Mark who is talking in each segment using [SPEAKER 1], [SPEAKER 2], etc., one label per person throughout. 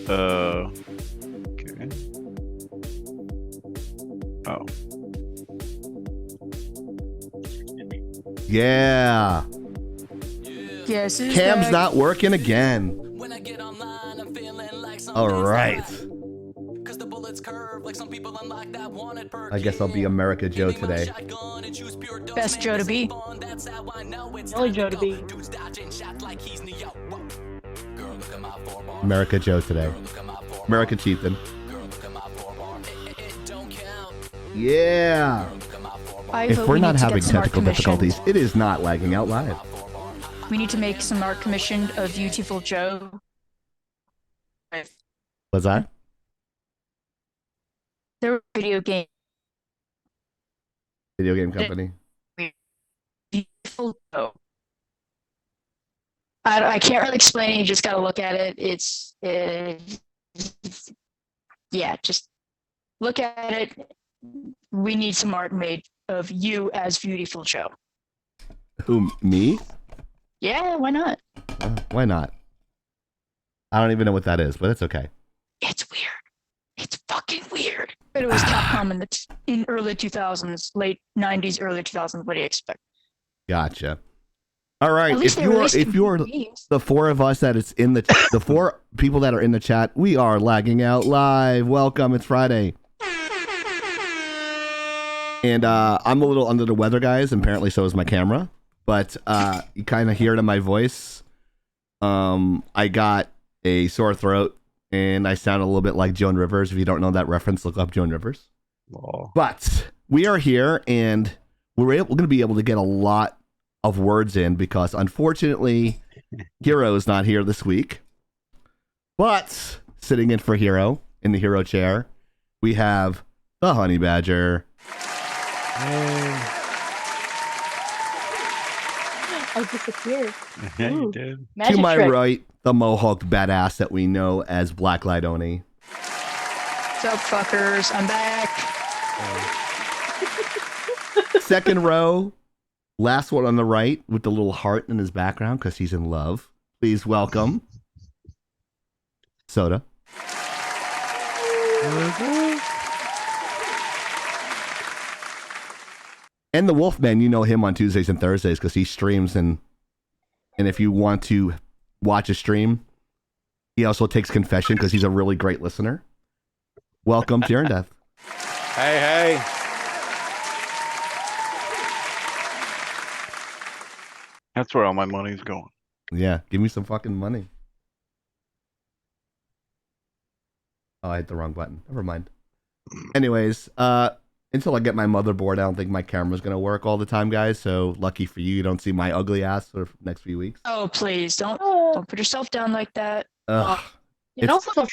[SPEAKER 1] Okay. Oh.
[SPEAKER 2] Yeah.
[SPEAKER 3] Yes,
[SPEAKER 2] Cam's not working again. All right. I guess I'll be America Joe today.
[SPEAKER 3] Best Joe to be.
[SPEAKER 4] Only Joe to be.
[SPEAKER 2] America Joe today. America Chieftain. Yeah. If we're not having technical difficulties, it is not lagging out live.
[SPEAKER 3] We need to make some art commissioned of Beautiful Joe.
[SPEAKER 2] What's that?
[SPEAKER 3] There were video game
[SPEAKER 2] company.
[SPEAKER 3] Beautiful Joe. I can't really explain it. You just got to look at it. It's yeah, just look at it. We need some art made of you as Beautiful Joe.
[SPEAKER 2] Who, me?
[SPEAKER 3] Yeah, why not?
[SPEAKER 2] Why not? I don't even know what that is, but it's okay.
[SPEAKER 3] It's weird. It's fucking weird. But it was Capcom in early 2000s, late 90s, early 2000s. What do you expect?
[SPEAKER 2] Gotcha. All right.
[SPEAKER 3] At least
[SPEAKER 2] If you're the four of us that is in the four people that are in the chat, we are lagging out live. Welcome. It's Friday. And I'm a little under the weather, guys. Apparently, so is my camera. But you kind of hear it in my voice. I got a sore throat, and I sound a little bit like Joan Rivers. If you don't know that reference, look up Joan Rivers.
[SPEAKER 1] Oh.
[SPEAKER 2] But we are here, and we're going to be able to get a lot of words in because, unfortunately, Hero is not here this week. But sitting in for Hero in the Hero chair, we have the Honey Badger.
[SPEAKER 4] I disappeared.
[SPEAKER 1] Yeah, you did.
[SPEAKER 4] Magic
[SPEAKER 2] to my
[SPEAKER 4] trick.
[SPEAKER 2] right, the Mohawk badass that we know as Blacklight Oni.
[SPEAKER 3] What's up, fuckers? I'm back.
[SPEAKER 2] Second row, last one on the right with the little heart in his background because he's in love. Please welcome Soda. And the Wolfman, you know him on Tuesdays and Thursdays because he streams, and if you want to watch a stream, he also takes confession because he's a really great listener. Welcome to Your Death.
[SPEAKER 1] Hey. That's where all my money's going.
[SPEAKER 2] Yeah, give me some fucking money. Oh, I hit the wrong button. Never mind. Anyways, until I get my motherboard, I don't think my camera's going to work all the time, guys. So lucky for you, you don't see my ugly ass for the next few weeks.
[SPEAKER 3] Oh, please don't put yourself down like that.
[SPEAKER 2] Ugh.
[SPEAKER 4] And also,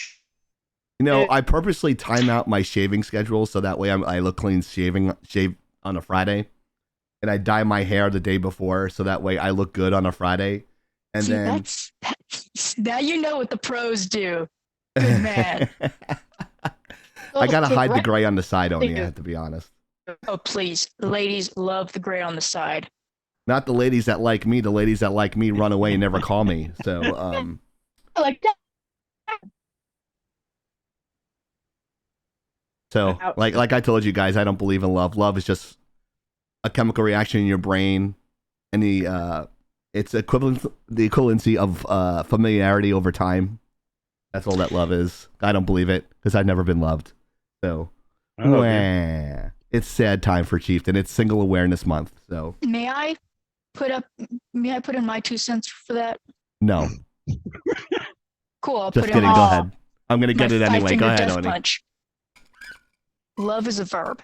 [SPEAKER 2] You know, I purposely time out my shaving schedule so that way I look clean shave on a Friday. And I dye my hair the day before so that way I look good on a Friday. And
[SPEAKER 3] See,
[SPEAKER 2] then
[SPEAKER 3] that's now you know what the pros do. Good man.
[SPEAKER 2] I gotta hide the gray on the side only, I have to be honest.
[SPEAKER 3] Oh, please. The ladies love the gray on the side.
[SPEAKER 2] Not the ladies that like me. The ladies that like me run away and never call me. So,
[SPEAKER 4] I like that.
[SPEAKER 2] So, like I told you guys, I don't believe in love. Love is just a chemical reaction in your brain, and it's the equivalency of familiarity over time. That's all that love is. I don't believe it because I've never been loved. So, it's sad time for Chieftain. It's Single Awareness Month. So,
[SPEAKER 3] May I put in my 2 cents for that?
[SPEAKER 2] no,
[SPEAKER 3] Cool. I'll
[SPEAKER 2] just
[SPEAKER 3] put
[SPEAKER 2] kidding.
[SPEAKER 3] in
[SPEAKER 2] Go
[SPEAKER 3] my,
[SPEAKER 2] ahead. I'm gonna get
[SPEAKER 3] my
[SPEAKER 2] it anyway.
[SPEAKER 3] five-finger
[SPEAKER 2] Go ahead,
[SPEAKER 3] death
[SPEAKER 2] Oni.
[SPEAKER 3] punch. Love is a verb.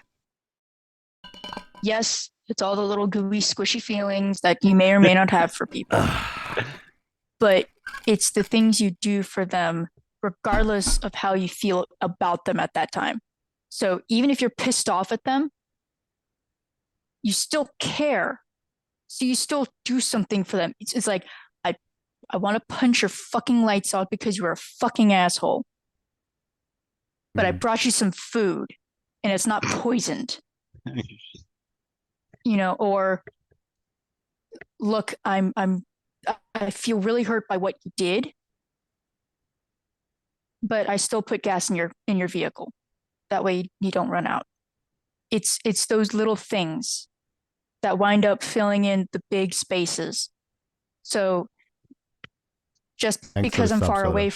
[SPEAKER 3] Yes, it's all the little gooey, squishy feelings that you may or may not have for people. But it's the things you do for them, regardless of how you feel about them at that time. So even if you're pissed off at them, you still care. So you still do something for them. It's like, I want to punch your fucking lights out because you're a fucking asshole. But I brought you some food and it's not poisoned. You know, or look, I feel really hurt by what you did, but I still put gas in your vehicle. That way you don't run out. It's those little things that wind up filling in the big spaces. So just
[SPEAKER 2] Thanks for
[SPEAKER 3] because
[SPEAKER 2] the
[SPEAKER 3] I'm
[SPEAKER 2] sub,
[SPEAKER 3] far
[SPEAKER 2] Soda.
[SPEAKER 3] away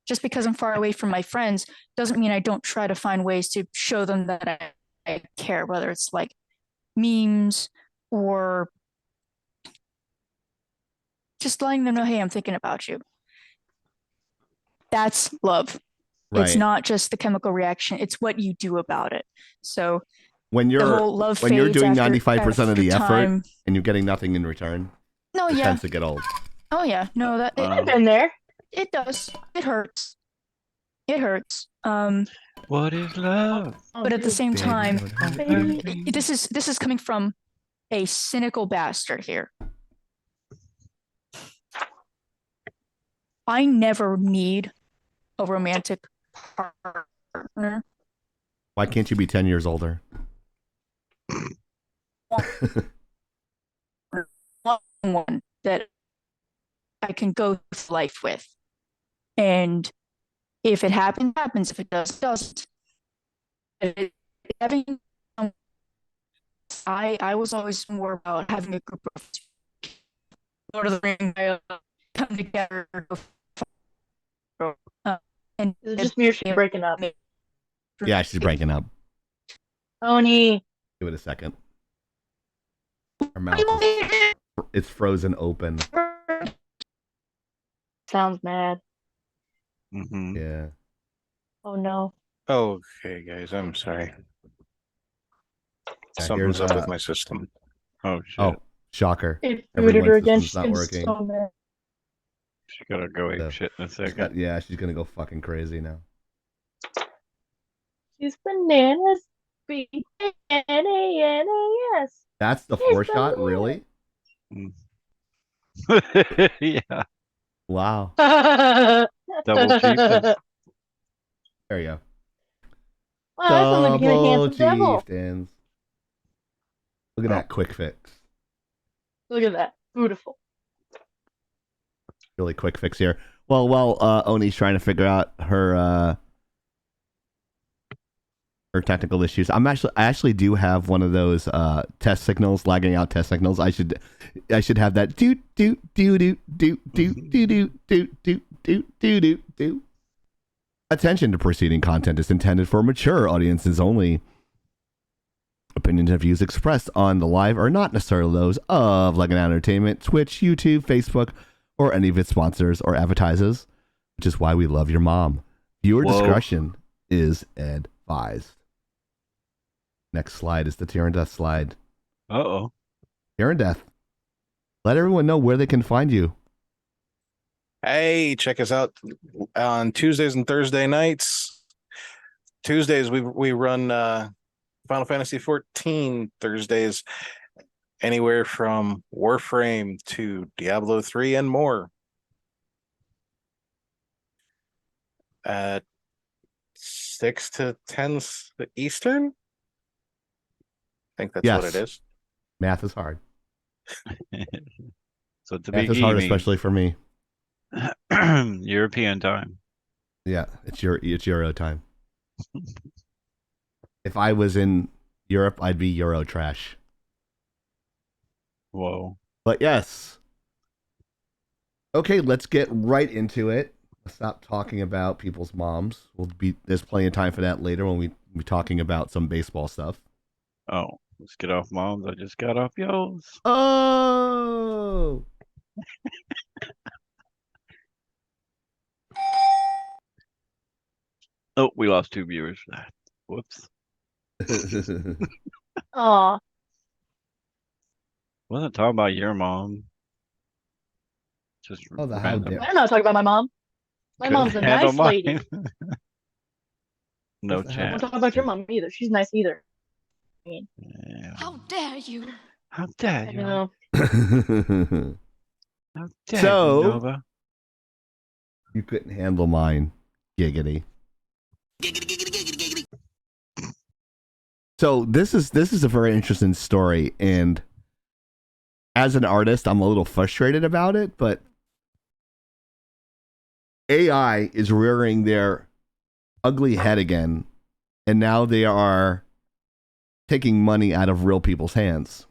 [SPEAKER 3] just because I'm far away from my friends doesn't mean I don't try to find ways to show them that I care, whether it's like memes or just letting them know, hey, I'm thinking about you. That's love.
[SPEAKER 2] Right.
[SPEAKER 3] It's not just the chemical reaction, it's what you do about it. So
[SPEAKER 2] when
[SPEAKER 3] the
[SPEAKER 2] you're
[SPEAKER 3] whole love
[SPEAKER 2] when you're
[SPEAKER 3] fades
[SPEAKER 2] doing
[SPEAKER 3] after-
[SPEAKER 2] 95% of the
[SPEAKER 3] after
[SPEAKER 2] effort
[SPEAKER 3] time.
[SPEAKER 2] and you're getting nothing in return,
[SPEAKER 3] No,
[SPEAKER 2] it
[SPEAKER 3] yeah.
[SPEAKER 2] tends to get old.
[SPEAKER 3] Oh yeah. No, that
[SPEAKER 4] I've been there.
[SPEAKER 3] it does. It hurts. It hurts.
[SPEAKER 1] What is love?
[SPEAKER 3] But at the same
[SPEAKER 2] Baby,
[SPEAKER 3] time,
[SPEAKER 2] don't hurt
[SPEAKER 4] Baby.
[SPEAKER 2] me.
[SPEAKER 3] this is coming from a cynical bastard here. I never need a romantic partner.
[SPEAKER 2] Why can't you be 10 years older?
[SPEAKER 3] One that I can go through life with. And if it happens, happens. If it doesn't, doesn't. Having, I was always more about having a group of Lord of the Ring, come together, and
[SPEAKER 4] Is it just me or she's breaking up?
[SPEAKER 2] Yeah, she's breaking up.
[SPEAKER 4] Oni.
[SPEAKER 2] Give it a second. Her mouth is, it's frozen open.
[SPEAKER 4] Sounds mad.
[SPEAKER 1] Mm-hmm.
[SPEAKER 2] Yeah.
[SPEAKER 4] Oh no.
[SPEAKER 1] Okay, guys, I'm sorry.
[SPEAKER 2] Yeah,
[SPEAKER 1] Something's
[SPEAKER 2] here's,
[SPEAKER 1] up with my system. Oh shit!
[SPEAKER 2] Oh, shocker.
[SPEAKER 4] It
[SPEAKER 2] Everyone's
[SPEAKER 4] booted her again.
[SPEAKER 2] system's
[SPEAKER 4] She's
[SPEAKER 2] not
[SPEAKER 4] been
[SPEAKER 2] working.
[SPEAKER 4] so mad.
[SPEAKER 1] She gotta go ape
[SPEAKER 2] Yeah.
[SPEAKER 1] shit in a
[SPEAKER 2] She's
[SPEAKER 1] second.
[SPEAKER 2] got- yeah, she's gonna go fucking crazy now.
[SPEAKER 4] She's bananas. B-A-N-A-N-A-S.
[SPEAKER 2] That's the
[SPEAKER 4] She's
[SPEAKER 2] four shot,
[SPEAKER 4] bananas.
[SPEAKER 2] really?
[SPEAKER 1] Yeah,
[SPEAKER 2] Wow.
[SPEAKER 1] double chieftain.
[SPEAKER 2] There you go.
[SPEAKER 4] Wow, that sounds like being a
[SPEAKER 2] Double
[SPEAKER 4] handsome devil.
[SPEAKER 2] chieftains. Look at
[SPEAKER 1] Oh.
[SPEAKER 2] that quick fix.
[SPEAKER 4] Look at that. Beautiful.
[SPEAKER 2] Really quick fix here. Well, while Oni's trying to figure out her technical issues, I actually do have one of those test signals, lagging out test signals. I should have that do do do do do do do do do do do do do. Attention to preceding content is intended for mature audiences only. Opinions and views expressed on the live are not necessarily those of Laggin Out Entertainment, Twitch, YouTube, Facebook, or any of its sponsors or advertisers, which is why we love your mom. Viewer
[SPEAKER 1] Whoa.
[SPEAKER 2] discretion is advised. Next slide is the Tear and Death slide.
[SPEAKER 1] Uh-oh.
[SPEAKER 2] Tear and Death. Let everyone know where they can find you.
[SPEAKER 1] Hey, check us out on Tuesdays and Thursday nights. Tuesdays we run Final Fantasy 14. Thursdays anywhere from Warframe to Diablo 3 and more. At 6 to 10 Eastern. I think that's what
[SPEAKER 2] Yes.
[SPEAKER 1] it is.
[SPEAKER 2] Math is hard.
[SPEAKER 1] So to
[SPEAKER 2] Math
[SPEAKER 1] be
[SPEAKER 2] is hard, especially for me.
[SPEAKER 1] European time.
[SPEAKER 2] Yeah, it's Euro time. If I was in Europe, I'd be Euro trash.
[SPEAKER 1] Whoa.
[SPEAKER 2] But yes. Okay, let's get right into it. Let's stop talking about people's moms. There's plenty of time for that later when we be talking about some baseball stuff.
[SPEAKER 1] Oh, let's get off moms. I just got off yours.
[SPEAKER 2] Oh.
[SPEAKER 1] Oh, we lost 2 viewers for that. Whoops.
[SPEAKER 4] Aw.
[SPEAKER 1] Wasn't talking about your mom. Just
[SPEAKER 2] Oh, the how
[SPEAKER 1] random.
[SPEAKER 2] dare-
[SPEAKER 4] I'm not talking about my mom. My
[SPEAKER 1] Couldn't
[SPEAKER 4] mom's a
[SPEAKER 1] handle
[SPEAKER 4] nice lady.
[SPEAKER 1] mine. No
[SPEAKER 2] What's the hell?
[SPEAKER 4] I don't
[SPEAKER 1] chance.
[SPEAKER 4] talk about your mom either. She's nice either.
[SPEAKER 1] Yeah.
[SPEAKER 3] How dare you?
[SPEAKER 1] How dare
[SPEAKER 4] I
[SPEAKER 1] you?
[SPEAKER 4] know.
[SPEAKER 1] How dare
[SPEAKER 2] So-
[SPEAKER 1] you, Nova?
[SPEAKER 2] You couldn't handle mine. Giggity. So this is a very interesting story, and as an artist, I'm a little frustrated about it, but AI is rearing their ugly head again, and now they are taking money out of real people's hands,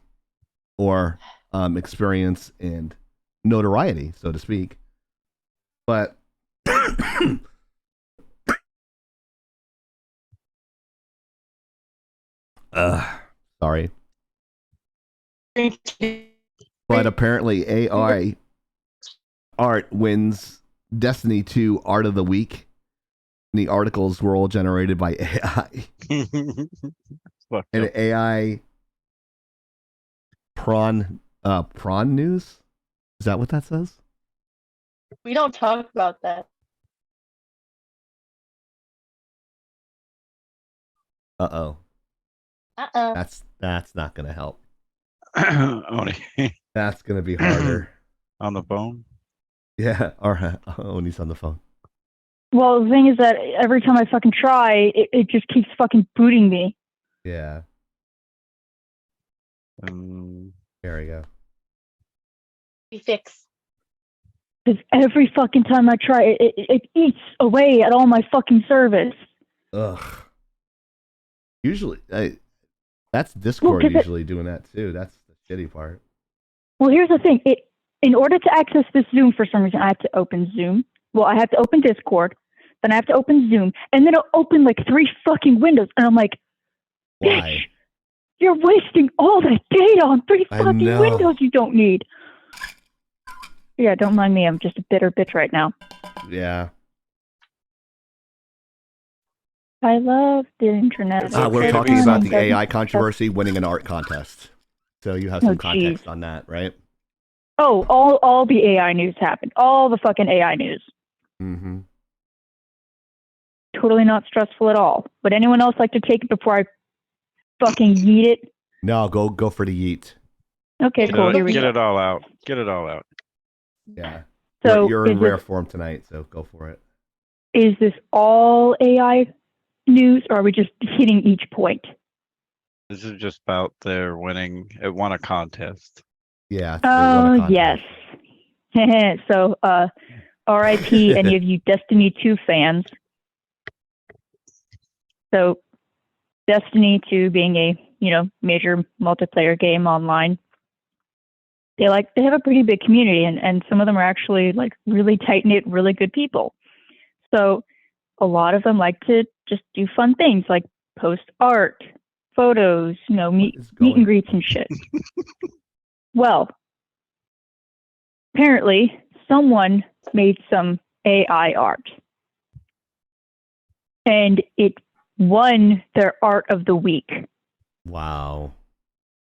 [SPEAKER 2] or experience and notoriety, so to speak. But sorry. But apparently AI art wins Destiny 2 Art of the Week. And the articles were all generated by AI. And AI prawn news? Is that what that says?
[SPEAKER 4] We don't talk about that.
[SPEAKER 2] Uh-oh. That's not gonna help.
[SPEAKER 5] Oni
[SPEAKER 2] That's gonna be harder.
[SPEAKER 5] on the phone.
[SPEAKER 2] Yeah, or Oni's on the phone.
[SPEAKER 3] Well, the thing is that every time I fucking try, it just keeps fucking booting me.
[SPEAKER 2] Yeah, there we go.
[SPEAKER 4] We fix.
[SPEAKER 3] Because every fucking time I try, it eats away at all my fucking service.
[SPEAKER 2] Ugh. Usually, that's Discord usually doing that too. That's the shitty part.
[SPEAKER 3] Well, here's the thing. In order to access this Zoom, for some reason, I have to open Zoom. Well, I have to open Discord, then I have to open Zoom, and then I'll open like 3 fucking windows, and I'm like,
[SPEAKER 2] Why?
[SPEAKER 3] bitch, you're wasting all that data on 3 fucking windows you don't need. Yeah, don't mind me. I'm just a bitter bitch right now.
[SPEAKER 2] Yeah.
[SPEAKER 3] I love the internet.
[SPEAKER 2] We're talking about the AI controversy winning an art contest. So you have some context on that, right?
[SPEAKER 3] Oh, all the AI news happened. All the fucking AI news.
[SPEAKER 2] Mm-hmm.
[SPEAKER 3] Totally not stressful at all. Would anyone else like to take it before I fucking yeet it?
[SPEAKER 2] No, go for the yeet.
[SPEAKER 3] Okay, cool. Here we
[SPEAKER 5] Get
[SPEAKER 3] go.
[SPEAKER 5] it all out. Get it all out.
[SPEAKER 2] Yeah.
[SPEAKER 3] So
[SPEAKER 2] you're in rare form tonight, so go for it.
[SPEAKER 3] Is this all AI news, or are we just hitting each point?
[SPEAKER 5] This is just about their winning. It won a contest.
[SPEAKER 2] Yeah.
[SPEAKER 3] Oh, yes. So, RIP any of you Destiny 2 fans. So, Destiny 2 being a, major multiplayer game online, they have a pretty big community, and some of them are actually like really tight-knit, really good people. So, a lot of them like to just do fun things like post art, photos, meet and greets and shit. Well, apparently someone made some AI art, and it won their art of the week.
[SPEAKER 2] Wow.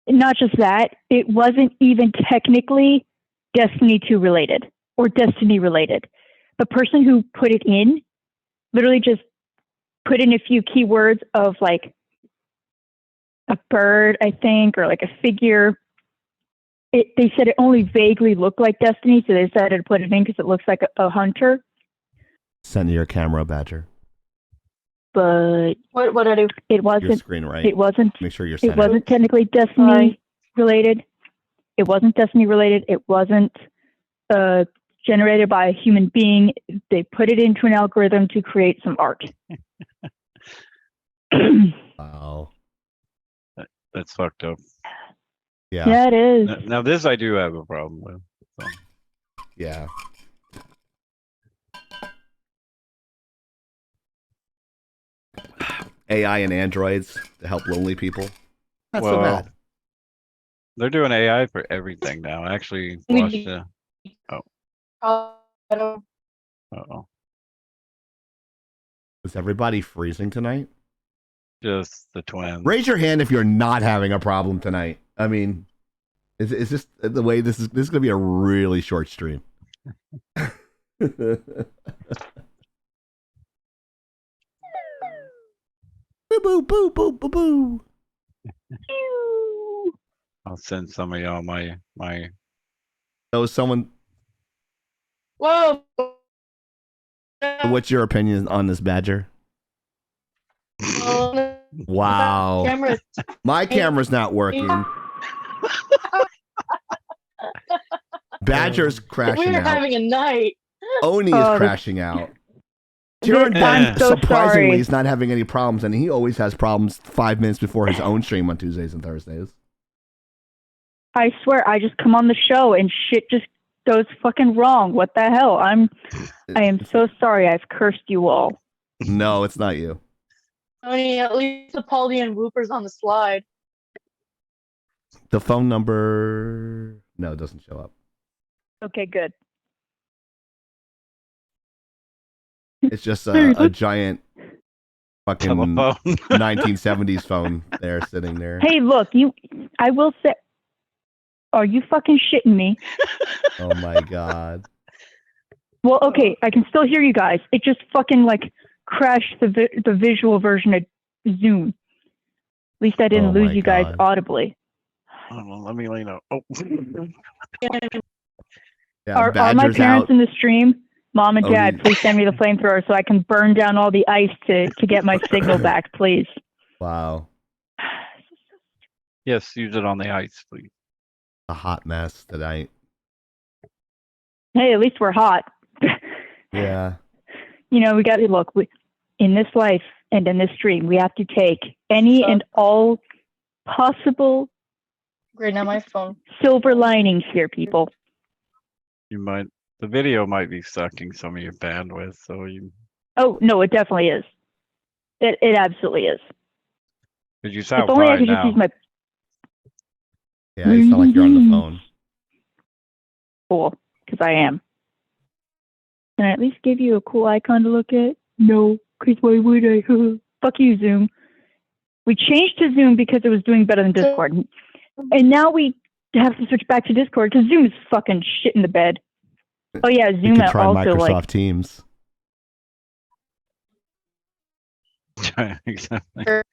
[SPEAKER 3] Not just that, it wasn't even technically Destiny 2 related or Destiny related. The person who put it in literally just put in a few keywords of like a bird, I think, or like a figure. They said it only vaguely looked like Destiny, so they decided to put it in because it looks like a hunter.
[SPEAKER 2] Send your camera, Badger.
[SPEAKER 4] But what I do?
[SPEAKER 3] It wasn't.
[SPEAKER 2] Your screen right.
[SPEAKER 3] It wasn't.
[SPEAKER 2] Make sure you're.
[SPEAKER 3] It wasn't technically Destiny related. It wasn't Destiny related. It wasn't generated by a human being. They put it into an algorithm to create some art.
[SPEAKER 2] Wow.
[SPEAKER 5] That's fucked up.
[SPEAKER 2] Yeah.
[SPEAKER 3] Yeah, it is.
[SPEAKER 5] Now this I do have a problem with. So.
[SPEAKER 2] Yeah. AI and androids to help lonely people. Not so bad.
[SPEAKER 5] They're doing AI for everything now. I actually watched Uh-oh.
[SPEAKER 2] Is everybody freezing tonight?
[SPEAKER 5] Just the twins.
[SPEAKER 2] Raise your hand if you're not having a problem tonight. I mean, is this the way this is going to be a really short stream? Boo boo boo boo boo.
[SPEAKER 5] I'll send some of y'all my.
[SPEAKER 2] So someone.
[SPEAKER 4] Whoa.
[SPEAKER 2] What's your opinion on this, Badger? Wow. My camera's not working. Badger's crashing
[SPEAKER 4] We're
[SPEAKER 2] out.
[SPEAKER 4] having a night.
[SPEAKER 2] Oni is crashing out. Tyrion
[SPEAKER 4] I'm so
[SPEAKER 2] surprisingly
[SPEAKER 4] sorry.
[SPEAKER 2] is not having any problems, and he always has problems 5 minutes before his own stream on Tuesdays and Thursdays.
[SPEAKER 4] I swear, I just come on the show and shit just goes fucking wrong. What the hell? I am so sorry. I've cursed you all.
[SPEAKER 2] No, it's not you.
[SPEAKER 4] Tony, at least the Paldian whoopers on the slide.
[SPEAKER 2] The phone number, no, it doesn't show up.
[SPEAKER 4] Okay, good.
[SPEAKER 2] It's just a giant fucking
[SPEAKER 5] Telephone.
[SPEAKER 2] 1970s phone there sitting there.
[SPEAKER 4] Hey, look, I will say, are you fucking shitting me?
[SPEAKER 2] Oh my god.
[SPEAKER 4] Well, okay, I can still hear you guys. It just fucking like crashed the visual version of Zoom. At least I didn't
[SPEAKER 2] Oh
[SPEAKER 4] lose
[SPEAKER 2] my
[SPEAKER 4] you guys
[SPEAKER 2] God.
[SPEAKER 4] audibly.
[SPEAKER 5] Hold on, let me lean out. Oh.
[SPEAKER 2] Yeah,
[SPEAKER 4] Are my
[SPEAKER 2] Badger's
[SPEAKER 4] parents
[SPEAKER 2] out.
[SPEAKER 4] in the stream? Mom and
[SPEAKER 2] Oh,
[SPEAKER 4] Dad,
[SPEAKER 2] yeah.
[SPEAKER 4] please send me the flamethrower so I can burn down all the ice to get my signal back, please.
[SPEAKER 2] Wow.
[SPEAKER 5] Yes, use it on the ice, please.
[SPEAKER 2] A hot mess tonight.
[SPEAKER 4] Hey, at least we're hot.
[SPEAKER 2] Yeah.
[SPEAKER 4] You know, we got to look. In this life and in this stream, we have to take any and all possible
[SPEAKER 6] Great, now my phone.
[SPEAKER 4] silver linings here, people.
[SPEAKER 5] The video might be sucking some of your bandwidth, so you.
[SPEAKER 4] Oh, no, it definitely is. It absolutely is.
[SPEAKER 5] But you
[SPEAKER 4] If
[SPEAKER 5] sound
[SPEAKER 4] only I
[SPEAKER 5] fine
[SPEAKER 4] could just
[SPEAKER 5] now.
[SPEAKER 4] use my
[SPEAKER 2] Yeah, you sound like you're on the phone.
[SPEAKER 4] cool, because I am. Can I at least give you a cool icon to look at? No, because why would I? Fuck you, Zoom. We changed to Zoom because it was doing better than Discord. And now we have to switch back to Discord because Zoom is fucking shit in the bed. Oh yeah,
[SPEAKER 2] You
[SPEAKER 4] Zoom
[SPEAKER 2] could try
[SPEAKER 4] also
[SPEAKER 2] Microsoft
[SPEAKER 4] like
[SPEAKER 2] Teams.
[SPEAKER 5] Exactly.
[SPEAKER 4] I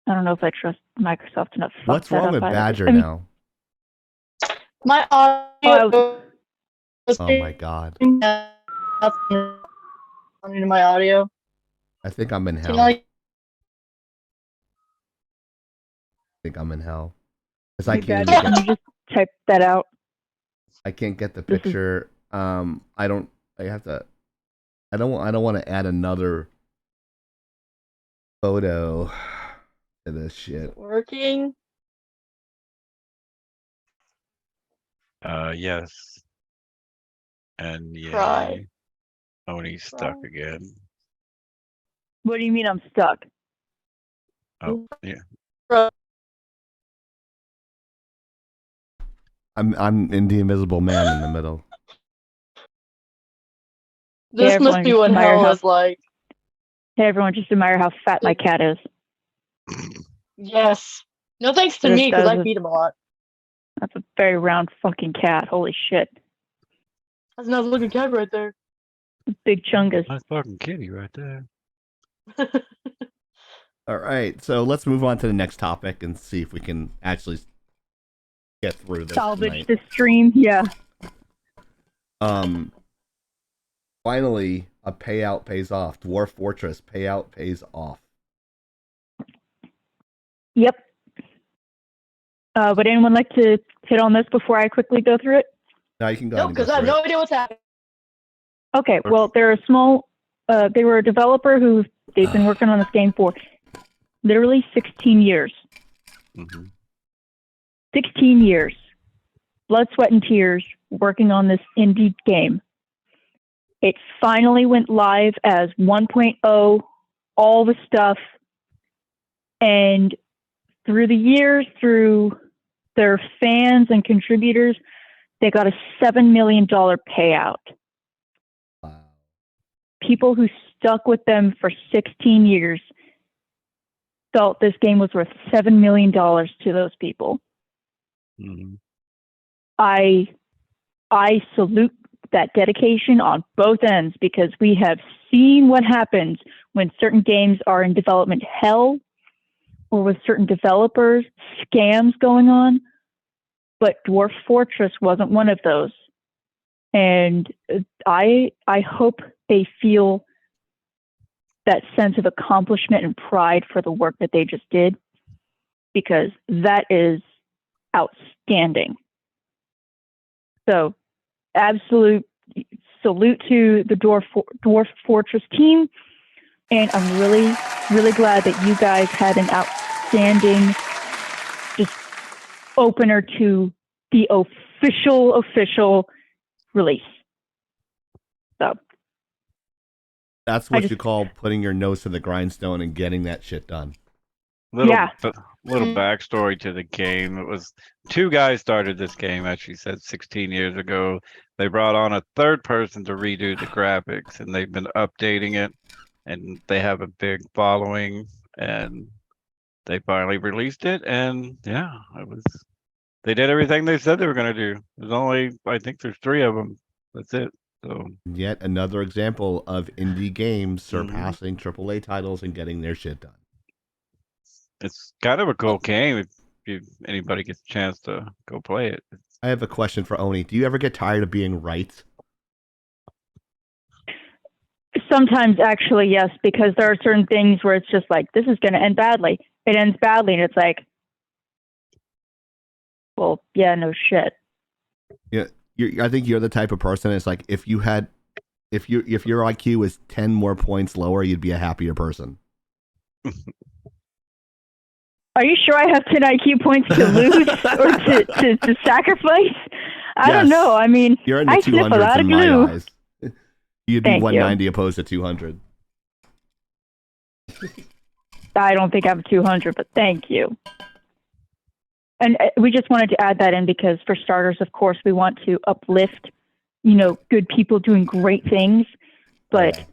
[SPEAKER 4] don't know if I trust Microsoft enough. to fuck
[SPEAKER 2] What's
[SPEAKER 4] that
[SPEAKER 2] wrong
[SPEAKER 4] up
[SPEAKER 2] with
[SPEAKER 4] either.
[SPEAKER 2] Badger
[SPEAKER 4] I mean,
[SPEAKER 2] now?
[SPEAKER 6] My audio.
[SPEAKER 2] Oh my god.
[SPEAKER 6] Into my audio.
[SPEAKER 2] I think I'm in
[SPEAKER 6] So,
[SPEAKER 2] hell.
[SPEAKER 6] you know, like,
[SPEAKER 2] I think I'm in hell. 'Cause I
[SPEAKER 4] hey,
[SPEAKER 2] can't
[SPEAKER 4] Badger,
[SPEAKER 2] even
[SPEAKER 4] can
[SPEAKER 2] get,
[SPEAKER 4] you just type that out?
[SPEAKER 2] I can't get the
[SPEAKER 4] This is-
[SPEAKER 2] picture. I don't want to add another photo to this shit.
[SPEAKER 6] working.
[SPEAKER 5] Yes. And yeah.
[SPEAKER 6] Try.
[SPEAKER 5] Tony's stuck
[SPEAKER 6] Try.
[SPEAKER 5] again.
[SPEAKER 4] What do you mean I'm stuck?
[SPEAKER 5] Oh, yeah.
[SPEAKER 2] I'm in the invisible man in the middle.
[SPEAKER 6] This
[SPEAKER 4] everyone,
[SPEAKER 6] must be
[SPEAKER 4] just
[SPEAKER 6] what
[SPEAKER 4] admire
[SPEAKER 6] hell
[SPEAKER 4] how-
[SPEAKER 6] is like.
[SPEAKER 4] Hey, everyone, just admire how fat my cat is.
[SPEAKER 6] Yes. No thanks to
[SPEAKER 4] There's
[SPEAKER 6] me because I
[SPEAKER 4] those-
[SPEAKER 6] feed him a lot.
[SPEAKER 4] That's a very round fucking cat. Holy shit.
[SPEAKER 6] That's another looking cat right there.
[SPEAKER 4] Big chungus.
[SPEAKER 5] Nice fucking kitty right there.
[SPEAKER 2] All right, so let's move on to the next topic and see if we can actually get through this
[SPEAKER 4] Salvage
[SPEAKER 2] tonight.
[SPEAKER 4] the stream. Yeah.
[SPEAKER 2] Finally, a payout pays off. Dwarf Fortress payout pays off.
[SPEAKER 4] Yep. Would anyone like to hit on this before I quickly go through it?
[SPEAKER 2] Now you can go
[SPEAKER 6] No,
[SPEAKER 2] ahead and go
[SPEAKER 6] because I have
[SPEAKER 2] through
[SPEAKER 6] no
[SPEAKER 2] it.
[SPEAKER 6] idea what's happening.
[SPEAKER 4] Okay, well, they're a small, they were a developer who they've been working on this game for literally 16 years.
[SPEAKER 5] Mhm.
[SPEAKER 4] 16 years. Blood, sweat, and tears working on this indie game. It finally went live as 1.0, all the stuff. And through the years, through their fans and contributors, they got a $7 million payout.
[SPEAKER 2] Wow.
[SPEAKER 4] People who stuck with them for 16 years felt this game was worth $7 million to those people.
[SPEAKER 5] Mhm.
[SPEAKER 4] I salute that dedication on both ends because we have seen what happens when certain games are in development hell or with certain developers, scams going on. But Dwarf Fortress wasn't one of those. And I hope they feel that sense of accomplishment and pride for the work that they just did, because that is outstanding. So, absolute salute to the Dwarf Fortress team. And I'm really, really glad that you guys had an outstanding just opener to the official release. So
[SPEAKER 2] That's what you call putting your nose to the grindstone and getting that shit done.
[SPEAKER 5] Little
[SPEAKER 4] Yeah.
[SPEAKER 5] little backstory to the game. It was two guys started this game, as she said, 16 years ago. They brought on a third person to redo the graphics, and they've been updating it. And they have a big following, and they finally released it. And yeah, they did everything they said they were going to do. There's only, I think there's 3 of them. That's it. So
[SPEAKER 2] Yet another example of indie games surpassing AAA titles and getting their shit done.
[SPEAKER 5] it's kind of a cool game if anybody gets a chance to go play it.
[SPEAKER 2] I have a question for Oni. Do you ever get tired of being right?
[SPEAKER 4] sometimes actually, yes, because there are certain things where it's just like, this is going to end badly. It ends badly, and it's like, well, yeah, no shit.
[SPEAKER 2] Yeah, I think you're the type of person. It's like if your IQ was 10 more points lower, you'd be a happier person.
[SPEAKER 4] Are you sure I have 10 IQ points to lose or to sacrifice? I don't know. I mean,
[SPEAKER 2] you're in the
[SPEAKER 4] I sniff a
[SPEAKER 2] 200s
[SPEAKER 4] lot
[SPEAKER 2] in
[SPEAKER 4] of
[SPEAKER 2] my
[SPEAKER 4] glue.
[SPEAKER 2] eyes. You'd be
[SPEAKER 4] Thank
[SPEAKER 2] 190 opposed to 200.
[SPEAKER 4] I don't think I'm 200, but thank you. And we just wanted to add that in because, for starters, of course, we want to uplift, good people doing great things, but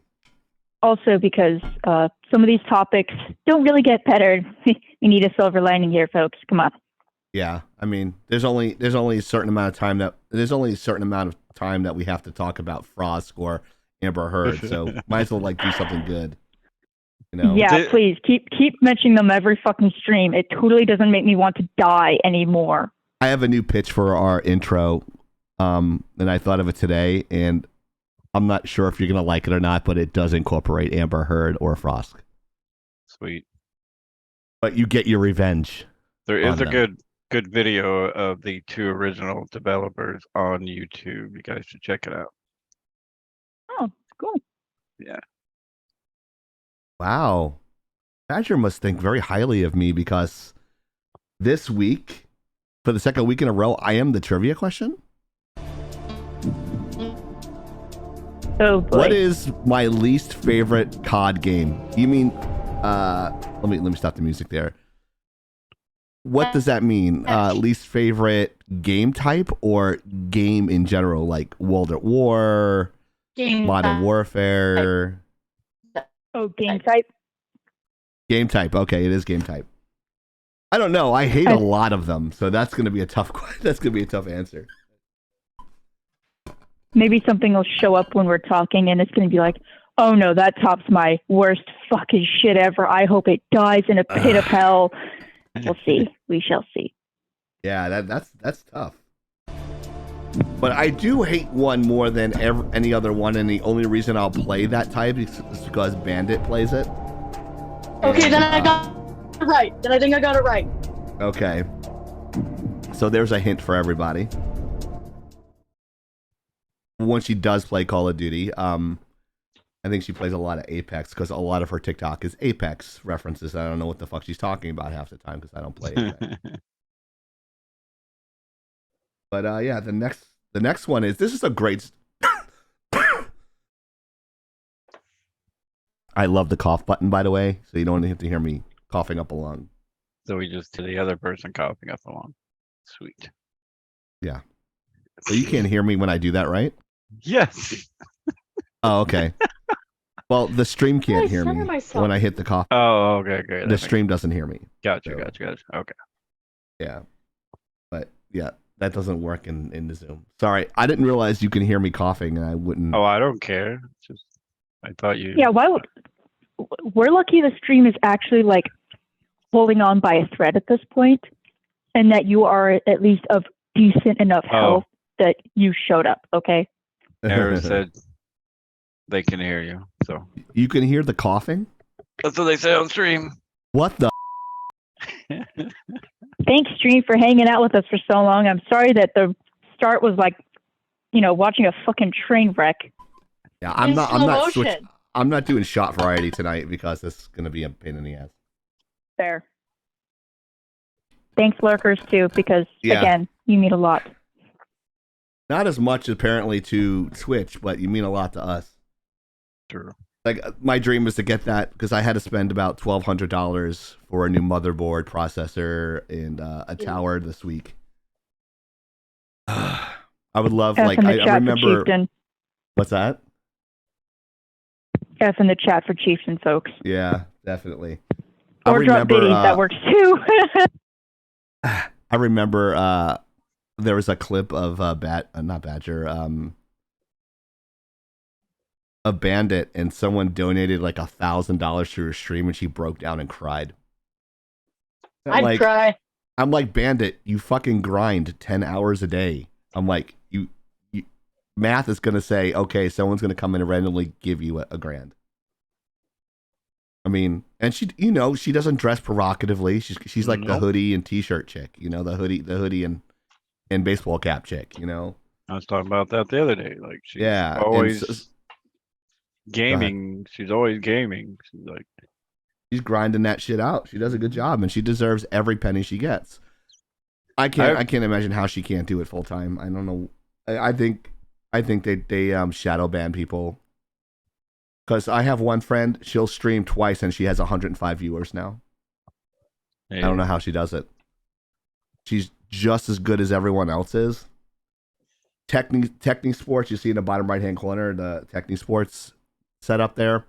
[SPEAKER 4] also because some of these topics don't really get better. We need a silver lining here, folks. Come on.
[SPEAKER 2] Yeah, I mean, there's only a certain amount of time that we have to talk about Frost or Amber Heard, so might as well do something good.
[SPEAKER 4] Yeah, please keep mentioning them every fucking stream. It totally doesn't make me want to die anymore.
[SPEAKER 2] I have a new pitch for our intro, and I thought of it today, and I'm not sure if you're gonna like it or not, but it does incorporate Amber Heard or Frost.
[SPEAKER 5] Sweet.
[SPEAKER 2] But you get your revenge.
[SPEAKER 5] There is a good video of the 2 original developers on YouTube. You guys should check it out.
[SPEAKER 4] Oh, cool.
[SPEAKER 5] Yeah.
[SPEAKER 2] Wow. Badger must think very highly of me because this week, for the second week in a row, I am the trivia question.
[SPEAKER 4] Oh boy.
[SPEAKER 2] What is my least favorite COD game? You mean let me stop the music there. What does that mean? Least favorite game type or game in general, like World at War, Modern Warfare?
[SPEAKER 4] Oh, game type?
[SPEAKER 2] Game type. Okay, it is game type. I don't know. I hate a lot of them, so that's going to be a tough answer.
[SPEAKER 4] Maybe something will show up when we're talking and it's going to be like, oh no, that tops my worst fucking shit ever. I hope it dies in a pit of hell. We'll see. We shall see.
[SPEAKER 2] Yeah, that's tough. But I do hate one more than any other one, and the only reason I'll play that type is because Bandit plays it.
[SPEAKER 6] Okay, then I got it right. Then I think I got it right.
[SPEAKER 2] Okay. So there's a hint for everybody. When she does play Call of Duty, I think she plays a lot of Apex because a lot of her TikTok is Apex references. I don't know what the fuck she's talking about half the time because I don't play Apex. But yeah, the next one is, this is a great. I love the cough button, by the way, so you don't have to hear me coughing up a lung.
[SPEAKER 5] So we just to the other person coughing up along. Sweet.
[SPEAKER 2] Yeah. So you can't hear me when I do that, right?
[SPEAKER 5] Yes.
[SPEAKER 2] Oh, okay. Well, the stream can't hear
[SPEAKER 6] center
[SPEAKER 2] me
[SPEAKER 6] myself.
[SPEAKER 2] when I hit the cough.
[SPEAKER 5] Oh, okay, great.
[SPEAKER 2] The stream doesn't hear me.
[SPEAKER 5] Gotcha.
[SPEAKER 2] So-
[SPEAKER 5] Okay.
[SPEAKER 2] Yeah. But yeah, that doesn't work in the Zoom. Sorry, I didn't realize you can hear me coughing, and I wouldn't.
[SPEAKER 5] Oh, I don't care. It's just I thought you.
[SPEAKER 4] Yeah, we're lucky the stream is actually holding on by a thread at this point, and that you are at least of decent enough health that you showed up, okay?
[SPEAKER 5] Aaron said they can hear you. So
[SPEAKER 2] You can hear the coughing?
[SPEAKER 5] that's what they say on stream.
[SPEAKER 2] What the?
[SPEAKER 4] Thanks, stream, for hanging out with us for so long. I'm sorry that the start was watching a fucking train wreck.
[SPEAKER 2] Yeah,
[SPEAKER 6] In slow motion.
[SPEAKER 2] I'm not doing shot variety tonight because this is gonna be a pain in the ass.
[SPEAKER 4] Fair. Thanks, lurkers, too, because,
[SPEAKER 2] Yeah.
[SPEAKER 4] again, you mean a lot.
[SPEAKER 2] Not as much apparently to Twitch, but you mean a lot to us.
[SPEAKER 5] True.
[SPEAKER 2] Like my dream was to get that because I had to spend about $1,200 for a new motherboard, processor, and a tower this week. I would love,
[SPEAKER 4] F
[SPEAKER 2] like,
[SPEAKER 4] in the
[SPEAKER 2] I
[SPEAKER 4] chat for
[SPEAKER 2] remember.
[SPEAKER 4] Chieftain.
[SPEAKER 2] What's that?
[SPEAKER 4] F in the chat for Chieftain, folks.
[SPEAKER 2] Yeah, definitely.
[SPEAKER 4] Or drop biddies, that works too.
[SPEAKER 2] I remember there was a clip of not Badger, a bandit, and someone donated like $1,000 to her stream, and she broke down and cried.
[SPEAKER 6] I'd cry.
[SPEAKER 2] I'm like, Bandit, you fucking grind 10 hours a day. I'm like, you math is gonna say, okay, someone's gonna come in and randomly give you a grand. I mean, and she, she doesn't dress provocatively. She's like the hoodie and t-shirt chick, the hoodie and baseball cap chick,
[SPEAKER 5] I was talking about that the other day. Like, she's always gaming. She's always gaming.
[SPEAKER 2] She's grinding that shit out. She does a good job, and she deserves every penny she gets. I can't imagine how she can't do it full time. I don't know. I think they shadow ban people. Because I have one friend, she'll stream twice and she has 105 viewers now. Hey. I don't know how she does it. She's just as good as everyone else is. Techni Sports, you see in the bottom right hand corner, the Techni Sports setup there.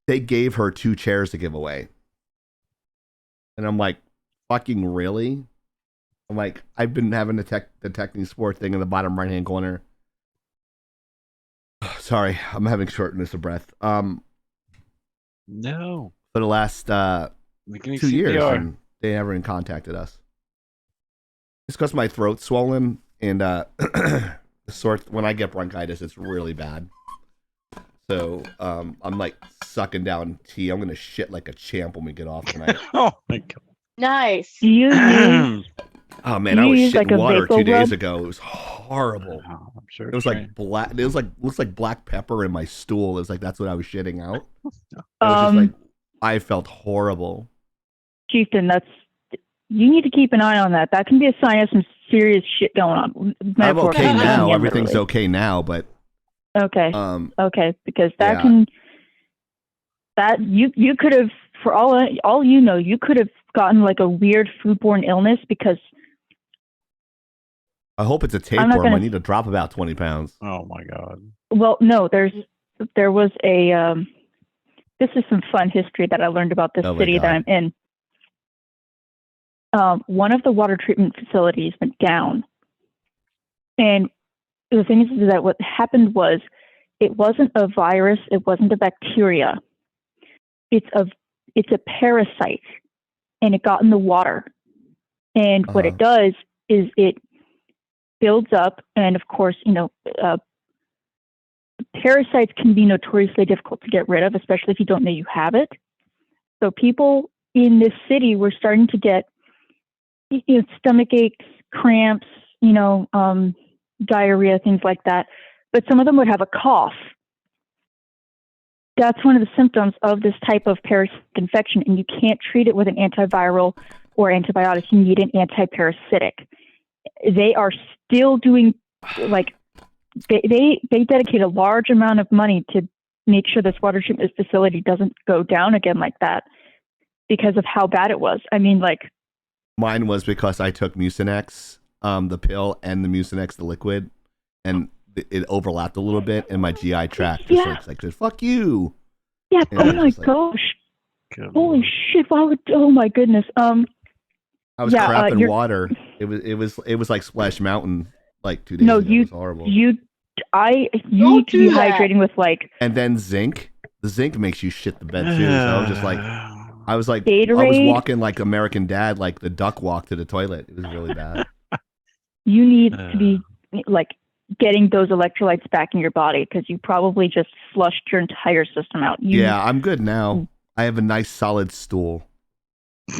[SPEAKER 2] They gave her 2 chairs to give away. And I'm like, fucking really? I'm like, I've been having the Techni Sport thing in the bottom right hand corner. Sorry, I'm having shortness of breath.
[SPEAKER 5] No.
[SPEAKER 2] For the last 2 years, and they never even contacted us. It's because my throat's swollen, and when I get bronchitis, it's really bad. So I'm like sucking down tea. I'm gonna shit like a champ when we get off tonight.
[SPEAKER 5] Oh my god!
[SPEAKER 6] Nice.
[SPEAKER 4] Do you use?
[SPEAKER 2] Oh man, I was shitting water 2 days ago. It was horrible.
[SPEAKER 5] Oh, I'm sure
[SPEAKER 2] it was like black. It was like looks like black pepper in my stool. It was like that's what I was shitting out. It was just like I felt horrible.
[SPEAKER 4] Chieftain, you need to keep an eye on that. That can be a sign of some serious shit going on.
[SPEAKER 2] I'm okay now. Everything's okay now, but
[SPEAKER 4] okay, because that you could have, for all you know, you could have gotten like a weird foodborne illness because.
[SPEAKER 2] I hope it's a tapeworm. I need to drop about 20 pounds.
[SPEAKER 5] Oh my god.
[SPEAKER 4] Well, no, there was a this is some fun history that I learned about this city that I'm in. One of the water treatment facilities went down. And the thing is that what happened was it wasn't a virus, it wasn't a bacteria. It's a parasite, and it got in the water. And what it does is it builds up, and of course, parasites can be notoriously difficult to get rid of, especially if you don't know you have it. So people in this city were starting to get stomach aches, cramps, diarrhea, things like that. But some of them would have a cough. That's one of the symptoms of this type of parasitic infection, and you can't treat it with an antiviral or antibiotics. You need an antiparasitic. They are still doing, like, they dedicate a large amount of money to make sure this water treatment facility doesn't go down again like that because of how bad it was. I mean, like,
[SPEAKER 2] mine was because I took Mucinex, the pill, and the Mucinex, the liquid, and it overlapped a little bit, and my GI tract just like, fuck you.
[SPEAKER 4] Yeah. And oh my gosh. Holy shit! Why would? Oh my goodness.
[SPEAKER 2] I was crapping water. It was like Splash Mountain like 2 days ago. It was horrible. You
[SPEAKER 4] need to be hydrating with like.
[SPEAKER 2] And then zinc. The zinc makes you shit the bed too. So I was just like,
[SPEAKER 4] Gatorade?
[SPEAKER 2] I was walking like American Dad, like the duck walk to the toilet. It was really bad.
[SPEAKER 4] You need to be like getting those electrolytes back in your body because you probably just flushed your entire system out.
[SPEAKER 2] Yeah, I'm good now. I have a nice solid stool.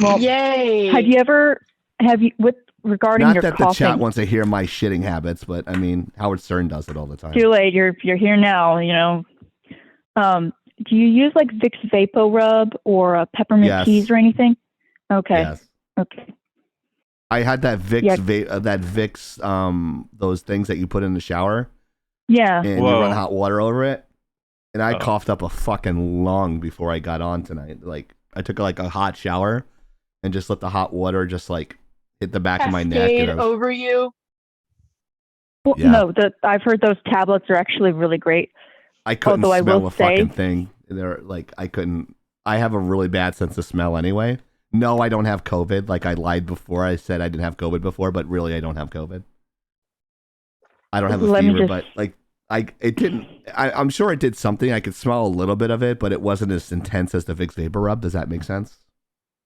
[SPEAKER 4] Well,
[SPEAKER 6] yay!
[SPEAKER 4] Have you with regarding
[SPEAKER 2] Not
[SPEAKER 4] your
[SPEAKER 2] that the
[SPEAKER 4] coughing.
[SPEAKER 2] chat wants to hear my shitting habits, but I mean, Howard Stern does it all the time.
[SPEAKER 4] Too late. You're here now. You know. Do you use like Vicks Vapo Rub or peppermint
[SPEAKER 2] Yes.
[SPEAKER 4] teas or anything? Okay.
[SPEAKER 2] Yes.
[SPEAKER 4] Okay.
[SPEAKER 2] I had that Vicks,
[SPEAKER 4] Yeah.
[SPEAKER 2] that Vicks, those things that you put in the shower,
[SPEAKER 4] Yeah.
[SPEAKER 2] and
[SPEAKER 5] Whoa.
[SPEAKER 2] you run hot water over it. And I
[SPEAKER 5] Oh.
[SPEAKER 2] coughed up a fucking lung before I got on tonight. Like, I took like a hot shower and just let the hot water just like hit the back of my neck.
[SPEAKER 6] Cascade
[SPEAKER 2] And I was,
[SPEAKER 6] over you.
[SPEAKER 4] Well,
[SPEAKER 2] Yeah.
[SPEAKER 4] no, I've heard those tablets are actually really great.
[SPEAKER 2] I couldn't
[SPEAKER 4] Although I
[SPEAKER 2] smell
[SPEAKER 4] will
[SPEAKER 2] a fucking
[SPEAKER 4] say-
[SPEAKER 2] thing. They're like, I couldn't. I have a really bad sense of smell anyway. No, I don't have COVID. Like, I lied before. I said I didn't have COVID before, but really, I don't have COVID. I don't have a
[SPEAKER 4] Let me
[SPEAKER 2] fever,
[SPEAKER 4] just-
[SPEAKER 2] but like, it didn't. I'm sure it did something. I could smell a little bit of it, but it wasn't as intense as the Vicks Vapor Rub. Does that make sense?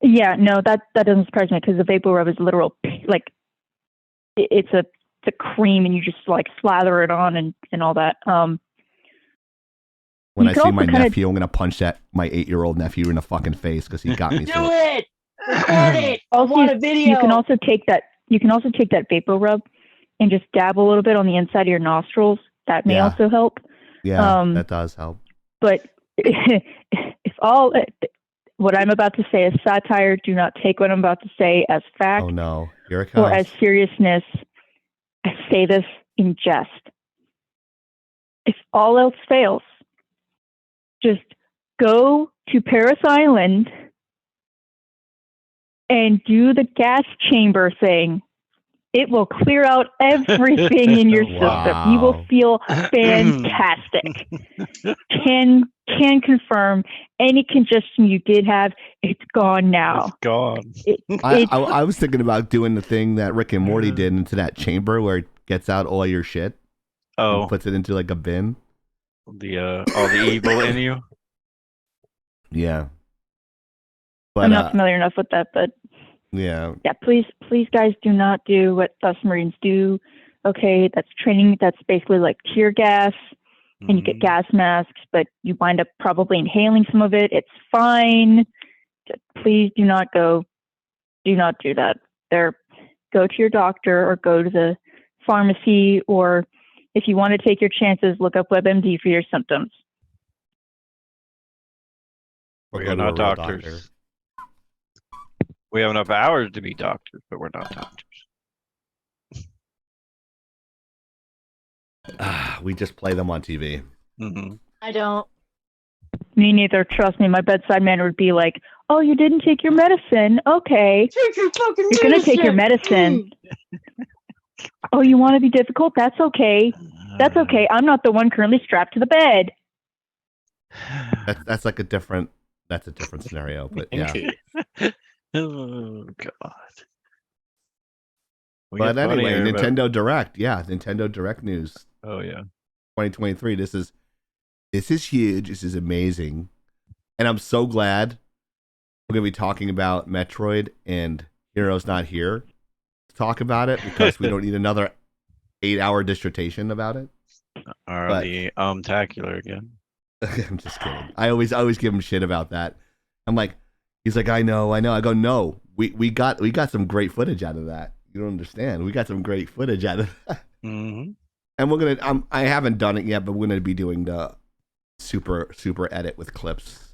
[SPEAKER 4] Yeah, no, that doesn't surprise me because the Vapor Rub is literal, like, it's a cream and you just like slather it on and all that.
[SPEAKER 2] When
[SPEAKER 4] You
[SPEAKER 2] I
[SPEAKER 4] could
[SPEAKER 2] see
[SPEAKER 4] also
[SPEAKER 2] my
[SPEAKER 4] kinda-
[SPEAKER 2] nephew, I'm gonna punch my 8-year-old nephew in the fucking face because he got me.
[SPEAKER 6] Do
[SPEAKER 2] so
[SPEAKER 6] it. Record it. I
[SPEAKER 4] Also,
[SPEAKER 6] want a video.
[SPEAKER 4] you can also take that. You can also take that Vapor Rub and just dab a little bit on the inside of your nostrils. That may
[SPEAKER 2] Yeah.
[SPEAKER 4] also help.
[SPEAKER 2] yeah, that does help.
[SPEAKER 4] But if all what I'm about to say is satire, do not take what I'm about to say as fact
[SPEAKER 2] Oh no, here it
[SPEAKER 4] or
[SPEAKER 2] comes.
[SPEAKER 4] as seriousness. I say this in jest. If all else fails, just go to Paris Island and do the gas chamber thing. It will clear out everything in your system. You will
[SPEAKER 2] Wow.
[SPEAKER 4] feel fantastic. Can confirm any congestion you did have, it's gone now.
[SPEAKER 5] It's gone.
[SPEAKER 2] I was thinking about doing the thing that Rick and Morty did into that chamber where it gets out all your shit
[SPEAKER 5] Oh,
[SPEAKER 2] and puts it into like a bin.
[SPEAKER 5] all the evil in you.
[SPEAKER 2] Yeah.
[SPEAKER 4] I'm
[SPEAKER 2] But
[SPEAKER 4] not familiar enough with that, but
[SPEAKER 2] yeah,
[SPEAKER 4] yeah, please, guys, do not do what us Marines do. Okay, that's training. That's basically like tear gas, and you get
[SPEAKER 5] Mhm.
[SPEAKER 4] gas masks, but you wind up probably inhaling some of it. It's fine. Just please do not go. Do not do that. Go to your doctor or go to the pharmacy, or if you want to take your chances, look up WebMD for your symptoms.
[SPEAKER 2] Or
[SPEAKER 5] We
[SPEAKER 2] go
[SPEAKER 5] are
[SPEAKER 2] to a
[SPEAKER 5] not
[SPEAKER 2] real
[SPEAKER 5] doctors.
[SPEAKER 2] doctor.
[SPEAKER 5] We have enough hours to be doctors, but we're not doctors.
[SPEAKER 2] We just play them on TV.
[SPEAKER 5] Mm-hmm.
[SPEAKER 6] I don't.
[SPEAKER 4] Me neither. Trust me, my bedside manner would be like, "Oh, you didn't take your medicine? Okay,
[SPEAKER 6] Take your fucking
[SPEAKER 4] you're gonna take your medicine. Oh, you want to be difficult? That's okay. That's okay. I'm not the one currently strapped to the bed."
[SPEAKER 2] That's like a different. That's a different scenario, but yeah.
[SPEAKER 5] Oh God. We
[SPEAKER 2] But
[SPEAKER 5] get
[SPEAKER 2] anyway,
[SPEAKER 5] funnier, but-
[SPEAKER 2] Nintendo Direct. Yeah, Nintendo Direct news.
[SPEAKER 5] Oh yeah.
[SPEAKER 2] 2023. This is huge. This is amazing, and I'm so glad we're gonna be talking about Metroid and Heroes Not Here to talk about it because we don't need another 8-hour dissertation about it.
[SPEAKER 5] Or
[SPEAKER 2] But-
[SPEAKER 5] the tacular again.
[SPEAKER 2] I'm just kidding. I always give him shit about that. I'm like, he's like, I know. I go, no, we got some great footage out of that. You don't understand. We got some great footage out of that.
[SPEAKER 5] Mm-hmm.
[SPEAKER 2] And we're gonna. I haven't done it yet, but we're gonna be doing the super edit with clips.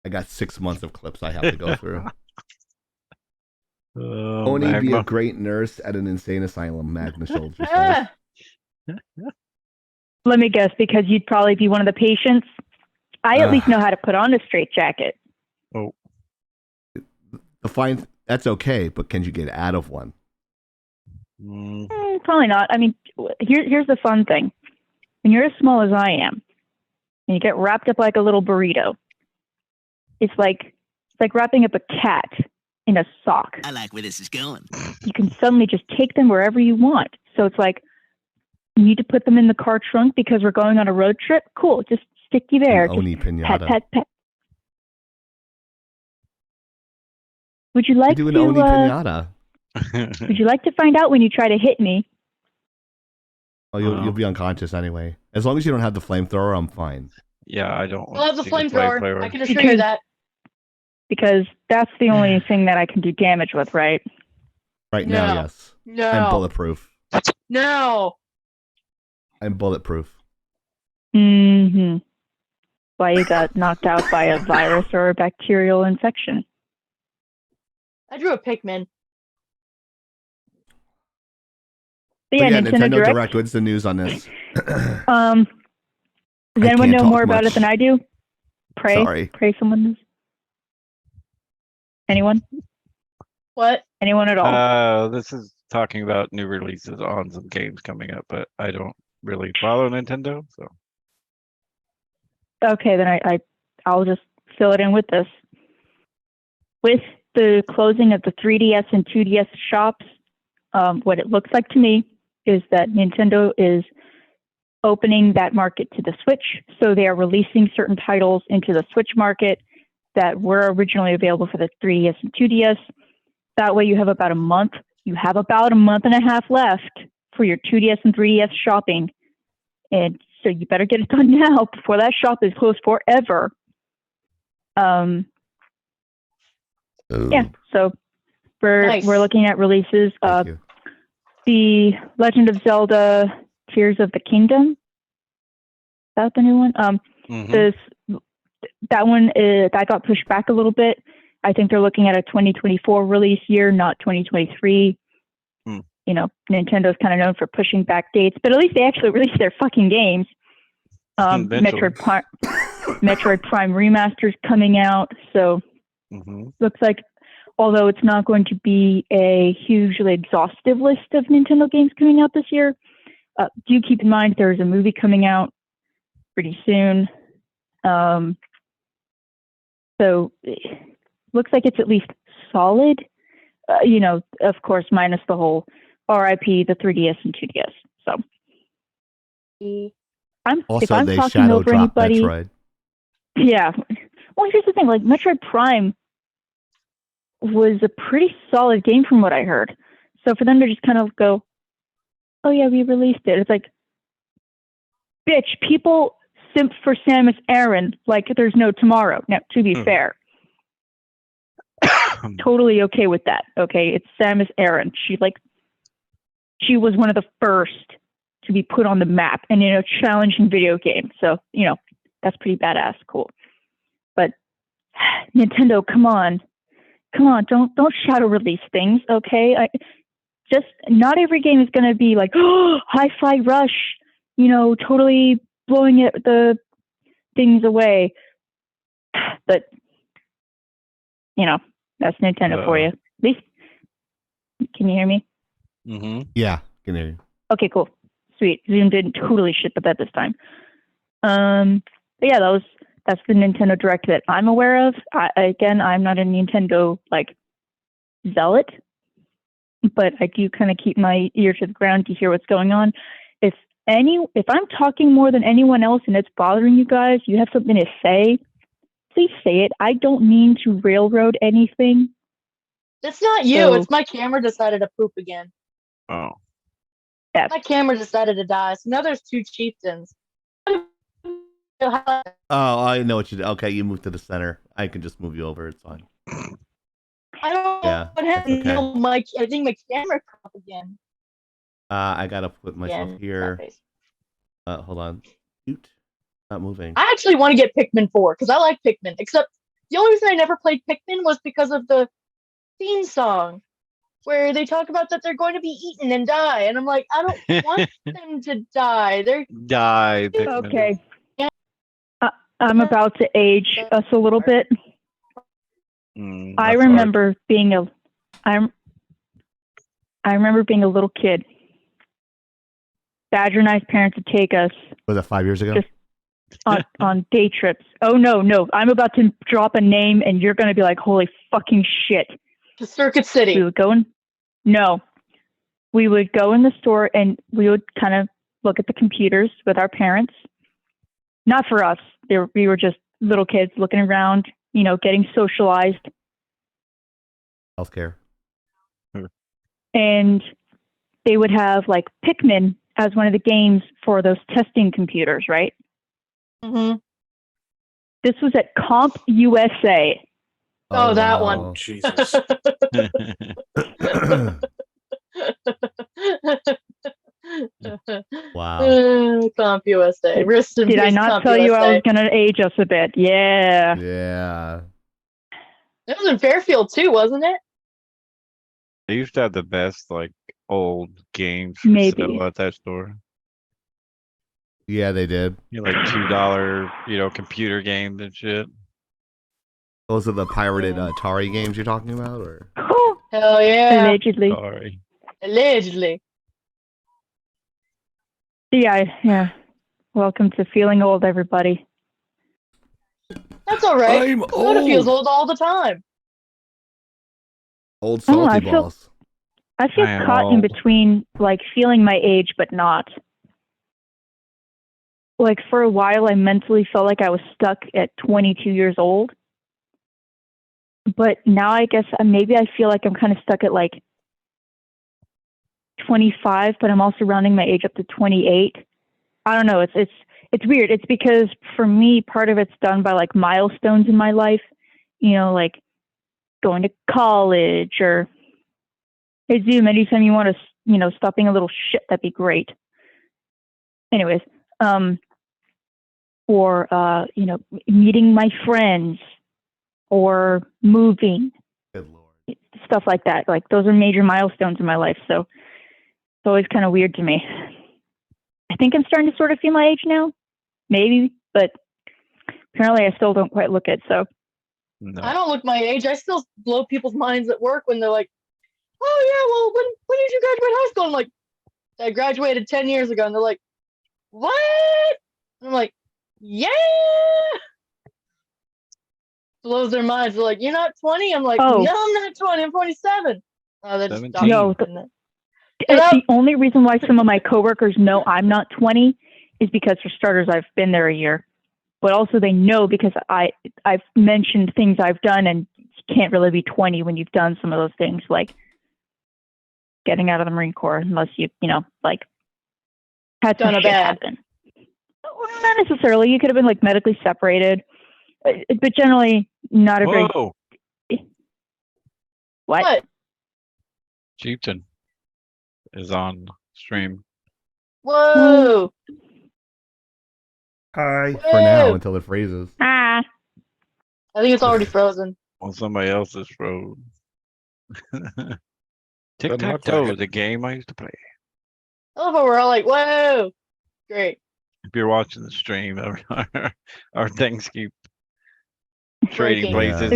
[SPEAKER 2] I got 6 months of clips I have to go through.
[SPEAKER 5] Oh,
[SPEAKER 2] Only be a
[SPEAKER 5] magma.
[SPEAKER 2] great nurse at an insane asylum. Magna Soldier says.
[SPEAKER 6] Ah,
[SPEAKER 4] Let me guess, because you'd probably be one of the patients. I at least know how to put on a straitjacket.
[SPEAKER 2] That's okay, but can you get out of one?
[SPEAKER 5] Mm,
[SPEAKER 4] Probably not. I mean, here's the fun thing. When you're as small as I am, and you get wrapped up like a little burrito, it's like wrapping up a cat in a sock.
[SPEAKER 7] I like where this is going.
[SPEAKER 4] You can suddenly just take them wherever you want. So it's like, you need to put them in the car trunk because we're going on a road trip? Cool, just stick you there.
[SPEAKER 2] An
[SPEAKER 4] Just
[SPEAKER 2] Oni
[SPEAKER 4] pat,
[SPEAKER 2] pinata.
[SPEAKER 4] pat, pat. Would you
[SPEAKER 2] We
[SPEAKER 4] like
[SPEAKER 2] do an
[SPEAKER 4] to?
[SPEAKER 2] Oni pinata.
[SPEAKER 4] Would you like to find out when you try to hit me?
[SPEAKER 2] Oh, you'll be unconscious anyway. As long as you don't have the flamethrower, I'm fine.
[SPEAKER 5] yeah, I don't.
[SPEAKER 6] I love the
[SPEAKER 5] see
[SPEAKER 6] flamethrower. I can assure
[SPEAKER 4] Because-
[SPEAKER 6] you that.
[SPEAKER 4] Because that's the only thing that I can do damage with, right?
[SPEAKER 2] Right now,
[SPEAKER 6] No.
[SPEAKER 2] yes.
[SPEAKER 6] No.
[SPEAKER 2] I'm bulletproof.
[SPEAKER 6] No.
[SPEAKER 2] I'm bulletproof.
[SPEAKER 4] Mm-hmm. Why you got knocked out by a virus or a bacterial infection?
[SPEAKER 6] I drew a Pikmin.
[SPEAKER 4] But
[SPEAKER 2] So
[SPEAKER 4] yeah,
[SPEAKER 2] yeah,
[SPEAKER 4] Nintendo Direct.
[SPEAKER 2] Direct. What's the news on this?
[SPEAKER 4] Does
[SPEAKER 2] I
[SPEAKER 4] anyone
[SPEAKER 2] can't
[SPEAKER 4] know
[SPEAKER 2] talk
[SPEAKER 4] more about
[SPEAKER 2] much.
[SPEAKER 4] it than I do?
[SPEAKER 2] Sorry.
[SPEAKER 4] Pray someone knows. Anyone?
[SPEAKER 6] What?
[SPEAKER 4] Anyone at all?
[SPEAKER 5] This is talking about new releases on some games coming up, but I don't really follow Nintendo, so.
[SPEAKER 4] Okay, then I'll just fill it in with this. With the closing of the 3DS and 2DS shops, what it looks like to me is that Nintendo is opening that market to the Switch. So they are releasing certain titles into the Switch market that were originally available for the 3DS and 2DS. That way you have about a month. You have about a month and a half left for your 2DS and 3DS shopping. And so you better get it done now before that shop is closed forever. Yeah, so we're looking at releases.
[SPEAKER 2] Thank you.
[SPEAKER 4] The Legend of Zelda Tears of the Kingdom. Is that the new one? That one that got pushed back a little bit. I think they're looking at a 2024 release year, not 2023. You know, Nintendo's kind of known for pushing back dates, but at least they actually released their fucking games. Metroid Prime Remaster's coming out, so looks like, although it's not going to be a hugely exhaustive list of Nintendo games coming out this year, do keep in mind there's a movie coming out pretty soon. So looks like it's at least solid. You know, of course, minus the whole RIP, the 3DS and 2DS. So if I'm talking
[SPEAKER 2] shadow
[SPEAKER 4] over
[SPEAKER 2] drop
[SPEAKER 4] anybody,
[SPEAKER 2] Metroid.
[SPEAKER 4] Yeah. Well, here's the thing: like Metroid Prime was a pretty solid game from what I heard. So for them to just kind of go, "Oh yeah, we released it," it's like, bitch, people simp for Samus Aran like there's no tomorrow. Now, to be fair, totally okay with that. Okay, it's Samus Aran. She was one of the first to be put on the map and in a challenging video game. So, you know, that's pretty badass. Cool. But Nintendo, come on, don't shadow release things. Okay. Just not every game is going to be like, oh, Hi-Fi Rush, you know, totally blowing the things away. But, you know, that's Nintendo for you. At least, can you hear me?
[SPEAKER 2] Yeah, can hear you.
[SPEAKER 4] Okay, cool. Sweet. Zoom didn't totally shit the bed this time. But yeah, that's the Nintendo Direct that I'm aware of. Again, I'm not a Nintendo zealot, but I do kind of keep my ear to the ground to hear what's going on. If I'm talking more than anyone else and it's bothering you guys, you have something to say, please say it. I don't mean to railroad anything.
[SPEAKER 6] It's not you. It's my camera decided to poop again.
[SPEAKER 5] Oh.
[SPEAKER 4] Yeah.
[SPEAKER 6] My camera decided to die. So now there's two chieftains.
[SPEAKER 2] Oh, I know what you did. Okay, you moved to the center. I can just move you over. It's fine.
[SPEAKER 6] I don't know what happened.
[SPEAKER 2] Okay.
[SPEAKER 6] No, I think my camera crop again.
[SPEAKER 2] I gotta put myself here. Hold on. Shoot. Not moving.
[SPEAKER 6] I actually want to get Pikmin 4 because I like Pikmin. Except the only reason I never played Pikmin was because of the theme song, where they talk about that they're going to be eaten and die, and I'm like, I don't want them to die.
[SPEAKER 5] Die. Pikmin.
[SPEAKER 4] Okay. I'm about to age us a little bit. I remember being a little kid. Badger and I's parents would take us.
[SPEAKER 2] Was that 5 years ago?
[SPEAKER 4] Just on day trips. Oh no! I'm about to drop a name, and you're gonna be like, "Holy fucking shit!"
[SPEAKER 6] To Circuit City.
[SPEAKER 4] We would go in. No, we would go in the store, and we would kind of look at the computers with our parents. Not for us. We were just little kids looking around, you know, getting socialized.
[SPEAKER 2] Healthcare.
[SPEAKER 4] And they would have like Pikmin as one of the games for those testing computers, right?
[SPEAKER 6] Mm-hmm.
[SPEAKER 4] This was at Comp USA.
[SPEAKER 6] Oh, that one.
[SPEAKER 1] Jesus.
[SPEAKER 2] Wow.
[SPEAKER 6] CompUSA. Rest in
[SPEAKER 4] Did I
[SPEAKER 6] peace,
[SPEAKER 4] not tell you I was
[SPEAKER 6] CompUSA.
[SPEAKER 4] gonna age us a bit? Yeah.
[SPEAKER 2] Yeah.
[SPEAKER 6] It was in Fairfield too, wasn't it?
[SPEAKER 5] They used to have the best like old games for
[SPEAKER 4] Maybe.
[SPEAKER 5] sale at that store.
[SPEAKER 2] Yeah, they did.
[SPEAKER 5] You know, like $2, computer games and shit.
[SPEAKER 2] Those are the pirated
[SPEAKER 6] Yeah.
[SPEAKER 2] Atari games you're talking about, or?
[SPEAKER 6] Hell yeah.
[SPEAKER 4] Allegedly.
[SPEAKER 5] Sorry.
[SPEAKER 6] Allegedly.
[SPEAKER 4] Yeah. Welcome to feeling old, everybody.
[SPEAKER 6] That's all right.
[SPEAKER 2] I'm
[SPEAKER 6] Soda feels
[SPEAKER 2] old.
[SPEAKER 6] old all the time.
[SPEAKER 2] Old
[SPEAKER 4] I don't know,
[SPEAKER 2] salty
[SPEAKER 4] I feel-
[SPEAKER 2] balls.
[SPEAKER 4] I feel
[SPEAKER 5] I am
[SPEAKER 4] caught in
[SPEAKER 5] old.
[SPEAKER 4] between, like, feeling my age but not. Like, for a while, I mentally felt like I was stuck at 22 years old. But now I guess maybe I feel like I'm kind of stuck at, like, 25, but I'm also rounding my age up to 28. I don't know. It's weird. It's because for me, part of it's done by like milestones in my life, like going to college or hey Zoom, anytime you want to, stop being a little shit, that'd be great. Anyways, or meeting my friends or moving,
[SPEAKER 2] Good lord.
[SPEAKER 4] stuff like that. Like those are major milestones in my life. So it's always kind of weird to me. I think I'm starting to sort of feel my age now, maybe, but apparently I still don't quite look it. So
[SPEAKER 5] No.
[SPEAKER 6] I don't look my age. I still blow people's minds at work when they're like, "Oh yeah, well, when did you graduate high school?" I'm like, "I graduated 10 years ago," and they're like, "What?" And I'm like, "Yeah." Blows their minds. They're like, "You're not 20?" I'm like,
[SPEAKER 4] Oh.
[SPEAKER 6] "No, I'm not 20. I'm 27." Oh, that's
[SPEAKER 5] 17.
[SPEAKER 4] No,
[SPEAKER 6] Shut up.
[SPEAKER 4] the only reason why some of my coworkers know I'm not 20 is because, for starters, I've been there a year, but also they know because I've mentioned things I've done, and you can't really be 20 when you've done some of those things, like getting out of the Marine Corps, unless you like had some
[SPEAKER 6] Done a
[SPEAKER 4] shit
[SPEAKER 6] bad.
[SPEAKER 4] happen. Well, not necessarily. You could have been like medically separated, but generally not a very
[SPEAKER 5] Whoa.
[SPEAKER 6] What?
[SPEAKER 5] Chieftain is on stream.
[SPEAKER 6] Whoa.
[SPEAKER 2] Hi. For now,
[SPEAKER 6] Whoa.
[SPEAKER 2] until it freezes.
[SPEAKER 4] Ah.
[SPEAKER 6] I think it's already frozen.
[SPEAKER 5] On somebody else's road.
[SPEAKER 1] Doesn't
[SPEAKER 5] Tic-tac-toe
[SPEAKER 1] look
[SPEAKER 5] is a game I used to play.
[SPEAKER 6] I love how we're all like, "Whoa." Great.
[SPEAKER 5] If you're watching the stream, our things keep trading
[SPEAKER 6] Breaking.
[SPEAKER 2] Yeah.
[SPEAKER 5] places.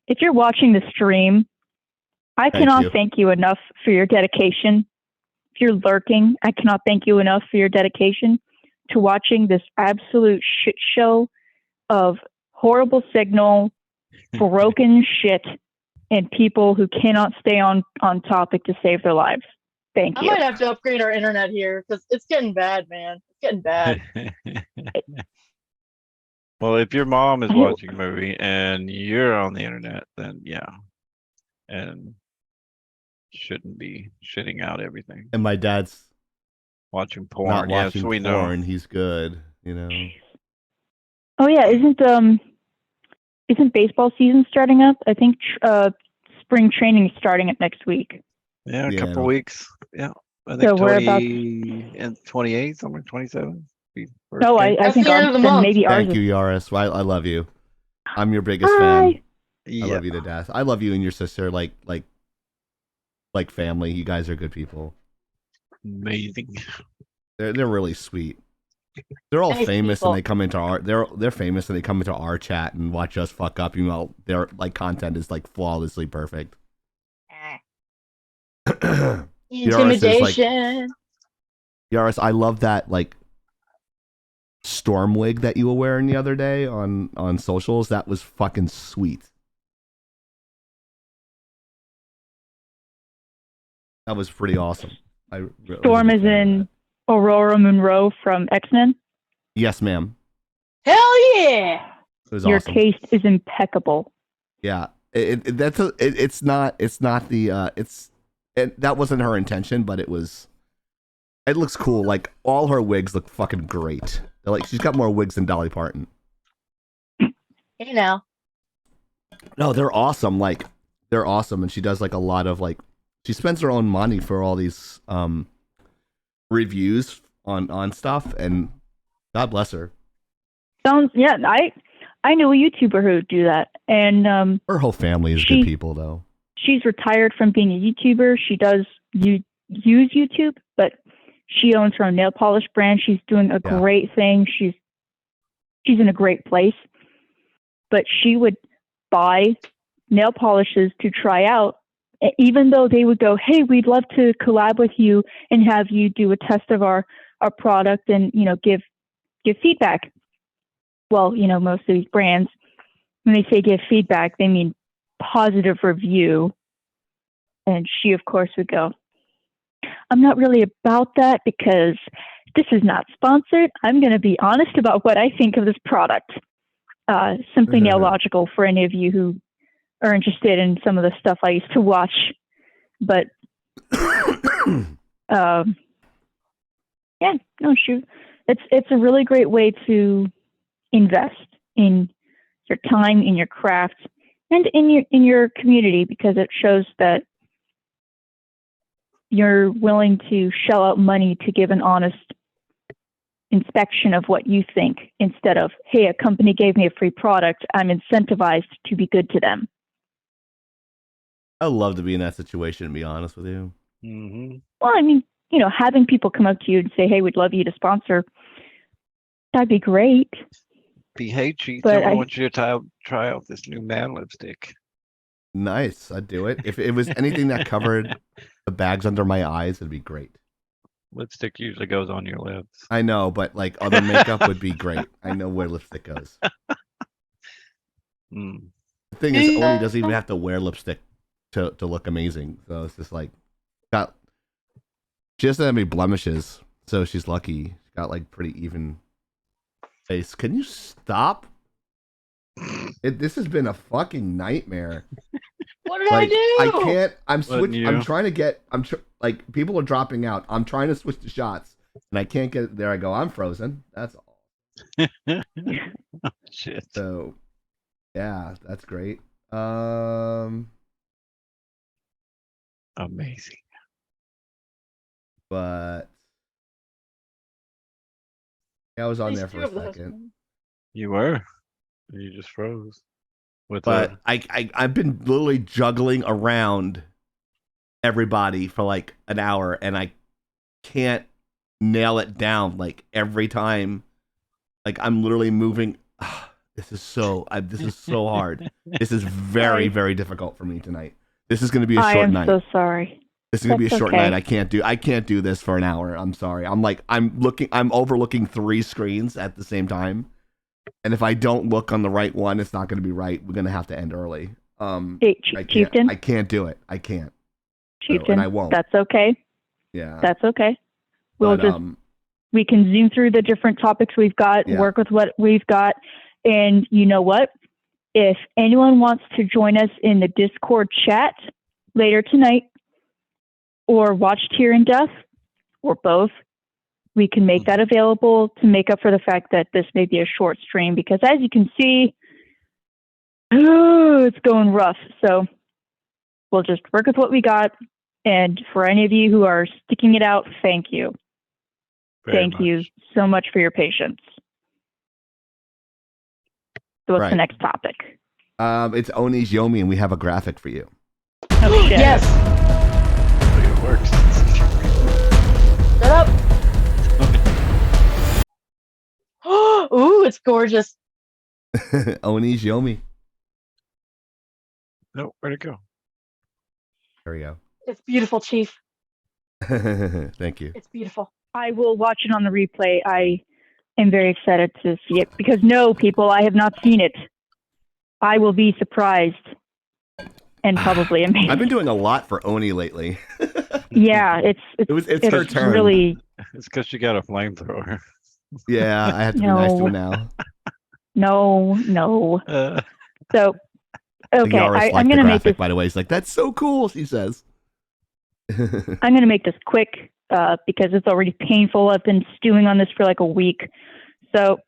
[SPEAKER 4] If you're watching the stream, I
[SPEAKER 2] Thank
[SPEAKER 4] cannot
[SPEAKER 2] you.
[SPEAKER 4] thank you enough for your dedication. If you're lurking, I cannot thank you enough for your dedication to watching this absolute shit show of horrible signal, broken shit, and people who cannot stay on topic to save their lives. Thank
[SPEAKER 6] I
[SPEAKER 4] you.
[SPEAKER 6] might have to upgrade our internet here because it's getting bad, man. It's getting bad.
[SPEAKER 5] Well, if your mom is watching a movie and you're on the internet, then yeah. And shouldn't be shitting out everything.
[SPEAKER 2] And my dad's
[SPEAKER 5] Watching porn.
[SPEAKER 2] not
[SPEAKER 5] Yes,
[SPEAKER 2] watching
[SPEAKER 5] we
[SPEAKER 2] porn.
[SPEAKER 5] know.
[SPEAKER 2] He's good,
[SPEAKER 4] Oh yeah, isn't baseball season starting up? I think spring training is starting up next week.
[SPEAKER 5] Yeah, a
[SPEAKER 2] Yeah,
[SPEAKER 5] couple
[SPEAKER 2] no.
[SPEAKER 5] weeks. Yeah. I think
[SPEAKER 4] So we're
[SPEAKER 5] 20 and 28, somewhere 27.
[SPEAKER 4] No, I
[SPEAKER 6] That's
[SPEAKER 4] think
[SPEAKER 6] the end
[SPEAKER 4] ours,
[SPEAKER 6] of the
[SPEAKER 4] then
[SPEAKER 6] month.
[SPEAKER 4] maybe ours
[SPEAKER 2] Thank you,
[SPEAKER 4] is.
[SPEAKER 2] Yaris. I love you. I'm your biggest
[SPEAKER 4] Hi.
[SPEAKER 2] fan. I
[SPEAKER 5] Yeah.
[SPEAKER 2] love you to death. I love you and your sister like family. You guys are good people.
[SPEAKER 5] Amazing.
[SPEAKER 2] They're really sweet. They're all
[SPEAKER 6] Nice
[SPEAKER 2] famous
[SPEAKER 6] people.
[SPEAKER 2] and they come into our they're famous and they come into our chat and watch us fuck up. Their like content is like flawlessly perfect. Yaris is like
[SPEAKER 6] Intimidation.
[SPEAKER 2] Yaris, I love that like storm wig that you were wearing the other day on socials. That was fucking sweet. That was pretty awesome.
[SPEAKER 4] Storm is in Aurora Monroe from X-Men.
[SPEAKER 2] Yes, ma'am.
[SPEAKER 6] Hell yeah.
[SPEAKER 2] It was
[SPEAKER 4] Your
[SPEAKER 2] awesome.
[SPEAKER 4] taste is impeccable.
[SPEAKER 2] Yeah, it's not that wasn't her intention, but it looks cool. Like all her wigs look fucking great. They're like she's got more wigs than Dolly Parton.
[SPEAKER 6] Hey now.
[SPEAKER 2] No, they're awesome. Like they're awesome, and she does like a lot of like she spends her own money for all these reviews on stuff, and God bless her.
[SPEAKER 4] Yeah, I know a YouTuber who would do that, and
[SPEAKER 2] Her whole family is good people, though.
[SPEAKER 4] She's retired from being a YouTuber. She does use YouTube, but she owns her own nail polish brand. She's doing a great thing. She's in a great place, but she would buy nail polishes to try out, even though they would go, "Hey, we'd love to collab with you and have you do a test of our product and give feedback." Well, most of these brands, when they say give feedback, they mean positive review. And she, of course, would go, "I'm not really about that because this is not sponsored. I'm going to be honest about what I think of this product." Simply nail logical for any of you who are interested in some of the stuff I used to watch. But it's a really great way to invest in your time, in your craft, and in your community, because it shows that you're willing to shell out money to give an honest inspection of what you think, instead of, "Hey, a company gave me a free product, I'm incentivized to be good to them."
[SPEAKER 2] I love to be in that situation, to be honest with you.
[SPEAKER 5] Mm-hmm.
[SPEAKER 4] Well, I mean, having people come up to you and say, "Hey, we'd love you to sponsor," that'd be great.
[SPEAKER 5] Hey, Chief,
[SPEAKER 4] But
[SPEAKER 5] I want you to try out this new man lipstick.
[SPEAKER 2] Nice, I'd do it. If it was anything that covered the bags under my eyes, it'd be great.
[SPEAKER 5] Lipstick usually goes on your lips.
[SPEAKER 2] I know, but like other makeup would be great. I know where lipstick goes.
[SPEAKER 5] Mm.
[SPEAKER 2] The thing is, Oni doesn't even have to wear lipstick to look amazing. So it's just like she doesn't have any blemishes, so she's lucky. She's got like pretty even face. Can you stop? This has been a fucking nightmare.
[SPEAKER 6] What did I do?
[SPEAKER 2] I can't. I'm trying to get. Like people are dropping out. I'm trying to switch to shots, and I can't get. There I go. I'm frozen. That's all.
[SPEAKER 5] Oh, shit.
[SPEAKER 2] So, yeah, that's great.
[SPEAKER 5] Amazing.
[SPEAKER 2] But I was on there for a
[SPEAKER 6] These two of
[SPEAKER 2] second.
[SPEAKER 5] You were. You just froze.
[SPEAKER 2] But I've been literally juggling around everybody for like an hour, and I can't nail it down. Like every time, like I'm literally moving. This is so hard. This is very, very difficult for me tonight. This is going to be a short night.
[SPEAKER 4] I am so sorry.
[SPEAKER 2] This is going to be a short night. I can't do this for an hour. I'm sorry. I'm overlooking 3 screens at the same time. And if I don't look on the right one, it's not going to be right. We're going to have to end early.
[SPEAKER 4] Chieftain?
[SPEAKER 2] I can't do it. I can't.
[SPEAKER 4] Chieftain,
[SPEAKER 2] and I won't.
[SPEAKER 4] That's okay.
[SPEAKER 2] Yeah.
[SPEAKER 4] That's okay. We can zoom through the different topics we've got, work with what we've got. And you know what? If anyone wants to join us in the Discord chat later tonight, or watch Tear and Death, or both, we can make that available to make up for the fact that this may be a short stream, because as you can see, it's going rough. So we'll just work with what we got. And for any of you who are sticking it out, thank you. Thank you so much for your patience. So what's the next topic?
[SPEAKER 2] It's Oni's Yomi, and we have a graphic for you.
[SPEAKER 4] Oh, shit.
[SPEAKER 6] Yes.
[SPEAKER 5] It works.
[SPEAKER 6] Shut up. Ooh, it's gorgeous.
[SPEAKER 2] Oni's Yomi.
[SPEAKER 5] No, where'd it go?
[SPEAKER 2] There we go.
[SPEAKER 6] It's beautiful, Chief.
[SPEAKER 2] Thank you.
[SPEAKER 6] It's beautiful.
[SPEAKER 4] I will watch it on the replay. I am very excited to see it, because no, people, I have not seen it. I will be surprised and probably amazed.
[SPEAKER 2] I've been doing a lot for Oni lately.
[SPEAKER 4] Yeah, it's
[SPEAKER 2] her turn.
[SPEAKER 4] Really.
[SPEAKER 5] It's because she got a flamethrower.
[SPEAKER 2] Yeah, I have to be nice to her now.
[SPEAKER 4] No. So, okay, I'm going to make this.
[SPEAKER 2] By the way, he's like, "That's so cool," she says.
[SPEAKER 4] I'm going to make this quick because it's already painful. I've been stewing on this for like a week. So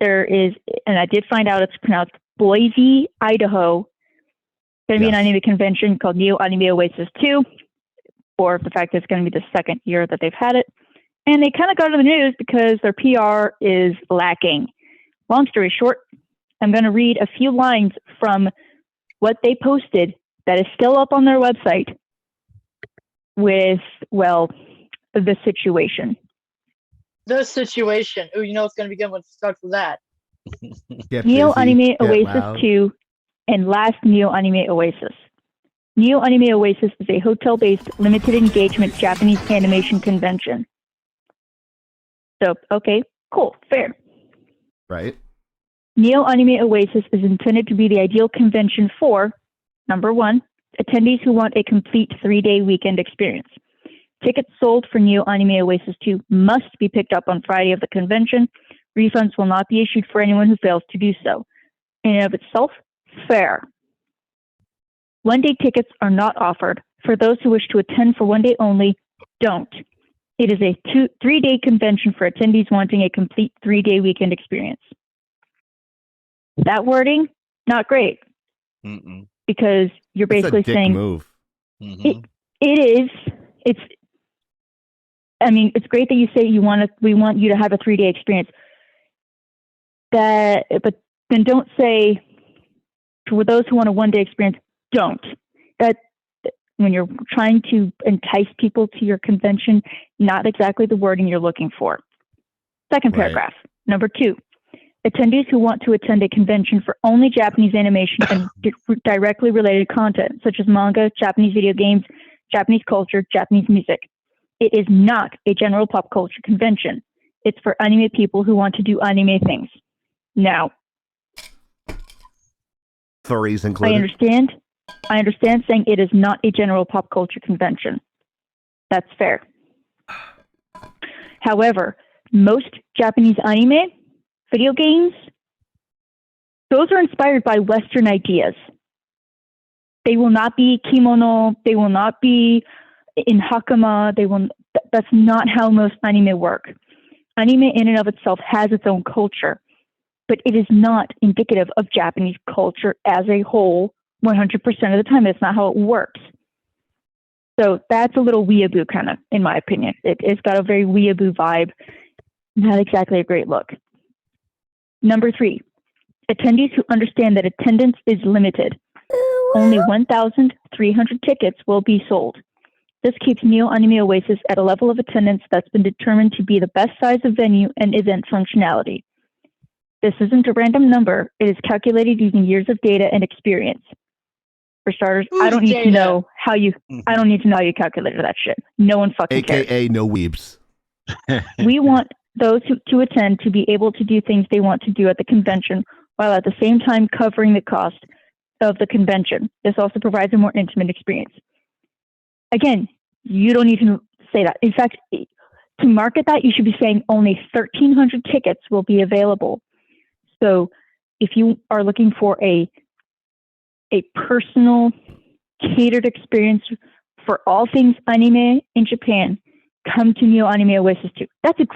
[SPEAKER 4] there is, and I did find out it's pronounced Boise, Idaho. Going to be an anime convention called Neo Anime Oasis 2. for the fact that it's going to be the second year that they've had it. And they kind of got to the news because their PR is lacking. Long story short, I'm going to read a few lines from what they posted that is still up on their website with, well, the situation.
[SPEAKER 6] The situation. Oh, you know it's going to be good when it starts with that.
[SPEAKER 4] Neo Anime Oasis 2 and last Neo Anime Oasis. Neo Anime Oasis is a hotel-based limited engagement Japanese animation convention. So, okay, cool, fair.
[SPEAKER 2] Right.
[SPEAKER 4] Neo Anime Oasis is intended to be the ideal convention for, number one, attendees who want a complete 3-day weekend experience. Tickets sold for Neo Anime Oasis 2 must be picked up on Friday of the convention. Refunds will not be issued for anyone who fails to do so. In and of itself, fair. One-day tickets are not offered. For those who wish to attend for one day only, don't. It is a 3-day convention for attendees wanting a complete 3-day weekend experience. That wording, not great. Because you're basically
[SPEAKER 2] it's a dick
[SPEAKER 4] saying
[SPEAKER 2] move.
[SPEAKER 4] it is. It's great that you say we want you to have a 3-day experience. But then don't say for those who want a 1-day experience, don't. That when you're trying to entice people to your convention, not exactly the wording you're looking for. Second paragraph, number 2. Attendees who want to attend a convention for only Japanese animation and directly related content, such as manga, Japanese video games, Japanese culture, Japanese music. It is not a general pop culture convention. It's for anime people who want to do anime things. Now,
[SPEAKER 2] furries included.
[SPEAKER 4] I understand saying it is not a general pop culture convention. That's fair. However, most Japanese anime, video games, those are inspired by Western ideas. They will not be kimono. They will not be in hakama. That's not how most anime work. Anime in and of itself has its own culture, but it is not indicative of Japanese culture as a whole 100% of the time. That's not how it works. So that's a little weeaboo kind of, in my opinion. It's got a very weeaboo vibe. Not exactly a great look. Number 3, attendees who understand that attendance is limited. Only 1,300 tickets will be sold. This keeps Neo Anime Oasis at a level of attendance that's been determined to be the best size of venue and event functionality. This isn't a random number. It is calculated using years of data and experience. For starters, I don't need to know how you calculated that shit. No one fucking cares.
[SPEAKER 2] AKA no weebs.
[SPEAKER 4] We want those to attend to be able to do things they want to do at the convention while at the same time covering the cost of the convention. This also provides a more intimate experience. Again, you don't need to say that. In fact, to market that, you should be saying only 1,300 tickets will be available. So if you are looking for a personal, catered experience for all things anime in Japan, come to Neo Anime Oasis 2. That's a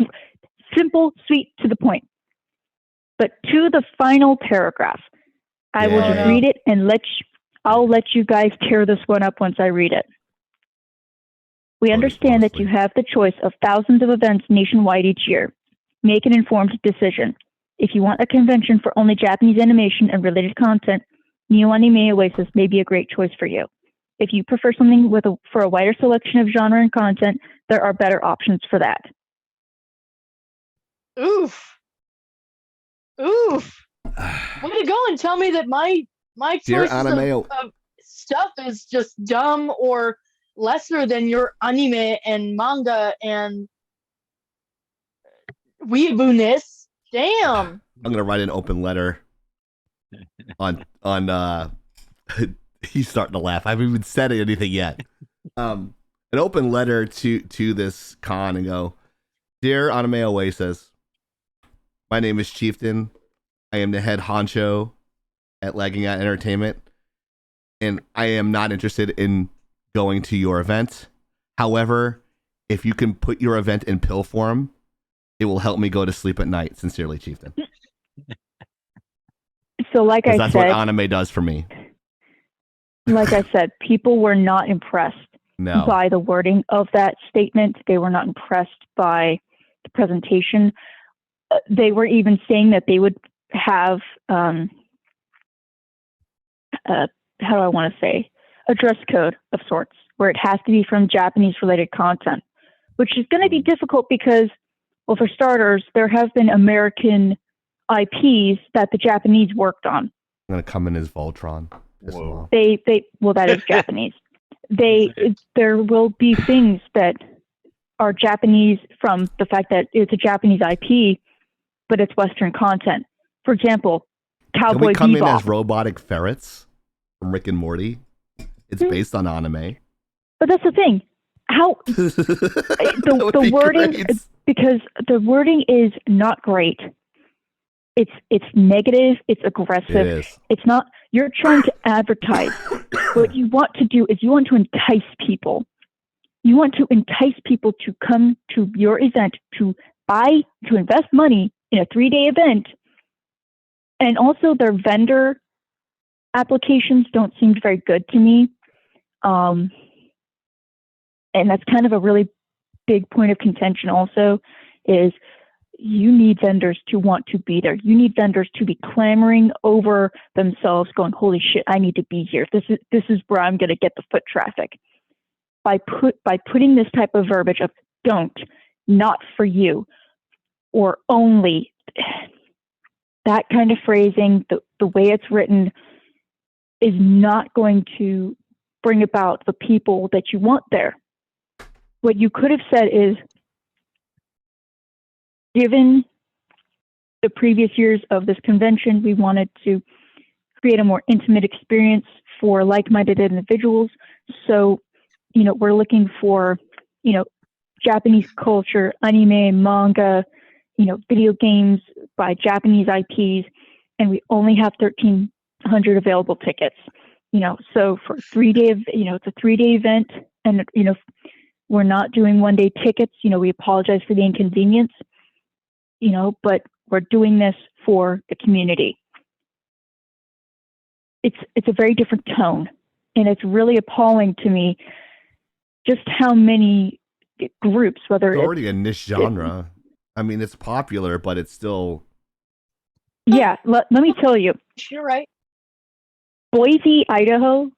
[SPEAKER 4] simple, sweet, to the point. But to the final paragraph, I will just read it and I'll let you guys tear this one up once I read it. We understand that you have the choice of thousands of events nationwide each year. Make an informed decision. If you want a convention for only Japanese animation and related content, Neo Anime Oasis may be a great choice for you. If you prefer something for a wider selection of genre and content, there are better options for that.
[SPEAKER 6] Oof. Way to go and tell me that my choice of stuff is just dumb or lesser than your anime and manga and weeboo-ness. Damn.
[SPEAKER 2] I'm gonna write an open letter on he's starting to laugh. I haven't even said anything yet. An open letter to this con and go, Dear Anime Oasis, my name is Chieftain. I am the head honcho at Laggin Out Entertainment, and I am not interested in going to your event. However, if you can put your event in pill form, it will help me go to sleep at night. Sincerely, Chieftain.
[SPEAKER 4] So like I said,
[SPEAKER 2] that's what anime does for me.
[SPEAKER 4] Like I said, people were not impressed.
[SPEAKER 2] No.
[SPEAKER 4] by the wording of that statement. They were not impressed by the presentation. They were even saying that they would have, how do I want to say, a dress code of sorts, where it has to be from Japanese-related content, which is going to be difficult because, well, for starters, there have been American IPs that the Japanese worked on.
[SPEAKER 2] I'm going to come in as Voltron.
[SPEAKER 5] Whoa.
[SPEAKER 4] Well, that is Japanese. There will be things that are Japanese from the fact that it's a Japanese IP, but it's Western content. For example, Cowboy
[SPEAKER 2] Can we come
[SPEAKER 4] Bebop.
[SPEAKER 2] in as robotic ferrets from Rick and Morty? It's based on anime.
[SPEAKER 4] But that's the thing. How the wording,
[SPEAKER 2] great.
[SPEAKER 4] because the wording is not great. It's negative. It's aggressive.
[SPEAKER 2] It is.
[SPEAKER 4] It's not. You're trying to advertise. What you want to do is you want to entice people. You want to entice people to come to your event, to invest money in a 3-day event. And also their vendor applications don't seem very good to me. And that's kind of a really big point of contention also, is you need vendors to want to be there. You need vendors to be clamoring over themselves, going, holy shit, I need to be here. This is where I'm going to get the foot traffic. By putting this type of verbiage of don't, not for you, or only, that kind of phrasing, the way it's written, is not going to bring about the people that you want there. What you could have said is, given the previous years of this convention, we wanted to create a more intimate experience for like-minded individuals. So, we're looking for, Japanese culture, anime, manga, video games by Japanese IPs, and we only have 1,300 available tickets. So for 3-day, it's a 3-day event, and we're not doing 1-day tickets. We apologize for the inconvenience. But we're doing this for the community. It's a very different tone, and it's really appalling to me just how many groups, whether
[SPEAKER 2] It's already a niche genre. I mean, it's popular, but it's still...
[SPEAKER 4] Yeah, let me tell you.
[SPEAKER 6] You're right.
[SPEAKER 4] Boise, Idaho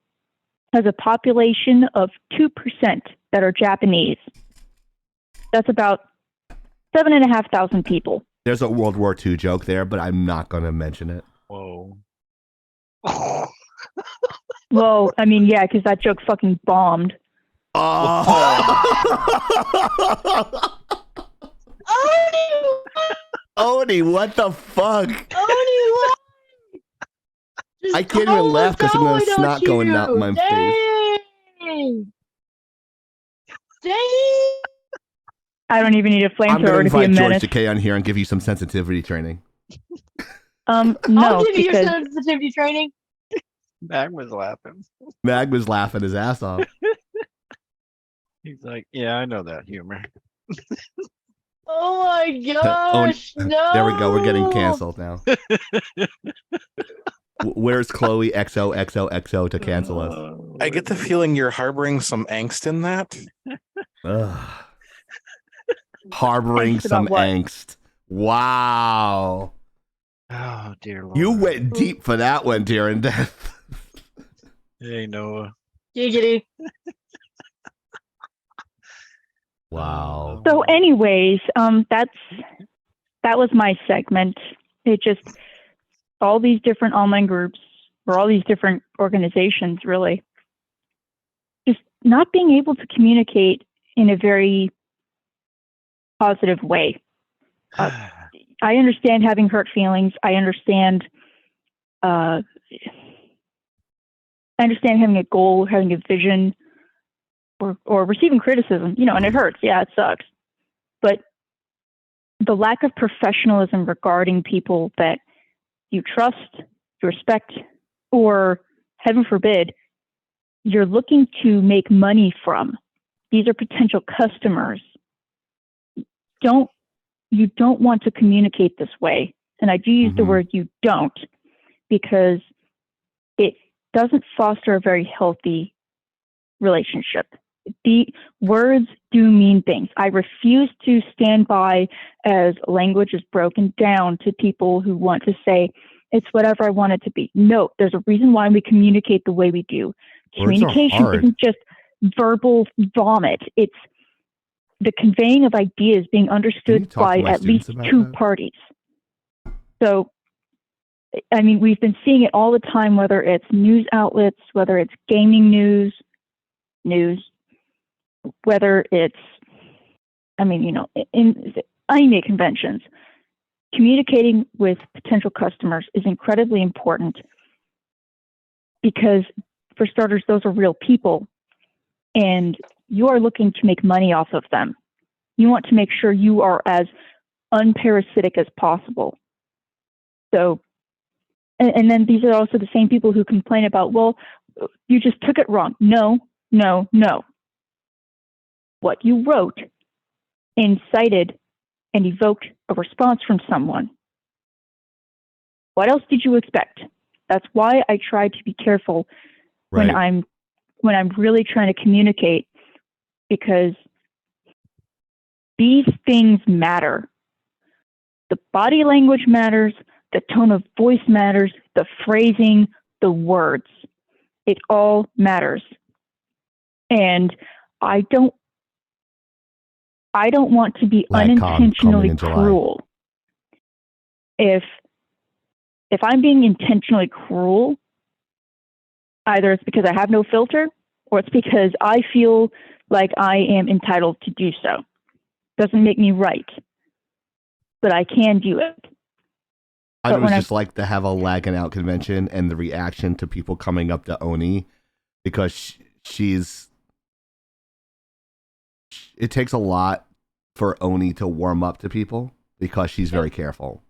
[SPEAKER 4] has a population of 2% that are Japanese. That's about 7,500 people.
[SPEAKER 2] There's a World War II joke there, but I'm not going to mention it.
[SPEAKER 5] Whoa.
[SPEAKER 4] Well, I mean, yeah, because that joke fucking bombed.
[SPEAKER 2] Odie, what the fuck?
[SPEAKER 6] Odie, what?
[SPEAKER 2] I can't even laugh because I'm going to snot going out my face.
[SPEAKER 6] Dang!
[SPEAKER 4] I don't even need a
[SPEAKER 2] I'm
[SPEAKER 4] flamethrower
[SPEAKER 2] going to
[SPEAKER 4] to be a
[SPEAKER 2] invite George
[SPEAKER 4] menace.
[SPEAKER 2] Takei on here and give you some sensitivity training.
[SPEAKER 4] No,
[SPEAKER 6] I'll give you your
[SPEAKER 4] because
[SPEAKER 6] sensitivity training.
[SPEAKER 5] Mag was laughing.
[SPEAKER 2] Mag was laughing his ass off.
[SPEAKER 5] He's like, yeah, I know that humor.
[SPEAKER 6] Oh my gosh, no!
[SPEAKER 2] There we go. We're getting canceled now. Where's Chloe XOXOXO to cancel us?
[SPEAKER 1] I get the feeling you're harboring some angst in that.
[SPEAKER 2] Ugh. Harboring
[SPEAKER 4] Angst about
[SPEAKER 2] some
[SPEAKER 4] what?
[SPEAKER 2] angst. Wow.
[SPEAKER 5] Oh, dear Lord.
[SPEAKER 2] You went deep for that one, Darren.
[SPEAKER 5] Hey, Noah.
[SPEAKER 6] Giggity.
[SPEAKER 2] Wow.
[SPEAKER 4] So, anyways, that was my segment. It just all these different online groups or all these different organizations, really, just not being able to communicate in a very positive way. I understand having hurt feelings. I understand having a goal, having a vision, or receiving criticism, and it hurts. Yeah, it sucks. But the lack of professionalism regarding people that you trust, you respect, or heaven forbid, you're looking to make money from. These are potential customers. You don't want to communicate this way. And I do use the word you don't, because it doesn't foster a very healthy relationship. The words do mean things. I refuse to stand by as language is broken down to people who want to say it's whatever I want it to be. No, there's a reason why we communicate the way we do.
[SPEAKER 2] Words are
[SPEAKER 4] Communication
[SPEAKER 2] hard.
[SPEAKER 4] isn't just verbal vomit. It's the conveying of ideas being understood
[SPEAKER 2] talk to
[SPEAKER 4] by
[SPEAKER 2] my
[SPEAKER 4] at least
[SPEAKER 2] students about
[SPEAKER 4] two
[SPEAKER 2] that?
[SPEAKER 4] parties. So, I mean, we've been seeing it all the time, whether it's news outlets, whether it's gaming news, whether it's, I mean, you know, in anime conventions, communicating with potential customers is incredibly important because, for starters, those are real people and you are looking to make money off of them. You want to make sure you are as unparasitic as possible. So, and then these are also the same people who complain about, well, you just took it wrong. No. What you wrote incited and evoked a response from someone. What else did you expect? That's why I try to be careful when I'm really trying to communicate, because these things matter. The body language matters, the tone of voice matters, the phrasing, the words. It all matters. And I don't want to be
[SPEAKER 2] LagCon
[SPEAKER 4] unintentionally
[SPEAKER 2] coming in July.
[SPEAKER 4] cruel. If I'm being intentionally cruel, either it's because I have no filter or it's because I feel like I am entitled to do so. Doesn't make me right, but I can do it.
[SPEAKER 2] I
[SPEAKER 4] But
[SPEAKER 2] would
[SPEAKER 4] when
[SPEAKER 2] just like to have a Laggin Out convention and the reaction to people coming up to Oni, because it takes a lot for Oni to warm up to people because she's very careful.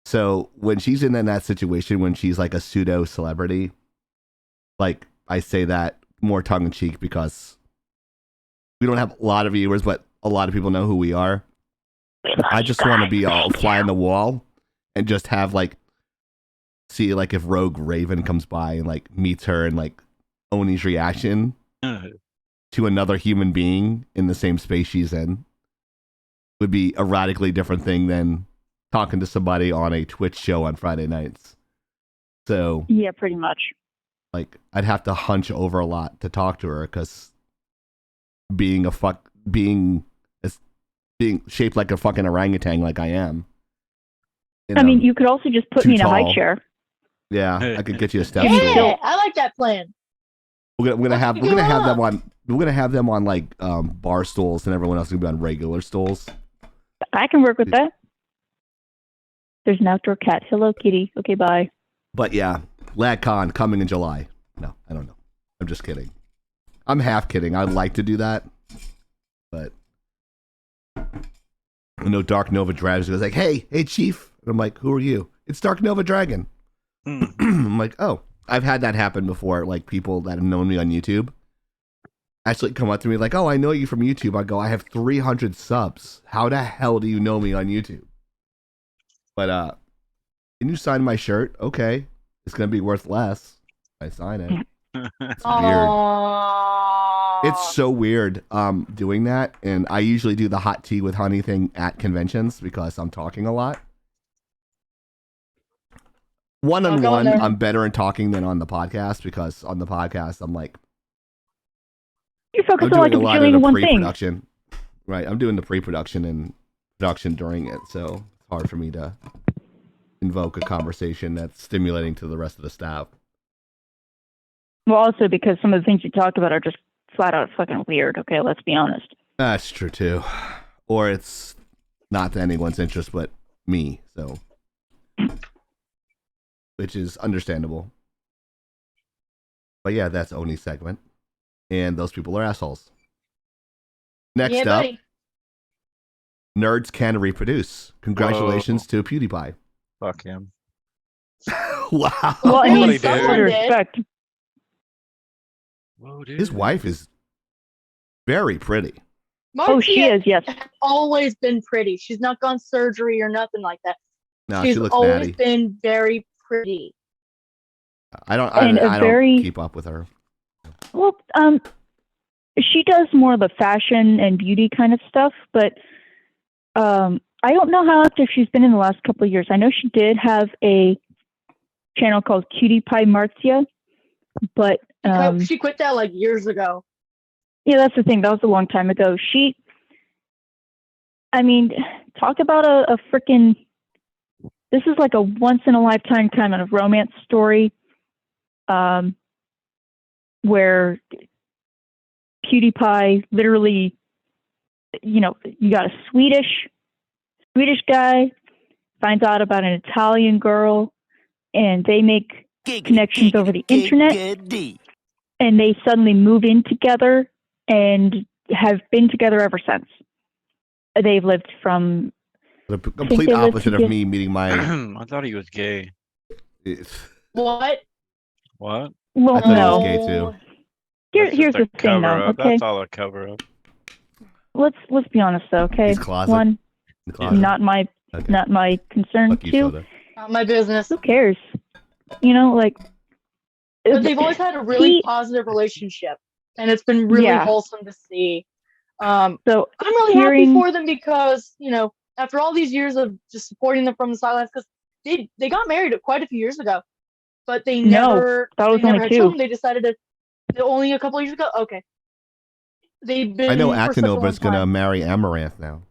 [SPEAKER 2] So when she's in that situation, when she's like a pseudo celebrity, like I say that more tongue in cheek because we don't have a lot of viewers, but a lot of people know who we are. I just want to be all fly on the wall and just have like, see like if Rogue Raven comes by and like meets her and like Oni's reaction to another human being in the same space she's in would be a radically different thing than talking to somebody on a Twitch show on Friday nights. So
[SPEAKER 4] yeah, pretty much.
[SPEAKER 2] Like I'd have to hunch over a lot to talk to her because being shaped like a fucking orangutan like I am.
[SPEAKER 4] I mean, you could also just put me in a high chair.
[SPEAKER 2] Yeah, I could get you a step
[SPEAKER 6] Yeah,
[SPEAKER 2] stool.
[SPEAKER 6] I like that plan.
[SPEAKER 2] We're gonna have them on like bar stools, and everyone else is gonna be on regular stools.
[SPEAKER 4] I can work with that. There's an outdoor cat. Hello, kitty. Okay, bye.
[SPEAKER 2] But yeah, LagCon coming in July. No, I don't know. I'm just kidding. I'm half kidding. I'd like to do that, but I know Dark Nova Dragon goes like, "Hey, Chief," and I'm like, "Who are you?" It's Dark Nova Dragon. I'm like, "Oh, I've had that happen before." Like people that have known me on YouTube actually come up to me like, "Oh, I know you from YouTube." I go, "I have 300 subs. How the hell do you know me on YouTube?" But can you sign my shirt? Okay, it's gonna be worth less. I sign it. It's weird. It's so weird doing that, and I usually do the hot tea with honey thing at conventions because I'm talking a lot. One-on-one, I'm better in talking than on the podcast because on the podcast I'm like,
[SPEAKER 4] you focus
[SPEAKER 2] I'm
[SPEAKER 4] on
[SPEAKER 2] doing
[SPEAKER 4] like
[SPEAKER 2] a lot of the
[SPEAKER 4] one thing.
[SPEAKER 2] pre-production. Right, I'm doing the pre-production and production during it, so it's hard for me to invoke a conversation that's stimulating to the rest of the staff.
[SPEAKER 4] Well, also because some of the things you talk about are just flat out fucking weird. Okay, let's be honest.
[SPEAKER 2] That's true too. Or it's not to anyone's interest but me, so which is understandable. But yeah, that's Oni's segment. And those people are assholes. Next up,
[SPEAKER 6] buddy.
[SPEAKER 2] Nerds Can Reproduce. Congratulations to PewDiePi.
[SPEAKER 5] Fuck him.
[SPEAKER 2] Wow.
[SPEAKER 4] Well, I mean,
[SPEAKER 1] Really,
[SPEAKER 4] some
[SPEAKER 1] dude.
[SPEAKER 4] respect.
[SPEAKER 5] Whoa, dude.
[SPEAKER 2] His wife is very pretty.
[SPEAKER 4] Oh, she is, yes.
[SPEAKER 6] Has always been pretty. She's not gone surgery or nothing like that.
[SPEAKER 2] No,
[SPEAKER 6] She's
[SPEAKER 2] she looks
[SPEAKER 6] always
[SPEAKER 2] natty.
[SPEAKER 6] been very pretty.
[SPEAKER 2] I don't keep up with her.
[SPEAKER 4] Well, she does more of the fashion and beauty kind of stuff, but I don't know how active she's been in the last couple of years. I know she did have a channel called Cutie Pie Marzia, but
[SPEAKER 6] She quit that like years ago.
[SPEAKER 4] yeah, that's the thing. That was a long time ago. I mean, talk about a freaking. This is like a once in a lifetime kind of romance story, where PewDiePi literally, you got a Swedish guy finds out about an Italian girl, and they make connections over the internet, and they suddenly move in together and have been together ever since. They've lived from
[SPEAKER 2] The complete opposite of me meeting my.
[SPEAKER 5] I thought he was gay.
[SPEAKER 6] What?
[SPEAKER 5] What?
[SPEAKER 4] Well,
[SPEAKER 2] I thought he
[SPEAKER 4] no.
[SPEAKER 2] was gay too.
[SPEAKER 4] Here's the thing, though.
[SPEAKER 5] Up.
[SPEAKER 4] Okay,
[SPEAKER 5] That's all a cover up.
[SPEAKER 4] let's be honest, though. Okay,
[SPEAKER 2] He's closet.
[SPEAKER 4] one,
[SPEAKER 2] Closet.
[SPEAKER 4] not my concern.
[SPEAKER 2] Fuck you,
[SPEAKER 4] Two,
[SPEAKER 2] Soda.
[SPEAKER 6] Not my business.
[SPEAKER 4] who cares? Like.
[SPEAKER 6] But they've always had a really positive relationship, and it's been really wholesome to see.
[SPEAKER 4] So
[SPEAKER 6] I'm really happy for them because, after all these years of just supporting them from the sidelines, because they got married quite a few years ago, but they never.
[SPEAKER 4] that was
[SPEAKER 6] they never
[SPEAKER 4] only
[SPEAKER 6] had
[SPEAKER 4] 2.
[SPEAKER 6] children. They decided to only a couple of years ago. Okay, they've been.
[SPEAKER 2] I know
[SPEAKER 6] for such a long
[SPEAKER 2] Akinova's gonna
[SPEAKER 6] time.
[SPEAKER 2] marry Amaranth now.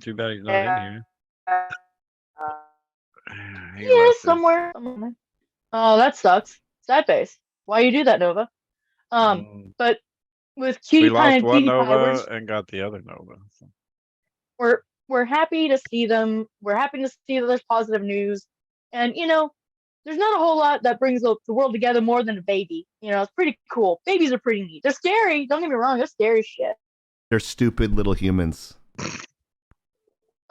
[SPEAKER 5] Too bad he's not in here. He
[SPEAKER 6] Yeah,
[SPEAKER 5] left it.
[SPEAKER 6] somewhere. Oh, that sucks. Sad face. Why you do that, Nova? But with
[SPEAKER 5] We
[SPEAKER 6] Cutie Pie
[SPEAKER 5] lost
[SPEAKER 6] and
[SPEAKER 5] one
[SPEAKER 6] PewDiePie,
[SPEAKER 5] Nova and got the other Nova. So.
[SPEAKER 6] we're happy to see them. We're happy to see that there's positive news, and there's not a whole lot that brings the world together more than a baby. It's pretty cool. Babies are pretty neat. They're scary. Don't get me wrong. They're scary as shit.
[SPEAKER 2] They're stupid little humans.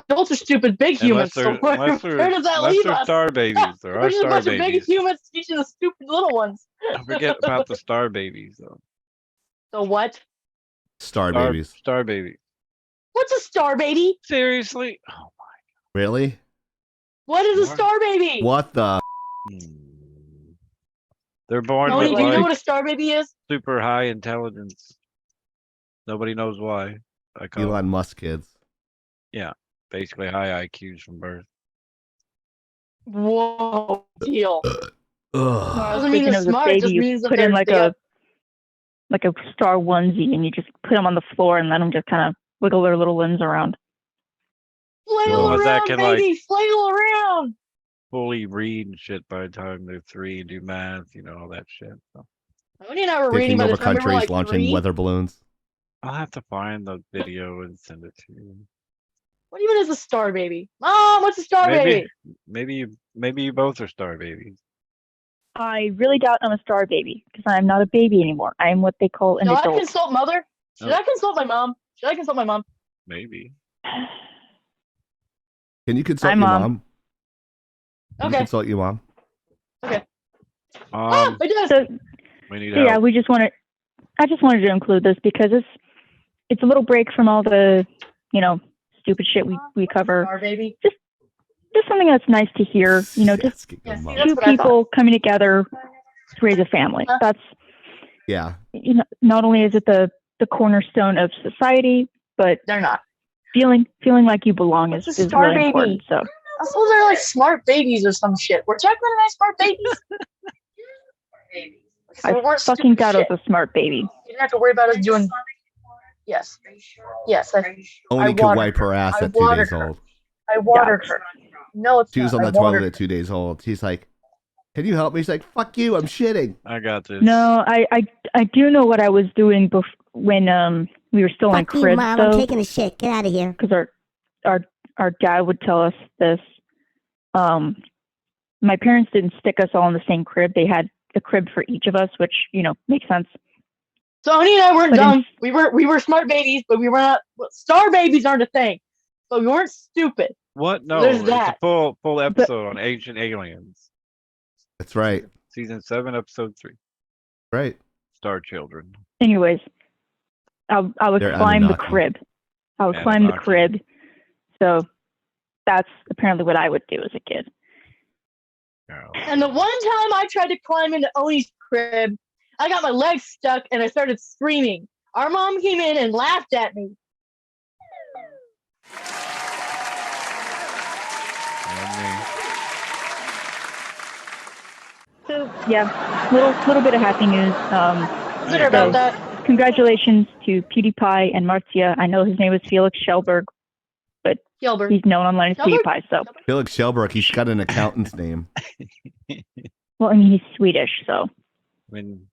[SPEAKER 6] Adults are stupid big humans. So where does that leave us?
[SPEAKER 5] Star babies. There are
[SPEAKER 6] We're just a
[SPEAKER 5] star
[SPEAKER 6] bunch of big
[SPEAKER 5] babies.
[SPEAKER 6] humans teaching the stupid little ones.
[SPEAKER 5] Don't forget about the star babies, though.
[SPEAKER 6] The what?
[SPEAKER 2] Star babies.
[SPEAKER 5] Star baby.
[SPEAKER 6] What's a star baby?
[SPEAKER 5] Seriously? Oh
[SPEAKER 2] Really?
[SPEAKER 6] What is a star baby?
[SPEAKER 2] What the?
[SPEAKER 5] They're born
[SPEAKER 6] Tony,
[SPEAKER 5] with
[SPEAKER 6] do you know
[SPEAKER 5] like
[SPEAKER 6] what a star baby is?
[SPEAKER 5] super high intelligence. Nobody knows why. I call
[SPEAKER 2] Elon Musk kids.
[SPEAKER 5] Yeah, basically high IQs from birth.
[SPEAKER 6] Whoa, deal.
[SPEAKER 4] Doesn't
[SPEAKER 6] mean they're smart, it just means that
[SPEAKER 4] put in
[SPEAKER 6] they're-
[SPEAKER 4] like a star onesie, and you just put them on the floor and let them just kind of wiggle their little limbs around.
[SPEAKER 6] Flail
[SPEAKER 5] Well, that
[SPEAKER 6] around,
[SPEAKER 5] can,
[SPEAKER 6] baby, flail around.
[SPEAKER 5] Fully read and shit by the time they're 3 and do math, all that shit. So.
[SPEAKER 6] Tony and I were reading
[SPEAKER 2] Taking
[SPEAKER 6] by the
[SPEAKER 2] over
[SPEAKER 6] time we were
[SPEAKER 2] countries,
[SPEAKER 6] like
[SPEAKER 2] launching
[SPEAKER 6] 3.
[SPEAKER 2] weather balloons.
[SPEAKER 5] I'll have to find the video and send it to you.
[SPEAKER 6] What even is a star baby? Mom, what's a star baby?
[SPEAKER 5] Maybe you both are star babies.
[SPEAKER 4] I really doubt I'm a star baby because I'm not a baby anymore. I am what they call an
[SPEAKER 6] Should I
[SPEAKER 4] adult.
[SPEAKER 6] consult mother? Should I consult my mom? Should I consult my mom?
[SPEAKER 5] Maybe.
[SPEAKER 2] Can you consult
[SPEAKER 4] I'm
[SPEAKER 2] your
[SPEAKER 4] mom.
[SPEAKER 2] mom? Can you
[SPEAKER 6] Okay.
[SPEAKER 2] consult your mom?
[SPEAKER 6] Okay. I did.
[SPEAKER 4] So,
[SPEAKER 5] We need
[SPEAKER 4] so yeah,
[SPEAKER 5] help.
[SPEAKER 4] I just wanted to include this because it's a little break from all the, stupid shit we cover.
[SPEAKER 6] Star baby.
[SPEAKER 4] Just something that's nice to hear, just
[SPEAKER 2] Asking your
[SPEAKER 6] Yeah, see,
[SPEAKER 2] mom.
[SPEAKER 6] that's
[SPEAKER 4] 2
[SPEAKER 6] what I
[SPEAKER 4] people coming together to raise a family. That's,
[SPEAKER 2] Yeah.
[SPEAKER 4] not only is it the cornerstone of society, but
[SPEAKER 6] They're not.
[SPEAKER 4] feeling like you belong
[SPEAKER 6] What's
[SPEAKER 4] is
[SPEAKER 6] a star
[SPEAKER 4] really
[SPEAKER 6] baby?
[SPEAKER 4] important. So
[SPEAKER 6] I suppose they're like smart babies or some shit. Were Jack and I smart babies? So we
[SPEAKER 4] I
[SPEAKER 6] weren't
[SPEAKER 4] fucking
[SPEAKER 6] stupid
[SPEAKER 4] doubt I
[SPEAKER 6] shit.
[SPEAKER 4] was a smart baby.
[SPEAKER 6] You didn't have to worry about us doing. Yes. Yes.
[SPEAKER 2] Only could
[SPEAKER 6] watered
[SPEAKER 2] wipe her ass
[SPEAKER 6] I
[SPEAKER 2] at 2
[SPEAKER 6] watered
[SPEAKER 2] days
[SPEAKER 6] her.
[SPEAKER 2] old.
[SPEAKER 6] I watered her. No, it's
[SPEAKER 2] She was
[SPEAKER 6] not.
[SPEAKER 2] on
[SPEAKER 6] I
[SPEAKER 2] the toilet
[SPEAKER 6] watered
[SPEAKER 2] at 2 days old. She's like, "Can you help me?" She's like, "Fuck you, I'm shitting."
[SPEAKER 5] I got this.
[SPEAKER 4] No, I do know what I was doing when we were still in
[SPEAKER 7] Fuck you,
[SPEAKER 4] cribs
[SPEAKER 7] Mom. I'm
[SPEAKER 4] though,
[SPEAKER 7] taking a shit. Get out of here.
[SPEAKER 4] because our dad would tell us this. My parents didn't stick us all in the same crib. They had a crib for each of us, which makes sense.
[SPEAKER 6] Tony and I weren't
[SPEAKER 4] But in-
[SPEAKER 6] dumb. We were smart babies, but we were not. Star babies aren't a thing, but we weren't stupid.
[SPEAKER 5] What? No,
[SPEAKER 6] There's
[SPEAKER 5] it's
[SPEAKER 6] that.
[SPEAKER 5] a full episode on Ancient Aliens.
[SPEAKER 2] That's right.
[SPEAKER 5] Season 7, episode 3.
[SPEAKER 2] Right.
[SPEAKER 5] Star Children.
[SPEAKER 4] Anyways, I would
[SPEAKER 2] They're
[SPEAKER 4] climb the
[SPEAKER 2] Anunnaki.
[SPEAKER 4] crib. I would climb the
[SPEAKER 5] Anunnaki.
[SPEAKER 4] crib. So that's apparently what I would do as a kid.
[SPEAKER 5] Oh.
[SPEAKER 6] And the one time I tried to climb into Oni's crib, I got my legs stuck and I started screaming. Our mom came in and laughed at me.
[SPEAKER 4] So yeah, little bit of happy news.
[SPEAKER 6] Bitter about that.
[SPEAKER 4] Congratulations to PewDiePi and Marcia. I know his name was Felix Schellberg, but
[SPEAKER 6] Gilbert.
[SPEAKER 4] he's known online as
[SPEAKER 6] Schellberg?
[SPEAKER 4] PewDiePi. So,
[SPEAKER 2] Felix Schellberg, he's got an accountant's name.
[SPEAKER 4] well, I mean, he's Swedish, so.
[SPEAKER 5] I mean,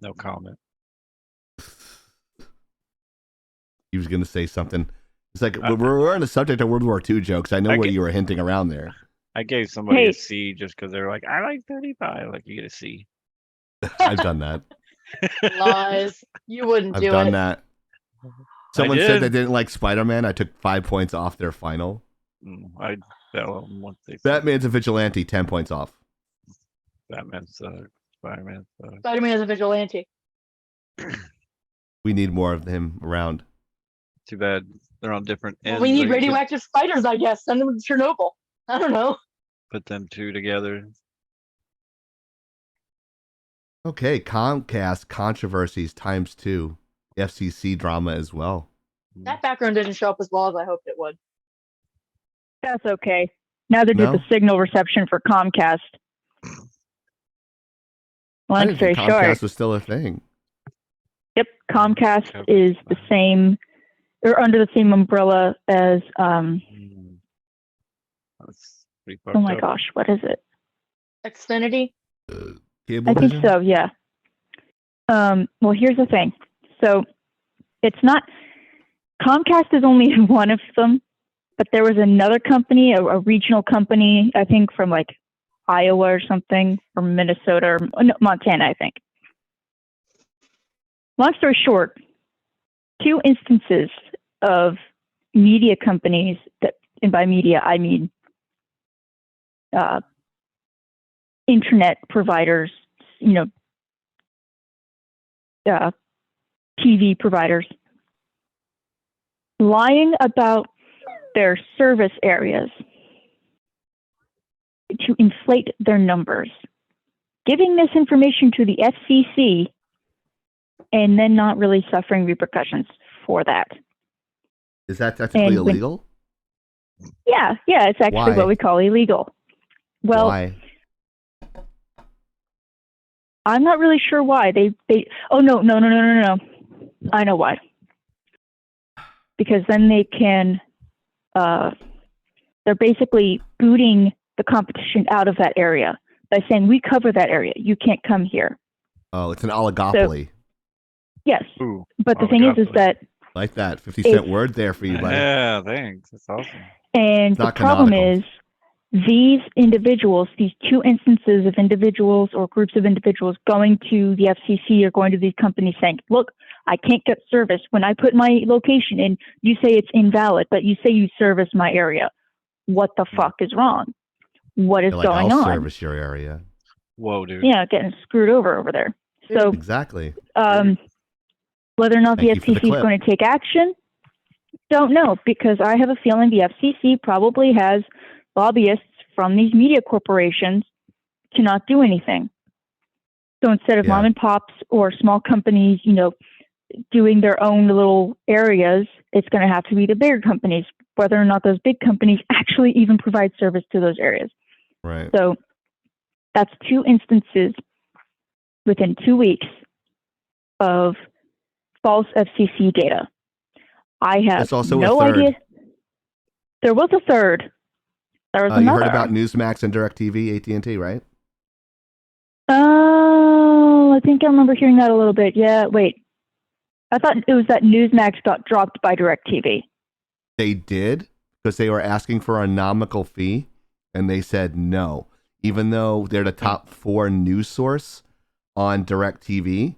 [SPEAKER 5] no comment.
[SPEAKER 2] He was going to say something. It's like, we're on the subject of World War II jokes. I know what you were hinting around there.
[SPEAKER 5] I gave somebody
[SPEAKER 4] Hey.
[SPEAKER 5] a C just because they're like, I like PewDiePi. Like, you get a C.
[SPEAKER 2] I've done that.
[SPEAKER 6] Lies. You wouldn't
[SPEAKER 2] I've
[SPEAKER 6] do
[SPEAKER 2] done
[SPEAKER 6] it.
[SPEAKER 2] that. Someone said
[SPEAKER 5] did.
[SPEAKER 2] they didn't like Spider-Man. I took 5 points off their final.
[SPEAKER 5] I tell them once they say
[SPEAKER 2] Batman's a vigilante, 10 points off.
[SPEAKER 5] Batman sucks. Spider-Man sucks.
[SPEAKER 6] Spider-Man is a vigilante.
[SPEAKER 2] We need more of him around.
[SPEAKER 5] Too bad they're on different ends.
[SPEAKER 6] We need
[SPEAKER 5] Like,
[SPEAKER 6] radioactive spiders, I guess. Send them to Chernobyl. I don't know.
[SPEAKER 5] put them two together.
[SPEAKER 2] Okay, Comcast controversies ×2. FCC drama as well.
[SPEAKER 6] That background didn't show up as well as I hoped it would.
[SPEAKER 4] That's okay. Neither did
[SPEAKER 2] No?
[SPEAKER 4] the signal reception for Comcast.
[SPEAKER 2] I
[SPEAKER 4] Long
[SPEAKER 2] didn't
[SPEAKER 4] story
[SPEAKER 2] think Comcast
[SPEAKER 4] short,
[SPEAKER 2] was still a thing.
[SPEAKER 4] yep, Comcast
[SPEAKER 5] Yep.
[SPEAKER 4] is the same, or under the same umbrella as,
[SPEAKER 5] That's pretty fucked
[SPEAKER 4] oh my
[SPEAKER 5] up.
[SPEAKER 4] gosh, what is it?
[SPEAKER 6] Xfinity?
[SPEAKER 2] Cable
[SPEAKER 4] I think
[SPEAKER 2] vision?
[SPEAKER 4] so, yeah. Well, here's the thing. So it's not, Comcast is only one of them, but there was another company, a regional company, I think from like Iowa or something, or Minnesota, or no, Montana, I think. Long story short, 2 instances of media companies that, and by media, I mean internet providers, TV providers, lying about their service areas to inflate their numbers, giving this information to the FCC, and then not really suffering repercussions for that.
[SPEAKER 2] Is that technically
[SPEAKER 4] And when-
[SPEAKER 2] illegal?
[SPEAKER 4] Yeah, it's actually
[SPEAKER 2] Why?
[SPEAKER 4] what we call illegal. Well,
[SPEAKER 2] Why?
[SPEAKER 4] I'm not really sure why. They oh no. I know why. Because then they can they're basically booting the competition out of that area by saying, we cover that area, you can't come here.
[SPEAKER 2] Oh, it's an oligopoly.
[SPEAKER 4] Yes.
[SPEAKER 5] Ooh,
[SPEAKER 4] But the thing is
[SPEAKER 5] oligopoly.
[SPEAKER 4] that,
[SPEAKER 2] Like that. 50-cent
[SPEAKER 4] It's-
[SPEAKER 2] word there for you, buddy.
[SPEAKER 5] Yeah, thanks. That's awesome.
[SPEAKER 4] and the
[SPEAKER 2] Not
[SPEAKER 4] problem
[SPEAKER 2] canonical.
[SPEAKER 4] is, these individuals, these 2 instances of individuals or groups of individuals going to the FCC or going to these companies saying, look, I can't get service. When I put my location in, you say it's invalid, but you say you service my area. What the fuck is wrong? What is
[SPEAKER 2] They're like,
[SPEAKER 4] going
[SPEAKER 2] I'll
[SPEAKER 4] on?
[SPEAKER 2] service your area.
[SPEAKER 5] Whoa, dude.
[SPEAKER 4] Yeah, getting screwed over there. So,
[SPEAKER 2] Exactly.
[SPEAKER 4] whether or not the
[SPEAKER 2] Thank you for the
[SPEAKER 4] FCC is
[SPEAKER 2] clip.
[SPEAKER 4] going to take action, don't know, because I have a feeling the FCC probably has lobbyists from these media corporations to not do anything. So instead of
[SPEAKER 2] Yeah.
[SPEAKER 4] mom and pops or small companies, doing their own little areas, it's going to have to be the bigger companies, whether or not those big companies actually even provide service to those areas.
[SPEAKER 2] Right.
[SPEAKER 4] So that's 2 instances within 2 weeks of false FCC data. I have
[SPEAKER 2] There's also
[SPEAKER 4] no
[SPEAKER 2] a third.
[SPEAKER 4] idea. There was a third. There was
[SPEAKER 2] You
[SPEAKER 4] another.
[SPEAKER 2] heard about Newsmax and DirecTV, AT&T, right?
[SPEAKER 4] Oh, I think I remember hearing that a little bit. Yeah, wait. I thought it was that Newsmax got dropped by DirecTV.
[SPEAKER 2] They did, because they were asking for a nominal fee, and they said no. Even though they're the top 4 news source on DirecTV,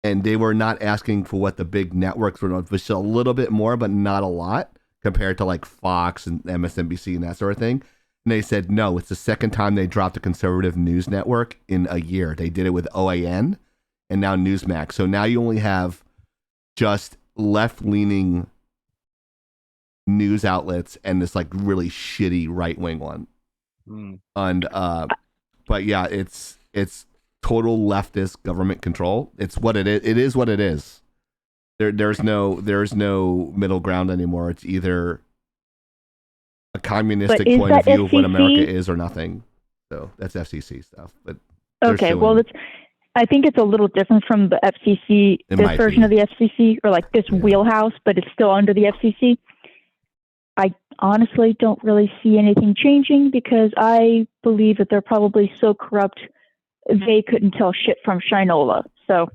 [SPEAKER 2] and they were not asking for what the big networks were, which is a little bit more, but not a lot, compared to like Fox and MSNBC and that sort of thing. And they said no. It's the second time they dropped a conservative news network in a year. They did it with OAN and now Newsmax. So now you only have just left-leaning news outlets and this like really shitty right-wing one.
[SPEAKER 5] Mm.
[SPEAKER 2] And but yeah, it's total leftist government control. It's what it is. It is what it is. There's no middle ground anymore. It's either a communistic
[SPEAKER 4] is
[SPEAKER 2] point of
[SPEAKER 4] that
[SPEAKER 2] view of what America
[SPEAKER 4] FCC?
[SPEAKER 2] is or nothing. So that's FCC stuff. But
[SPEAKER 4] Okay, well, I think it's a little different from the FCC,
[SPEAKER 2] It
[SPEAKER 4] this
[SPEAKER 2] might
[SPEAKER 4] version
[SPEAKER 2] be.
[SPEAKER 4] of the FCC, or like this wheelhouse, but it's still under the FCC. I honestly don't really see anything changing because I believe that they're probably so corrupt they couldn't tell shit from Shinola. So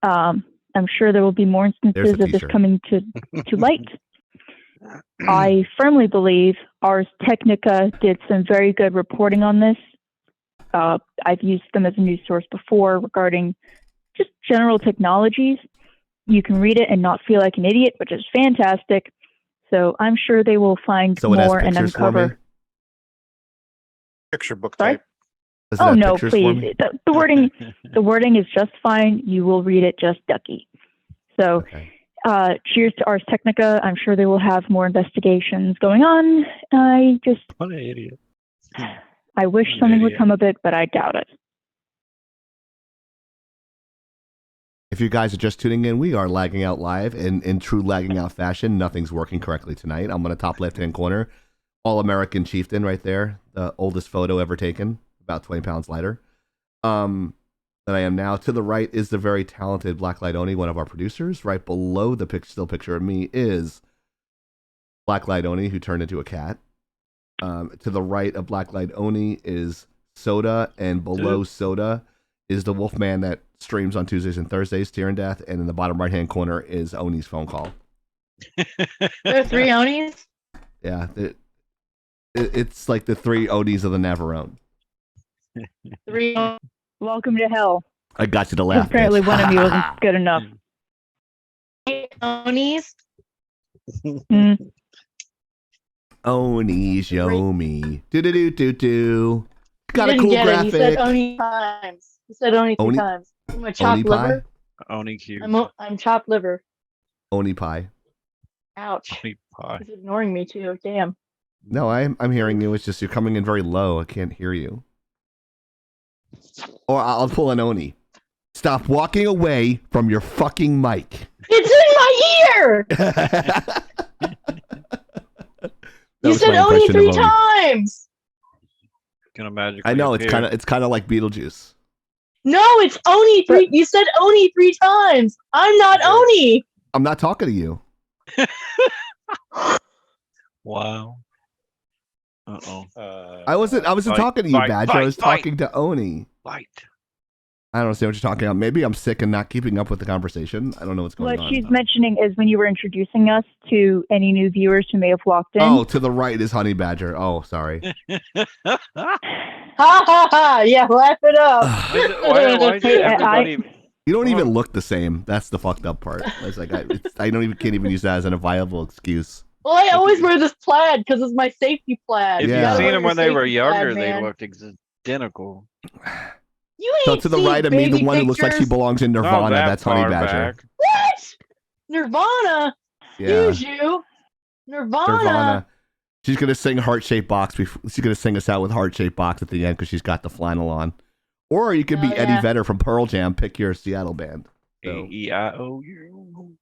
[SPEAKER 4] I'm sure there will be more instances of this
[SPEAKER 2] t-shirt.
[SPEAKER 4] coming to light. I firmly believe Ars Technica did some very good reporting on this. I've used them as a news source before regarding just general technologies. You can read it and not feel like an idiot, which is fantastic. So I'm sure they will find
[SPEAKER 2] So it has
[SPEAKER 4] more and
[SPEAKER 2] pictures for me?
[SPEAKER 4] uncover.
[SPEAKER 1] Picture book
[SPEAKER 4] Sorry?
[SPEAKER 1] type.
[SPEAKER 2] Does it
[SPEAKER 4] Oh
[SPEAKER 2] have
[SPEAKER 4] no,
[SPEAKER 2] pictures for
[SPEAKER 4] please!
[SPEAKER 2] me?
[SPEAKER 4] The wording is just fine. You will read it just ducky. So,
[SPEAKER 2] Okay.
[SPEAKER 4] cheers to Ars Technica. I'm sure they will have more investigations going on.
[SPEAKER 5] What an idiot.
[SPEAKER 4] I wish
[SPEAKER 5] An
[SPEAKER 4] something would
[SPEAKER 5] idiot.
[SPEAKER 4] come of it, but I doubt it.
[SPEAKER 2] If you guys are just tuning in, we are lagging out live in true lagging out fashion. Nothing's working correctly tonight. I'm on the top left-hand corner. All-American chieftain right there. The oldest photo ever taken. About 20 pounds lighter. Than I am now. To the right is the very talented Blacklight Oni, one of our producers. Right below the still picture of me is Blacklight Oni, who turned into a cat. To the right of Blacklight Oni is Soda, and below Soda is the Wolfman that streams on Tuesdays and Thursdays, Tear and Death, and in the bottom right-hand corner is Oni's phone call.
[SPEAKER 6] There are 3 Onis.
[SPEAKER 2] Yeah, it's like the 3 Onis of the Navarone.
[SPEAKER 6] 3
[SPEAKER 4] Welcome to hell.
[SPEAKER 2] I got you to laugh.
[SPEAKER 4] Apparently,
[SPEAKER 2] bitch.
[SPEAKER 4] one of you wasn't good enough.
[SPEAKER 6] Onis.
[SPEAKER 4] Mm.
[SPEAKER 2] Oni's Yomi. Do. Got a
[SPEAKER 6] Didn't
[SPEAKER 2] cool
[SPEAKER 6] get it. He said
[SPEAKER 2] graphic.
[SPEAKER 6] Oni times. He said Oni 3
[SPEAKER 2] Oni-
[SPEAKER 6] times. I'm a chopped
[SPEAKER 2] Oni
[SPEAKER 6] liver.
[SPEAKER 2] pie?
[SPEAKER 5] Oni Q.
[SPEAKER 6] I'm chopped liver.
[SPEAKER 2] Oni pie.
[SPEAKER 6] Ouch.
[SPEAKER 5] Oni pie.
[SPEAKER 6] He's ignoring me too. Damn.
[SPEAKER 2] No, I'm hearing you. It's just you're coming in very low. I can't hear you. Or I'll pull an Oni. Stop walking away from your fucking mic.
[SPEAKER 6] It's in my ear.
[SPEAKER 2] That
[SPEAKER 6] You
[SPEAKER 2] was
[SPEAKER 6] said
[SPEAKER 2] my
[SPEAKER 6] Oni
[SPEAKER 2] impression of
[SPEAKER 6] 3 times.
[SPEAKER 5] Gonna magically
[SPEAKER 2] I know it's
[SPEAKER 5] appear.
[SPEAKER 2] kind of like Beetlejuice.
[SPEAKER 6] No, it's Oni 3. You said Oni 3 times. I'm not
[SPEAKER 5] Yeah.
[SPEAKER 6] Oni.
[SPEAKER 2] I'm not talking to you.
[SPEAKER 5] Wow. Uh-oh.
[SPEAKER 2] I wasn't
[SPEAKER 5] Fight,
[SPEAKER 2] talking to you,
[SPEAKER 5] fight,
[SPEAKER 2] Badger. I was
[SPEAKER 5] fight,
[SPEAKER 2] talking to Oni.
[SPEAKER 5] Light.
[SPEAKER 2] I don't understand what you're talking about. Maybe I'm sick and not keeping up with the conversation. I don't know what's going
[SPEAKER 4] What
[SPEAKER 2] on.
[SPEAKER 4] she's mentioning is when you were introducing us to any new viewers who may have walked in.
[SPEAKER 2] Oh, to the right is Honey Badger. Oh, sorry.
[SPEAKER 6] Ha ha ha. Yeah, laugh it up.
[SPEAKER 5] Why did
[SPEAKER 4] Hey,
[SPEAKER 5] everybody...
[SPEAKER 2] You don't even look the same. That's the fucked up part. It's like I can't even use that as a viable excuse.
[SPEAKER 6] Well, I always wear this plaid because it's my safety plaid.
[SPEAKER 5] If
[SPEAKER 2] Yeah.
[SPEAKER 5] you've
[SPEAKER 6] gotta
[SPEAKER 5] seen
[SPEAKER 6] wear
[SPEAKER 5] them
[SPEAKER 6] your
[SPEAKER 5] when they were
[SPEAKER 6] safety plaid,
[SPEAKER 5] younger, they
[SPEAKER 6] man.
[SPEAKER 5] looked identical.
[SPEAKER 6] You
[SPEAKER 2] So
[SPEAKER 6] ain't
[SPEAKER 2] to the
[SPEAKER 6] seen
[SPEAKER 2] right of me, the
[SPEAKER 6] baby
[SPEAKER 2] one who looks like she
[SPEAKER 6] pictures?
[SPEAKER 2] belongs in
[SPEAKER 5] Not
[SPEAKER 2] Nirvana,
[SPEAKER 5] that
[SPEAKER 2] that's Honey
[SPEAKER 5] far
[SPEAKER 2] Badger.
[SPEAKER 5] back.
[SPEAKER 6] What? Nirvana?
[SPEAKER 2] Yeah,
[SPEAKER 6] Excuse you. Nirvana.
[SPEAKER 2] Nirvana. She's gonna sing Heart Shaped Box. She's gonna sing us out with Heart Shaped Box at the end because she's got the flannel on. Or you could be
[SPEAKER 6] Oh,
[SPEAKER 2] Eddie
[SPEAKER 6] yeah.
[SPEAKER 2] Vedder from Pearl Jam. Pick your Seattle band. So,
[SPEAKER 5] A-E-I-O-U.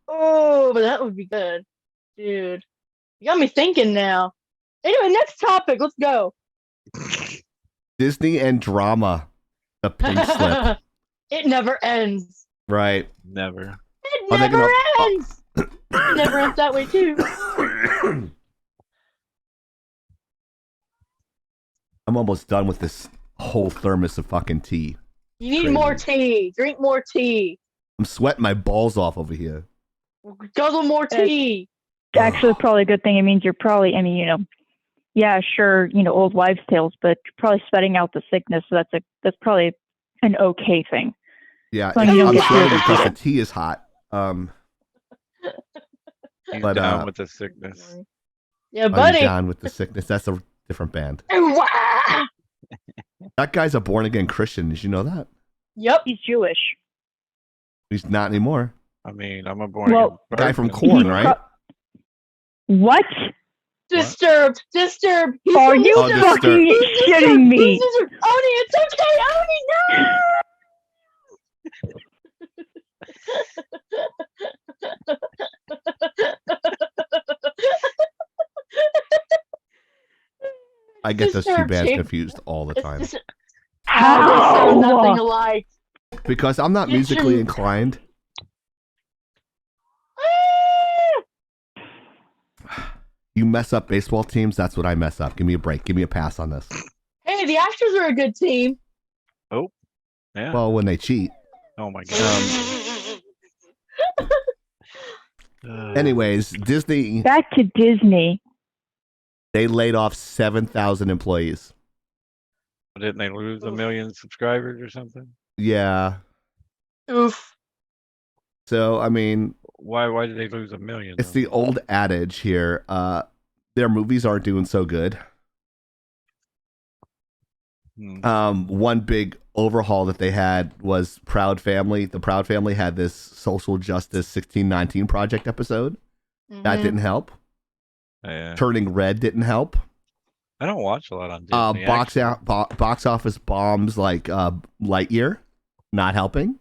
[SPEAKER 6] Oh, but that would be good. Dude. You got me thinking now. Anyway, next topic. Let's go.
[SPEAKER 2] Disney and drama. The pink slip.
[SPEAKER 6] It never ends.
[SPEAKER 2] Right.
[SPEAKER 5] Never.
[SPEAKER 6] It
[SPEAKER 2] Are they
[SPEAKER 6] never
[SPEAKER 2] gonna-
[SPEAKER 6] ends. It never ends that way too.
[SPEAKER 2] I'm almost done with this whole thermos of fucking tea.
[SPEAKER 6] You need
[SPEAKER 2] Crazy.
[SPEAKER 6] more tea. Drink more tea.
[SPEAKER 2] I'm sweating my balls off over here.
[SPEAKER 6] Guzzle more tea.
[SPEAKER 4] Actually, probably a good thing. It means you're probably, yeah, sure, old wives' tales, but you're probably sweating out the sickness. So that's probably an okay thing.
[SPEAKER 2] Yeah,
[SPEAKER 4] Well, you don't
[SPEAKER 2] I'm
[SPEAKER 4] get
[SPEAKER 2] sweating
[SPEAKER 4] to-
[SPEAKER 2] because the tea is hot.
[SPEAKER 5] He's
[SPEAKER 2] But,
[SPEAKER 5] down with the sickness.
[SPEAKER 6] Yeah,
[SPEAKER 2] I'm
[SPEAKER 6] buddy.
[SPEAKER 2] down with the sickness. That's a different band.
[SPEAKER 6] Wah!
[SPEAKER 2] That guy's a born again Christian. Did you know that?
[SPEAKER 6] Yep.
[SPEAKER 4] He's Jewish.
[SPEAKER 2] He's not anymore.
[SPEAKER 5] I mean, I'm a born
[SPEAKER 4] Well,
[SPEAKER 2] Guy from
[SPEAKER 5] Korn.
[SPEAKER 2] Korn, right?
[SPEAKER 4] What?
[SPEAKER 6] Disturbed. He's
[SPEAKER 4] Are
[SPEAKER 6] from
[SPEAKER 4] you
[SPEAKER 6] Disturbed.
[SPEAKER 4] fucking
[SPEAKER 6] He's
[SPEAKER 4] shitting me?
[SPEAKER 6] He's Disturbed. Oni, it's okay.
[SPEAKER 2] I get those two
[SPEAKER 6] Disturbed,
[SPEAKER 2] bands
[SPEAKER 6] Chief.
[SPEAKER 2] confused all the time
[SPEAKER 6] How they sound nothing
[SPEAKER 4] How?
[SPEAKER 6] alike.
[SPEAKER 2] because I'm not
[SPEAKER 6] You
[SPEAKER 2] musically
[SPEAKER 6] shouldn't-
[SPEAKER 2] inclined. You mess up baseball teams, that's what I mess up. Give me a break. Give me a pass on this.
[SPEAKER 6] Hey, the Astros are a good team.
[SPEAKER 5] Yeah.
[SPEAKER 2] Well, when they cheat.
[SPEAKER 5] Oh my god.
[SPEAKER 2] Anyways, Disney,
[SPEAKER 4] Back to Disney.
[SPEAKER 2] they laid off 7,000 employees.
[SPEAKER 5] Didn't they lose 1 million subscribers or something?
[SPEAKER 2] Yeah.
[SPEAKER 6] Oof.
[SPEAKER 2] So, I mean,
[SPEAKER 5] Why did they lose 1 million?
[SPEAKER 2] it's
[SPEAKER 5] though?
[SPEAKER 2] the old adage here. Their movies aren't doing so good. One big overhaul that they had was Proud Family. The Proud Family had this social justice 1619 project episode. That
[SPEAKER 6] Mhm.
[SPEAKER 2] didn't help.
[SPEAKER 5] Yeah.
[SPEAKER 2] Turning Red didn't help.
[SPEAKER 5] I don't watch a lot on Disney.
[SPEAKER 2] Box office bombs like Lightyear, not helping.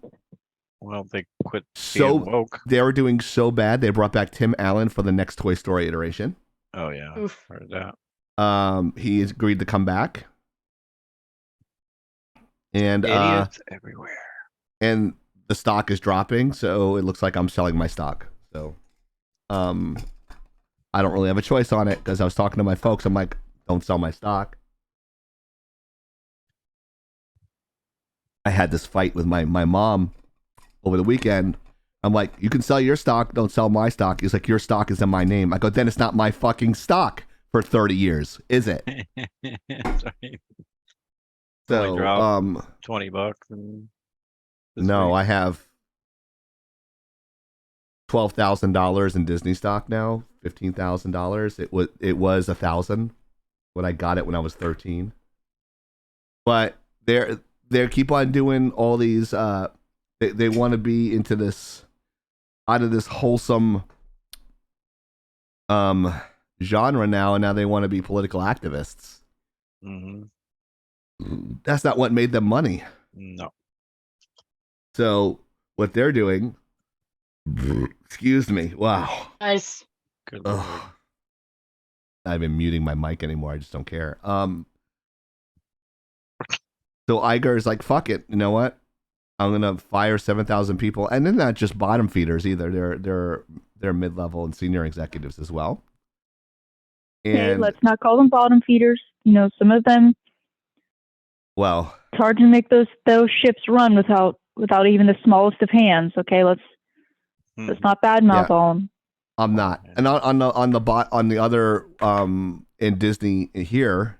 [SPEAKER 5] Well, they quit
[SPEAKER 2] So
[SPEAKER 5] being woke.
[SPEAKER 2] they were doing so bad they brought back Tim Allen for the next Toy Story iteration.
[SPEAKER 5] Oh yeah,
[SPEAKER 6] Oof.
[SPEAKER 5] heard that.
[SPEAKER 2] He has agreed to come back. And
[SPEAKER 5] Idiots everywhere.
[SPEAKER 2] and the stock is dropping, so it looks like I'm selling my stock. So I don't really have a choice on it because I was talking to my folks. I'm like, don't sell my stock. I had this fight with my mom over the weekend. I'm like, you can sell your stock, don't sell my stock. He's like, your stock is in my name. I go, then it's not my fucking stock for 30 years, is it?
[SPEAKER 5] Sorry.
[SPEAKER 2] So,
[SPEAKER 5] drop. $20 and
[SPEAKER 2] no, I have $12,000 in Disney stock now. $15,000. It was $1,000 when I got it when I was 13. But they keep on doing all these. They want to be into this, out of this wholesome genre now, and now they want to be political activists.
[SPEAKER 5] Mm-hmm.
[SPEAKER 2] That's not what made them money.
[SPEAKER 5] No.
[SPEAKER 2] So what they're doing, excuse me, wow.
[SPEAKER 6] Nice.
[SPEAKER 5] Good lord.
[SPEAKER 2] Ugh. I've been muting my mic anymore. I just don't care. So Iger is like, fuck it. You know what? I'm gonna fire 7,000 people, and they're not just bottom feeders either. They're mid-level and senior executives as well.
[SPEAKER 4] Hey,
[SPEAKER 2] And
[SPEAKER 4] let's not call them bottom feeders. You know, some of them,
[SPEAKER 2] well,
[SPEAKER 4] it's hard to make those ships run without even the smallest of hands. Okay, let's not badmouth all them.
[SPEAKER 2] I'm not. And on the other in Disney here,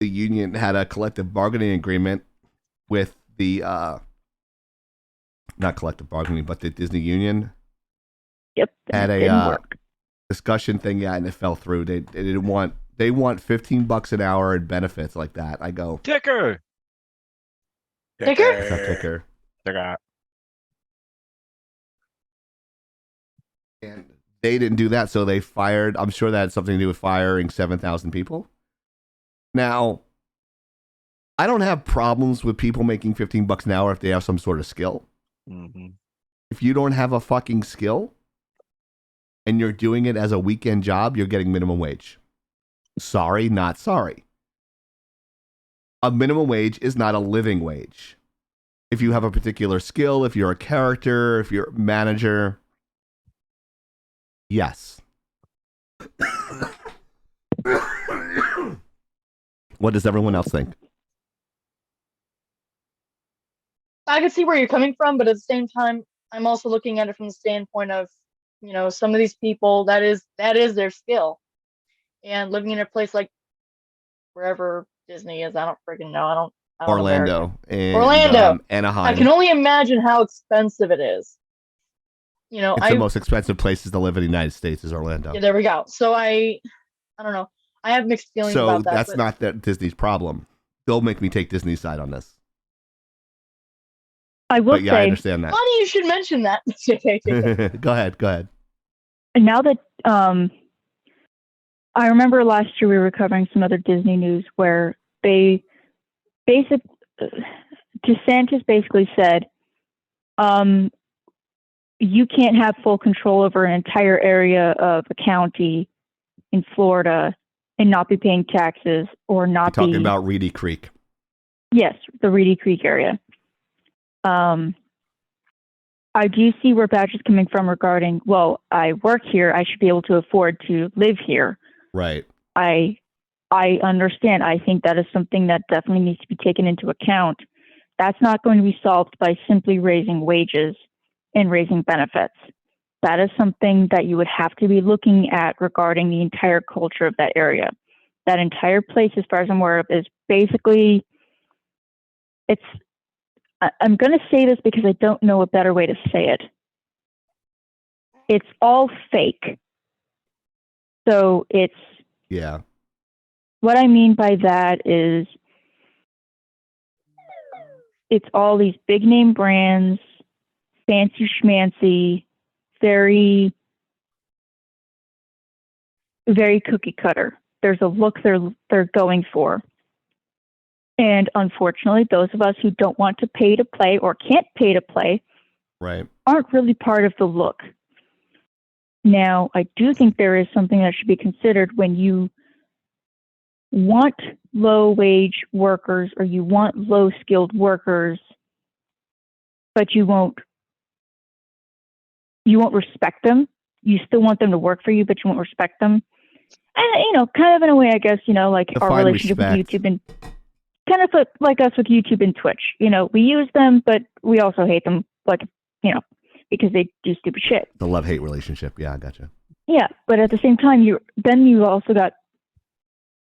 [SPEAKER 2] the union had a collective bargaining agreement with the not collective bargaining, but the Disney union
[SPEAKER 4] Yep.
[SPEAKER 2] had
[SPEAKER 4] it didn't
[SPEAKER 2] a
[SPEAKER 4] work.
[SPEAKER 2] discussion thing, and it fell through. They want $15 an hour in benefits like that. I go,
[SPEAKER 5] Ticker.
[SPEAKER 6] Ticker?
[SPEAKER 2] what's up, Ticker?
[SPEAKER 5] Ticker.
[SPEAKER 2] And they didn't do that, so they fired. I'm sure that had something to do with firing 7,000 people. Now, I don't have problems with people making $15 an hour if they have some sort of skill.
[SPEAKER 5] Mm-hmm.
[SPEAKER 2] If you don't have a fucking skill and you're doing it as a weekend job, you're getting minimum wage. Sorry, not sorry. A minimum wage is not a living wage. If you have a particular skill, if you're a character, if you're a manager, yes. What does everyone else think?
[SPEAKER 6] I can see where you're coming from, but at the same time, I'm also looking at it from the standpoint of, you know, some of these people, that is their skill. And living in a place like wherever Disney is, I don't freaking know. I don't
[SPEAKER 2] Orlando and
[SPEAKER 6] Orlando.
[SPEAKER 2] Anaheim.
[SPEAKER 6] I can only imagine how expensive it is. You know,
[SPEAKER 2] It's the most expensive places to live in the United States is Orlando.
[SPEAKER 6] Yeah, there we go. So I don't know. I have mixed feelings
[SPEAKER 2] So
[SPEAKER 6] about that.
[SPEAKER 2] that's
[SPEAKER 6] but
[SPEAKER 2] not that Disney's problem. They'll make me take Disney's side on this.
[SPEAKER 4] I will
[SPEAKER 2] But yeah, I
[SPEAKER 4] say,
[SPEAKER 2] understand that.
[SPEAKER 6] funny you should mention that.
[SPEAKER 2] Go ahead.
[SPEAKER 4] now that I remember last year we were covering some other Disney news where DeSantis basically said, you can't have full control over an entire area of a county in Florida and not be paying taxes or not
[SPEAKER 2] You're talking about Reedy Creek.
[SPEAKER 4] Yes, the Reedy Creek area. I do see where Batch is coming from regarding, well, I work here, I should be able to afford to live here.
[SPEAKER 2] Right.
[SPEAKER 4] I understand. I think that is something that definitely needs to be taken into account. That's not going to be solved by simply raising wages and raising benefits. That is something that you would have to be looking at regarding the entire culture of that area. That entire place, as far as I'm aware of, is basically, I'm going to say this because I don't know a better way to say it. It's all fake. So
[SPEAKER 2] yeah.
[SPEAKER 4] What I mean by that is it's all these big name brands, fancy schmancy, very, very cookie cutter. There's a look they're going for. And unfortunately, those of us who don't want to pay to play or can't pay to play
[SPEAKER 2] right.
[SPEAKER 4] aren't really part of the look. Now, I do think there is something that should be considered when you want low-wage workers or you want low-skilled workers, but you won't respect them. You still want them to work for you, but you won't respect them. And, kind of in a way, I guess, like
[SPEAKER 2] Define
[SPEAKER 4] our relationship
[SPEAKER 2] respect.
[SPEAKER 4] with YouTube and kind of like us with YouTube and Twitch. We use them, but we also hate them, because they do stupid shit.
[SPEAKER 2] The love-hate relationship. Yeah, I gotcha.
[SPEAKER 4] Yeah, but at the same time, you also got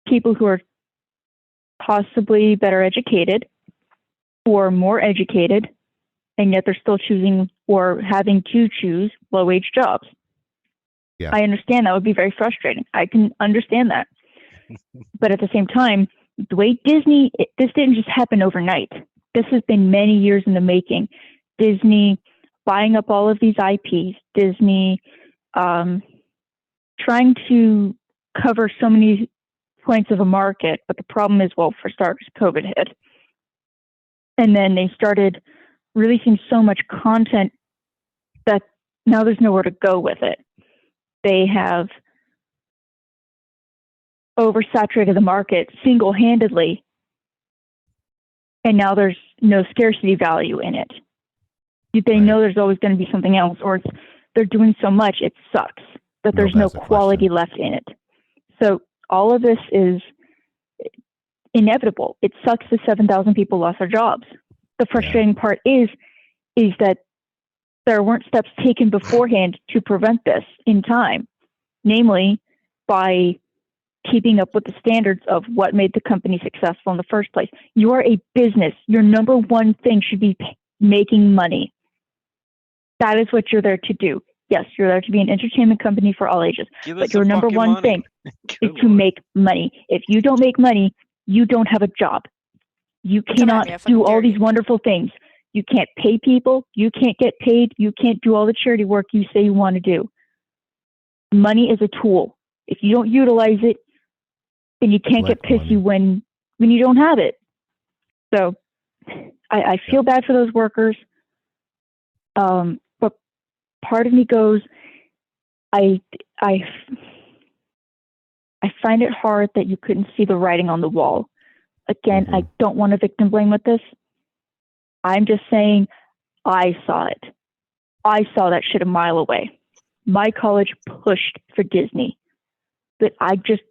[SPEAKER 4] people who are possibly better educated or more educated, and yet they're still choosing or having to choose low-wage jobs.
[SPEAKER 2] Yeah.
[SPEAKER 4] I understand that would be very frustrating. I can understand that. But at the same time, the way Disney, this didn't just happen overnight. This has been many years in the making. Disney buying up all of these IPs, Disney trying to cover so many points of a market, but the problem is, well, for starters, COVID hit. And then they started releasing so much content that now there's nowhere to go with it. They have oversaturated the market single-handedly, and now there's no scarcity value in it. They know there's always going to be something else, or they're doing so much, it sucks that there's no quality left in it. So all of this is inevitable. It sucks that 7,000 people lost their jobs. The frustrating part is that there weren't steps taken beforehand to prevent this in time, namely by keeping up with the standards of what made the company successful in the first place. You are a business. Your number one thing should be making money. That is what you're there to do. Yes, you're there to be an entertainment company for all ages, but your number one thing is to make money. If you don't make money, you don't have a job. You cannot do all these wonderful things. You can't pay people. You can't get paid. You can't do all the charity work you say you want to do. Money is a tool. If you don't utilize it, then you can't get pissy when you don't have it. So I feel bad for those workers. But part of me goes, I find it hard that you couldn't see the writing on the wall. Again, I don't want to victim blame with this. I'm just saying I saw it. I saw that shit a mile away. My college pushed for Disney, but I just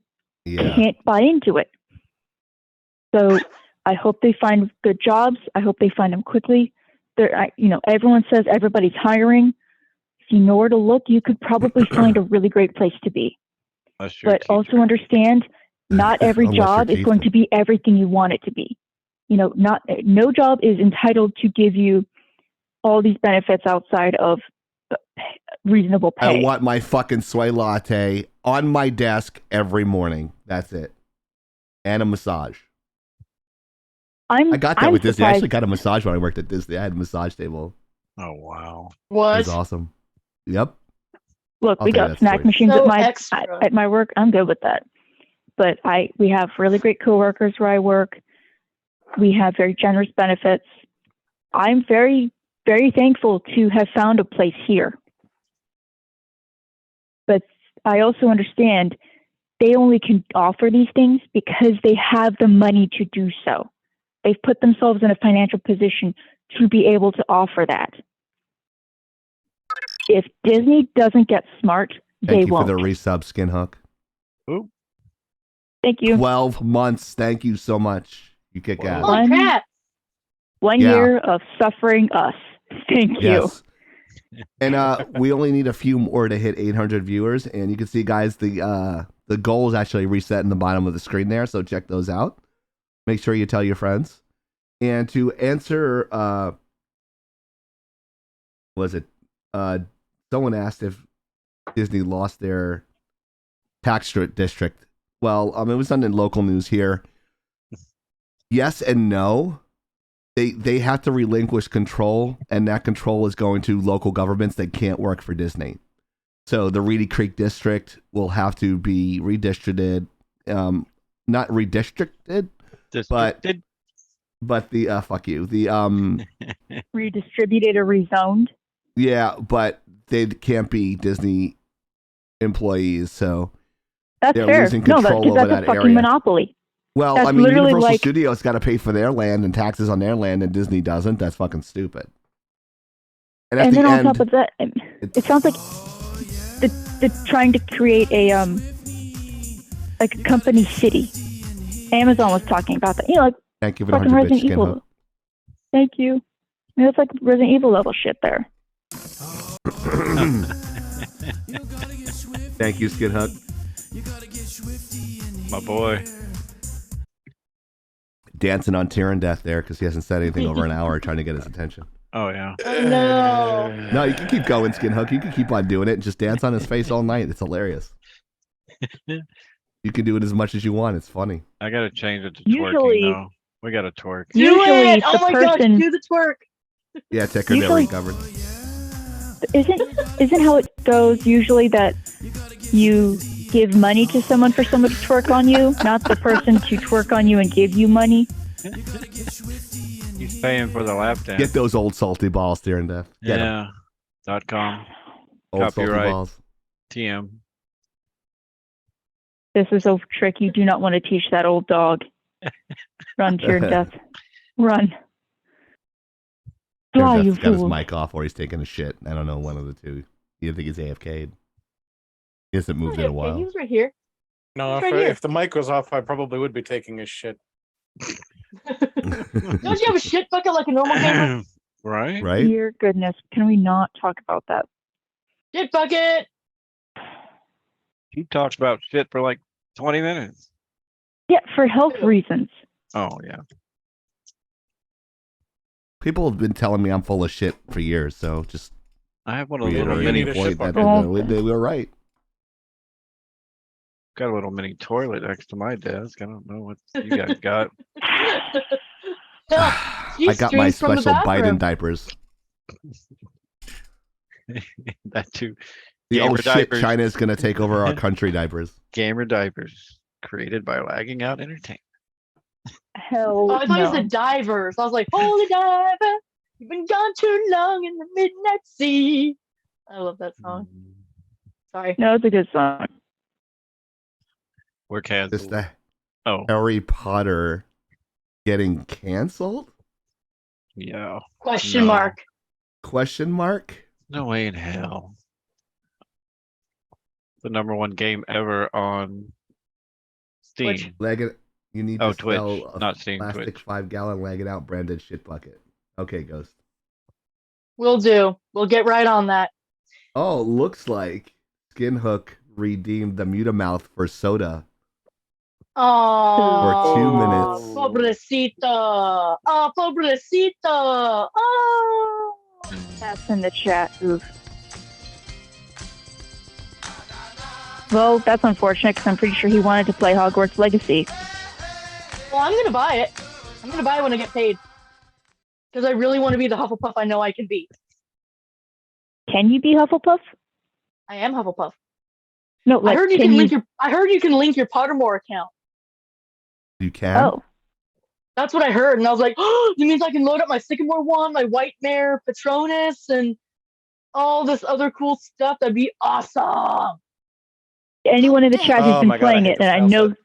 [SPEAKER 4] can't buy into it. So I hope they find good jobs. I hope they find them quickly. Everyone says everybody's hiring. If you know where to look, you could probably find a really great place to be. But also understand, not every job is going to be everything you want it to be. No job is entitled to give you all these benefits outside of reasonable pay.
[SPEAKER 2] I want my fucking soy latte on my desk every morning. That's it. And a massage. I got that with Disney. I actually got a massage when I worked at Disney. I had a massage table.
[SPEAKER 5] Oh, wow.
[SPEAKER 6] What?
[SPEAKER 2] It was awesome. Yep.
[SPEAKER 4] Look,
[SPEAKER 2] I'll
[SPEAKER 4] we
[SPEAKER 2] tell you
[SPEAKER 4] got
[SPEAKER 2] that
[SPEAKER 4] snack
[SPEAKER 2] story.
[SPEAKER 4] machines
[SPEAKER 6] So
[SPEAKER 4] at
[SPEAKER 6] extra.
[SPEAKER 4] my work. I'm good with that. But we have really great coworkers where I work. We have very generous benefits. I'm very, very thankful to have found a place here. But I also understand they only can offer these things because they have the money to do so. They've put themselves in a financial position to be able to offer that. If Disney doesn't get smart, they
[SPEAKER 2] Thank you
[SPEAKER 4] won't.
[SPEAKER 2] for the resub, Skinhook.
[SPEAKER 5] Ooh.
[SPEAKER 4] Thank you.
[SPEAKER 2] 12 months. Thank you so much. You kick ass.
[SPEAKER 6] Holy crap!
[SPEAKER 4] 1
[SPEAKER 2] Yeah.
[SPEAKER 4] year of suffering us. Thank you.
[SPEAKER 2] Yes. And we only need a few more to hit 800 viewers. And you can see, guys, the goal is actually reset in the bottom of the screen there. So check those out. Make sure you tell your friends. And to answer, someone asked if Disney lost their tax district. Well, it was done in local news here. Yes and no. They have to relinquish control, and that control is going to local governments that can't work for Disney. So the Reedy Creek district will have to be redistricted, not redistricted,
[SPEAKER 5] Districted.
[SPEAKER 2] but the fuck you, the
[SPEAKER 4] Redistributed or rezoned.
[SPEAKER 2] yeah, but they can't be Disney employees, so
[SPEAKER 4] That's
[SPEAKER 2] they're
[SPEAKER 4] fair.
[SPEAKER 2] losing
[SPEAKER 4] No,
[SPEAKER 2] control
[SPEAKER 4] because
[SPEAKER 2] over
[SPEAKER 4] that's a
[SPEAKER 2] that
[SPEAKER 4] fucking
[SPEAKER 2] area.
[SPEAKER 4] monopoly.
[SPEAKER 2] Well,
[SPEAKER 4] That's
[SPEAKER 2] I mean,
[SPEAKER 4] literally
[SPEAKER 2] Universal
[SPEAKER 4] like-
[SPEAKER 2] Studios got to pay for their land and taxes on their land, and Disney doesn't. That's fucking stupid. And at
[SPEAKER 4] And
[SPEAKER 2] the
[SPEAKER 4] then on
[SPEAKER 2] end,
[SPEAKER 4] top of that, it sounds like they're trying to create a like a company city. Amazon was talking about that. You know, like
[SPEAKER 2] thank you for the
[SPEAKER 4] fucking
[SPEAKER 2] 100
[SPEAKER 4] Resident
[SPEAKER 2] bits,
[SPEAKER 4] Evil.
[SPEAKER 2] Skinhook.
[SPEAKER 4] Thank you. I mean, it's like Resident Evil level shit there.
[SPEAKER 2] Thank you, Skinhook.
[SPEAKER 5] My boy.
[SPEAKER 2] Dancing on Tyrion Death there because he hasn't said anything over an hour trying to get his attention.
[SPEAKER 5] Oh yeah.
[SPEAKER 6] Oh, no.
[SPEAKER 2] No, you can keep going, Skinhook. You can keep on doing it and just dance on his face all night. It's hilarious. You can do it as much as you want. It's funny.
[SPEAKER 5] I gotta change it to
[SPEAKER 4] Usually-
[SPEAKER 5] twerking though. We gotta twerk.
[SPEAKER 6] Do
[SPEAKER 4] Usually
[SPEAKER 6] it! Oh
[SPEAKER 4] the
[SPEAKER 6] my gosh,
[SPEAKER 4] person-
[SPEAKER 6] do the twerk.
[SPEAKER 2] Yeah, Ticker, there
[SPEAKER 4] Usually-
[SPEAKER 2] we covered.
[SPEAKER 4] Isn't how it goes usually that you give money to someone for someone to twerk on you, not the person to twerk on you and give you money?
[SPEAKER 5] He's paying for the lap dance.
[SPEAKER 2] Get those old salty balls, Tyrion Death. Get 'em.
[SPEAKER 5] Yeah. .com.
[SPEAKER 2] Old salty
[SPEAKER 5] Copyright.
[SPEAKER 2] balls.
[SPEAKER 5] TM.
[SPEAKER 4] This is a trick you do not want to teach that old dog. Run to your death. Run. Fly,
[SPEAKER 2] Tyrion
[SPEAKER 4] you
[SPEAKER 2] Death's got his
[SPEAKER 4] fool.
[SPEAKER 2] mic off or he's taking a shit. I don't know, one of the two. You think he's AFK'd? He hasn't moved in a
[SPEAKER 6] He
[SPEAKER 2] while.
[SPEAKER 6] was right here.
[SPEAKER 1] No,
[SPEAKER 6] It's
[SPEAKER 1] if,
[SPEAKER 6] right here.
[SPEAKER 1] if the mic was off, I probably would be taking a shit.
[SPEAKER 6] Don't you have a shit bucket like a normal gamer?
[SPEAKER 5] Right?
[SPEAKER 2] Right?
[SPEAKER 4] Dear goodness, can we not talk about that?
[SPEAKER 6] Shit bucket!
[SPEAKER 5] He talks about shit for like 20 minutes.
[SPEAKER 4] Yeah, for health reasons.
[SPEAKER 5] Oh yeah.
[SPEAKER 2] People have been telling me I'm full of shit for years, so just
[SPEAKER 5] I have one of those little
[SPEAKER 2] reiterating
[SPEAKER 5] mini
[SPEAKER 1] need a
[SPEAKER 2] the
[SPEAKER 1] shit
[SPEAKER 2] point that
[SPEAKER 4] bucket.
[SPEAKER 2] they were right.
[SPEAKER 5] got a little mini toilet next to my desk. I don't know what you guys got.
[SPEAKER 6] She
[SPEAKER 2] I got my
[SPEAKER 6] streams from the
[SPEAKER 2] special
[SPEAKER 6] bathroom.
[SPEAKER 2] Biden diapers.
[SPEAKER 5] That too.
[SPEAKER 2] The
[SPEAKER 5] Gamer
[SPEAKER 2] shit,
[SPEAKER 5] diapers.
[SPEAKER 2] China's gonna take over our country diapers.
[SPEAKER 5] Gamer diapers created by Lagging Out Entertainment.
[SPEAKER 4] Hell
[SPEAKER 6] Oh, I thought you
[SPEAKER 4] no.
[SPEAKER 6] said divers. I was like, holy diver, you've been gone too long in the midnight sea. I love that song. Sorry.
[SPEAKER 4] No, it's a good song.
[SPEAKER 5] We're
[SPEAKER 2] Is
[SPEAKER 5] canceled.
[SPEAKER 2] the
[SPEAKER 5] Oh
[SPEAKER 2] Harry Potter getting canceled?
[SPEAKER 5] yeah.
[SPEAKER 6] Question
[SPEAKER 5] No.
[SPEAKER 6] mark.
[SPEAKER 2] Question mark?
[SPEAKER 5] No way in hell. The #1 game ever on Steam.
[SPEAKER 6] Which-
[SPEAKER 2] Leg it. You need
[SPEAKER 5] Oh,
[SPEAKER 2] to
[SPEAKER 5] Twitch,
[SPEAKER 2] sell a
[SPEAKER 5] not Steam,
[SPEAKER 2] plastic
[SPEAKER 5] Twitch.
[SPEAKER 2] 5-gallon Leg It Out branded shit bucket. Okay, Ghost.
[SPEAKER 6] We'll do. We'll get right on that.
[SPEAKER 2] Oh, looks like Skinhook redeemed the Mutamouth for soda.
[SPEAKER 6] Oh,
[SPEAKER 2] 2 minutes.
[SPEAKER 6] Pobrecito. Oh, pobrecito. Oh.
[SPEAKER 4] That's in the chat. Oof. Well, that's unfortunate because I'm pretty sure he wanted to play Hogwarts Legacy.
[SPEAKER 6] Well, I'm going to buy it. I'm going to buy it when I get paid. Because I really want to be the Hufflepuff I know I can be.
[SPEAKER 4] Can you be Hufflepuff?
[SPEAKER 6] I am Hufflepuff.
[SPEAKER 4] No,
[SPEAKER 6] I
[SPEAKER 4] like,
[SPEAKER 6] heard you
[SPEAKER 4] can
[SPEAKER 6] can
[SPEAKER 4] you?
[SPEAKER 6] link your. I heard you can link your Pottermore account.
[SPEAKER 2] You can.
[SPEAKER 4] Oh,
[SPEAKER 6] That's what I heard, and I was like, "Oh, it means I can load up my Sycamore wand, my White Mare Patronus, and all this other cool stuff. That'd be awesome."
[SPEAKER 4] anyone in the chat who's
[SPEAKER 1] Oh
[SPEAKER 4] been
[SPEAKER 1] my God, I
[SPEAKER 4] playing
[SPEAKER 1] hate
[SPEAKER 4] it,
[SPEAKER 1] this
[SPEAKER 4] and I
[SPEAKER 1] tile
[SPEAKER 4] know.
[SPEAKER 1] set.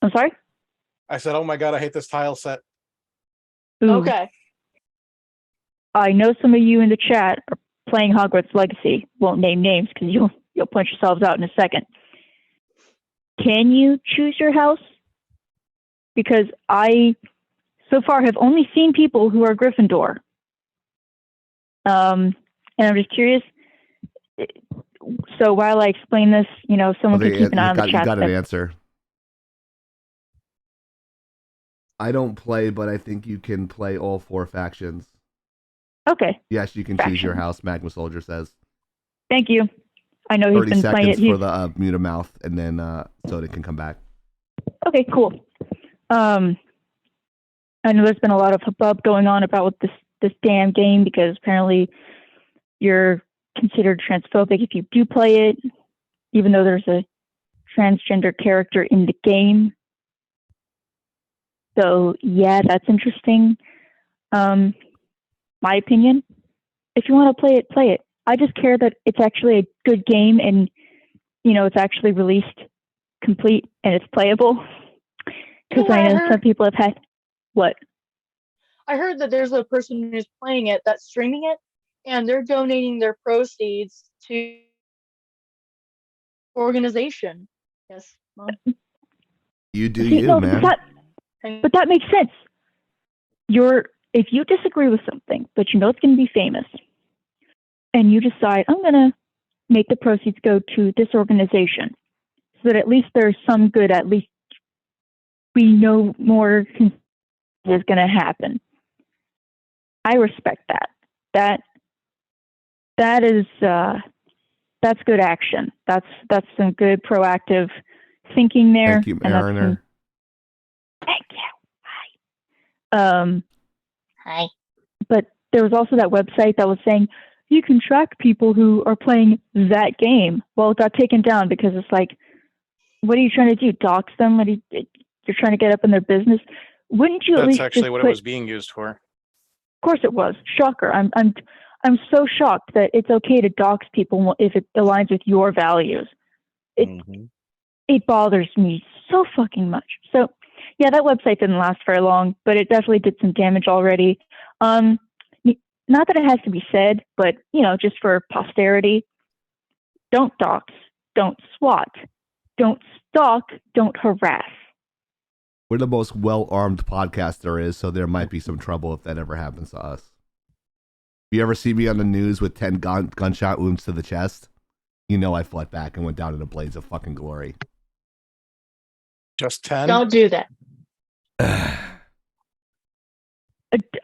[SPEAKER 4] I'm sorry.
[SPEAKER 1] I said, oh my God, I hate this tile set.
[SPEAKER 4] Ooh,
[SPEAKER 6] Okay.
[SPEAKER 4] I know some of you in the chat are playing Hogwarts Legacy. Won't name names because you'll punch yourselves out in a second. Can you choose your house? Because I, so far, have only seen people who are Gryffindor. And I'm just curious. So while I explain this, someone could keep an eye on the chat.
[SPEAKER 2] You got an answer. I don't play, but I think you can play all 4 factions.
[SPEAKER 4] Okay.
[SPEAKER 2] Yes, you can choose your house, Magma Soldier says.
[SPEAKER 4] Thank you. I know he's
[SPEAKER 2] 30
[SPEAKER 4] been playing it.
[SPEAKER 2] seconds for the mute a mouth, and then Soda can come back.
[SPEAKER 4] Okay, cool. I know there's been a lot of hubbub going on about this damn game because apparently you're considered transphobic if you do play it, even though there's a transgender character in the game. So yeah, that's interesting. My opinion, if you want to play it, play it. I just care that it's actually a good game and, it's actually released complete and it's playable. Because I know some people have had, what?
[SPEAKER 6] I heard that there's a person who's playing it that's streaming it, and they're donating their proceeds to organization. Yes. Well,
[SPEAKER 2] You do
[SPEAKER 4] see,
[SPEAKER 2] you,
[SPEAKER 4] no,
[SPEAKER 2] man.
[SPEAKER 4] But that makes sense. If you disagree with something, but you know it's going to be famous, and you decide, I'm going to make the proceeds go to this organization, so that at least there's some good, at least we know more is going to happen. I respect that. That's good action. That's some good proactive thinking there.
[SPEAKER 2] Thank you, Mariner.
[SPEAKER 4] Thank you. Hi.
[SPEAKER 6] Hi.
[SPEAKER 4] But there was also that website that was saying you can track people who are playing that game. Well, it got taken down because it's like, what are you trying to do? Dox them? You're trying to get up in their business? Wouldn't you at least
[SPEAKER 1] That's actually
[SPEAKER 4] just
[SPEAKER 1] what
[SPEAKER 4] put,
[SPEAKER 1] it was being used for.
[SPEAKER 4] Of course it was. Shocker. I'm so shocked that it's okay to dox people if it aligns with your values. It bothers me so fucking much. So yeah, that website didn't last very long, but it definitely did some damage already. Not that it has to be said, but just for posterity, don't dox, don't swat, don't stalk, don't harass.
[SPEAKER 2] We're the most well-armed podcast there is, so there might be some trouble if that ever happens to us. If you ever see me on the news with 10 gunshot wounds to the chest, I fought back and went down in a blaze of fucking glory.
[SPEAKER 1] Just 10?
[SPEAKER 6] Don't do that.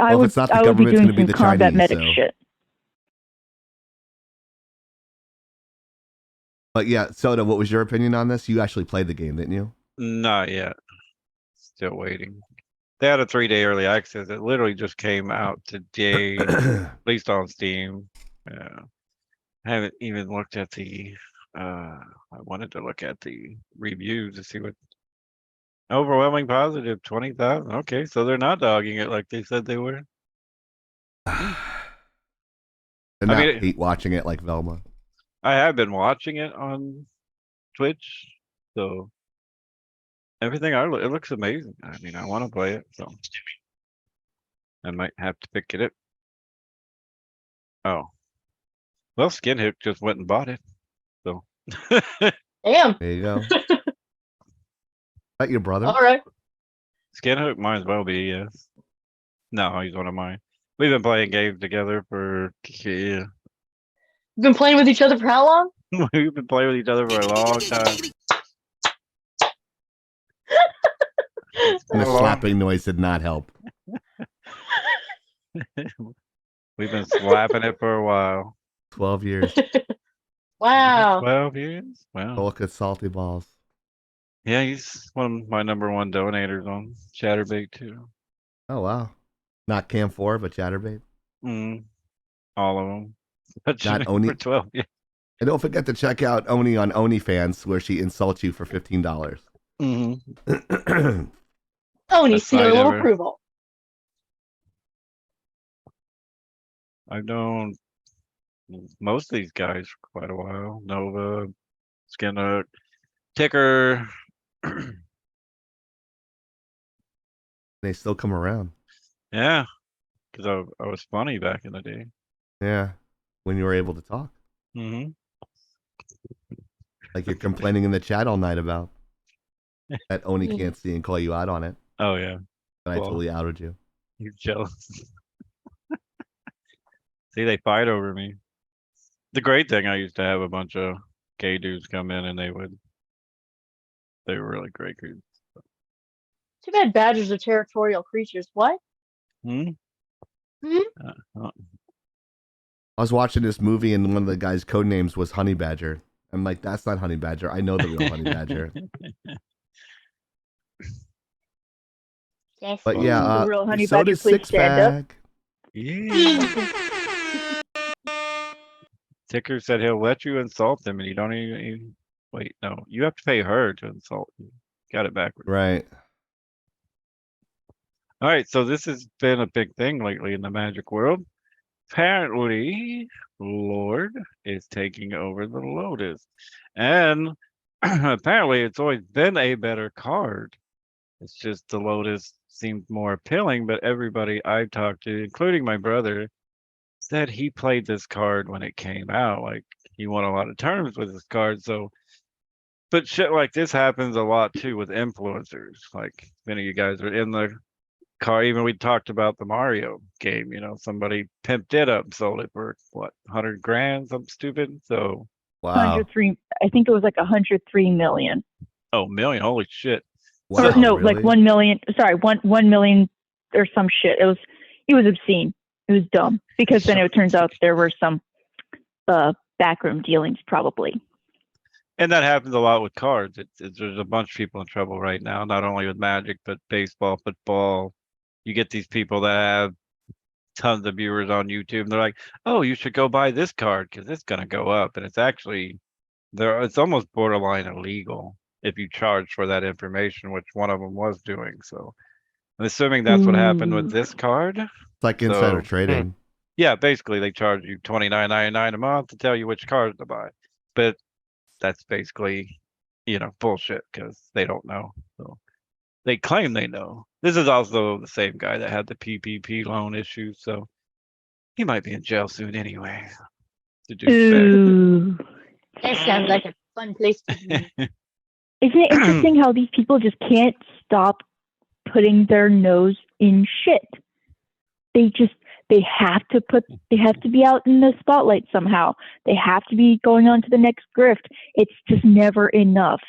[SPEAKER 4] I would be doing some combat medic shit.
[SPEAKER 2] But yeah, Soda, what was your opinion on this? You actually played the game, didn't you?
[SPEAKER 5] Not yet. Still waiting. They had a 3-day early access. It literally just came out today, at least on Steam. Yeah. I haven't even looked at the I wanted to look at the reviews to see what overwhelming positive 20,000. Okay, so they're not dogging it like they said they were.
[SPEAKER 2] And I hate watching it like Velma.
[SPEAKER 5] I have been watching it on Twitch, so everything it looks amazing. I mean, I want to play it, so I might have to pick it up. Oh, well, Skinhook just went and bought it, so.
[SPEAKER 6] Damn.
[SPEAKER 2] There you go. Is that your brother?
[SPEAKER 6] All right.
[SPEAKER 5] Skinhook might as well be, yes. No, he's one of mine. We've been playing games together for
[SPEAKER 6] You've been playing with each other for how long?
[SPEAKER 5] We've been playing with each other for a long time.
[SPEAKER 2] And the slapping noise did not help.
[SPEAKER 5] We've been slapping it for a while.
[SPEAKER 2] 12 years.
[SPEAKER 6] Wow.
[SPEAKER 5] 12 years? Wow.
[SPEAKER 2] Look at Salty Balls.
[SPEAKER 5] Yeah, he's one of my #1 donators on Chatterbait too.
[SPEAKER 2] Oh, wow. Not Cam 4, but Chatterbait?
[SPEAKER 5] All of them. But
[SPEAKER 2] Not
[SPEAKER 5] for 12 years.
[SPEAKER 2] And don't forget to check out Oni on OnlyFans, where she insults you for $15.
[SPEAKER 1] Mm-hmm.
[SPEAKER 6] Oni
[SPEAKER 5] That's right,
[SPEAKER 6] seal of
[SPEAKER 5] Ever.
[SPEAKER 6] approval.
[SPEAKER 5] I've known most of these guys for quite a while. Nova, Skinner, Ticker.
[SPEAKER 2] They still come around.
[SPEAKER 5] Yeah, because I was funny back in the day.
[SPEAKER 2] Yeah, when you were able to talk,
[SPEAKER 5] Mm-hmm.
[SPEAKER 2] like you're complaining in the chat all night about that Oni can't see and call you out on it.
[SPEAKER 5] Oh yeah,
[SPEAKER 2] But I
[SPEAKER 5] Well.
[SPEAKER 2] totally outed you.
[SPEAKER 5] you're jealous. See, they fight over me. The great thing, I used to have a bunch of gay dudes come in, and they were really great dudes.
[SPEAKER 6] Too bad badgers are territorial creatures. What?
[SPEAKER 5] Hmm?
[SPEAKER 6] Hmm?
[SPEAKER 2] I was watching this movie and one of the guys' code names was Honey Badger. I'm like, that's not Honey Badger. I know the real Honey Badger.
[SPEAKER 6] Yes.
[SPEAKER 2] But yeah,
[SPEAKER 4] The real Honey
[SPEAKER 2] so
[SPEAKER 4] Badger,
[SPEAKER 2] does
[SPEAKER 4] please
[SPEAKER 2] Six
[SPEAKER 4] stand up.
[SPEAKER 2] Pack.
[SPEAKER 5] Yeah. Ticker said he'll let you insult them, and you don't even wait. No, you have to pay her to insult you. Got it backwards.
[SPEAKER 2] Right.
[SPEAKER 5] All right, so this has been a big thing lately in the Magic world. Apparently, Lord is taking over the Lotus, and apparently, it's always been a better card. It's just the Lotus seemed more appealing, but everybody I've talked to, including my brother, said he played this card when it came out. Like he won a lot of tournaments with this card. So, but shit like this happens a lot too with influencers. Like many of you guys are in the car. Even we talked about the Mario game. You know, somebody pimped it up, sold it for what, 100 grand, something stupid. So,
[SPEAKER 2] Wow.
[SPEAKER 4] 103. I think it was like 103 million.
[SPEAKER 5] oh, million, holy shit.
[SPEAKER 2] Wow,
[SPEAKER 4] Or no,
[SPEAKER 2] really?
[SPEAKER 4] like 1 million. Sorry, 1 million or some shit. It was obscene. It was dumb because then it turns out there were some backroom dealings probably.
[SPEAKER 5] And that happens a lot with cards. There's a bunch of people in trouble right now, not only with Magic, but baseball, football. You get these people that have tons of viewers on YouTube, and they're like, "Oh, you should go buy this card because it's gonna go up." And it's actually it's almost borderline illegal if you charge for that information, which one of them was doing. So I'm assuming that's what happened with this card.
[SPEAKER 2] It's like insider
[SPEAKER 5] So-
[SPEAKER 2] trading.
[SPEAKER 5] Yeah, basically they charge you $29.99 a month to tell you which cards to buy. But that's basically, bullshit because they don't know. So they claim they know. This is also the same guy that had the PPP loan issue, so he might be in jail soon anyway. The douchebag.
[SPEAKER 4] Ooh.
[SPEAKER 6] That sounds like a fun place to be.
[SPEAKER 4] Isn't it interesting how these people just can't stop putting their nose in shit? They have to be out in the spotlight somehow. They have to be going on to the next grift. It's just never enough.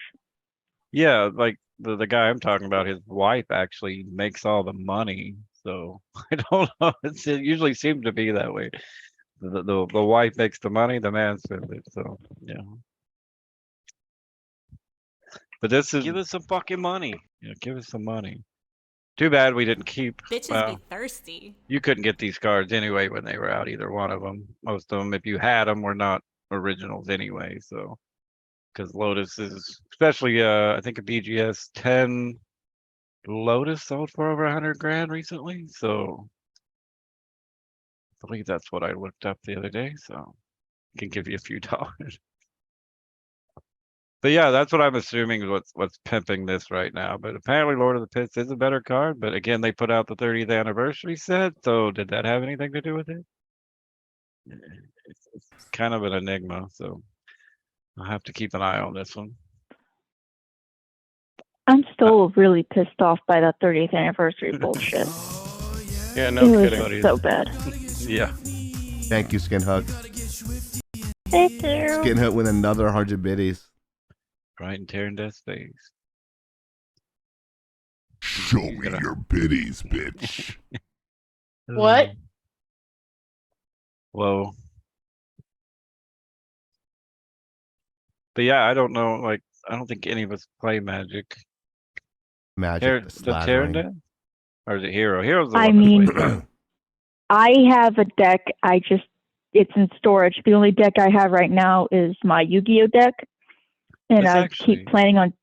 [SPEAKER 5] Yeah, like the guy I'm talking about, his wife actually makes all the money. So I don't know. It usually seems to be that way. The wife makes the money, the man spends it. So yeah. But this is give us some fucking money. Yeah, give us some money. Too bad we didn't keep.
[SPEAKER 7] Bitches
[SPEAKER 5] Well,
[SPEAKER 7] be thirsty.
[SPEAKER 5] you couldn't get these cards anyway when they were out, either one of them. Most of them, if you had them, were not originals anyway. So, because Lotus is, especially, I think a BGS 10 Lotus sold for over 100 grand recently. So, I believe that's what I looked up the other day. So, I can give you a few dollars. But yeah, that's what I'm assuming is what's pimping this right now. But apparently Lord of the Pits is a better card. But again, they put out the 30th anniversary set. So did that have anything to do with it? It's kind of an enigma. So I'll have to keep an eye on this one.
[SPEAKER 4] I'm still really pissed off by that 30th anniversary bullshit.
[SPEAKER 1] Yeah,
[SPEAKER 4] It
[SPEAKER 1] no
[SPEAKER 4] was
[SPEAKER 1] kidding.
[SPEAKER 4] so bad.
[SPEAKER 5] Yeah.
[SPEAKER 2] Thank you, Skin Hug.
[SPEAKER 4] Thank you.
[SPEAKER 2] Skin Hug with another 100 biddies.
[SPEAKER 5] Right in tearing Death's face.
[SPEAKER 8] Show me your biddies, bitch.
[SPEAKER 6] What?
[SPEAKER 5] Whoa. But yeah, I don't know. Like, I don't think any of us play Magic.
[SPEAKER 2] Magic.
[SPEAKER 5] Does
[SPEAKER 2] the
[SPEAKER 5] Terran
[SPEAKER 2] slathering.
[SPEAKER 5] Death? Or is it Hero? Hero's the
[SPEAKER 4] I
[SPEAKER 5] one that
[SPEAKER 4] mean-
[SPEAKER 5] plays that.
[SPEAKER 4] I have a deck. I just it's in storage. The only deck I have right now is my Yu-Gi-Oh deck, and
[SPEAKER 5] That's
[SPEAKER 4] I
[SPEAKER 5] actually-
[SPEAKER 4] keep planning on,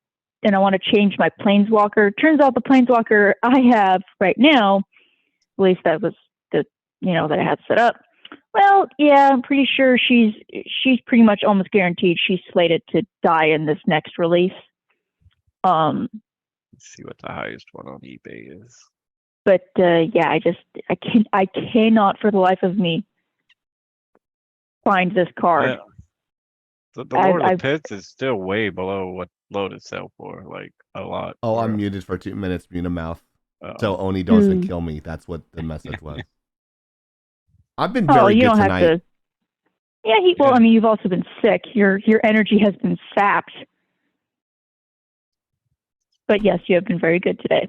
[SPEAKER 4] and I want to change my Planeswalker. Turns out the Planeswalker I have right now, at least that was the, that I had set up. Well, yeah, I'm pretty sure she's pretty much almost guaranteed she's slated to die in this next release.
[SPEAKER 5] Let's see what the highest one on eBay is.
[SPEAKER 4] But yeah, I cannot for the life of me find this card.
[SPEAKER 5] Yeah. The Lord of
[SPEAKER 4] I've-
[SPEAKER 5] the Pits is still way below what Lotus sell for, like a lot.
[SPEAKER 2] Oh, I'm
[SPEAKER 5] bro.
[SPEAKER 2] muted for 2 minutes. Mute a mouth.
[SPEAKER 5] Uh-oh.
[SPEAKER 2] So Oni doesn't
[SPEAKER 4] Hmm.
[SPEAKER 2] kill me. That's what the message was. I've been
[SPEAKER 4] Oh,
[SPEAKER 2] very
[SPEAKER 4] you
[SPEAKER 2] good
[SPEAKER 4] don't
[SPEAKER 2] tonight.
[SPEAKER 4] have to. Yeah, well,
[SPEAKER 5] Yeah.
[SPEAKER 4] I mean, you've also been sick. Your energy has been sapped. But yes, you have been very good today.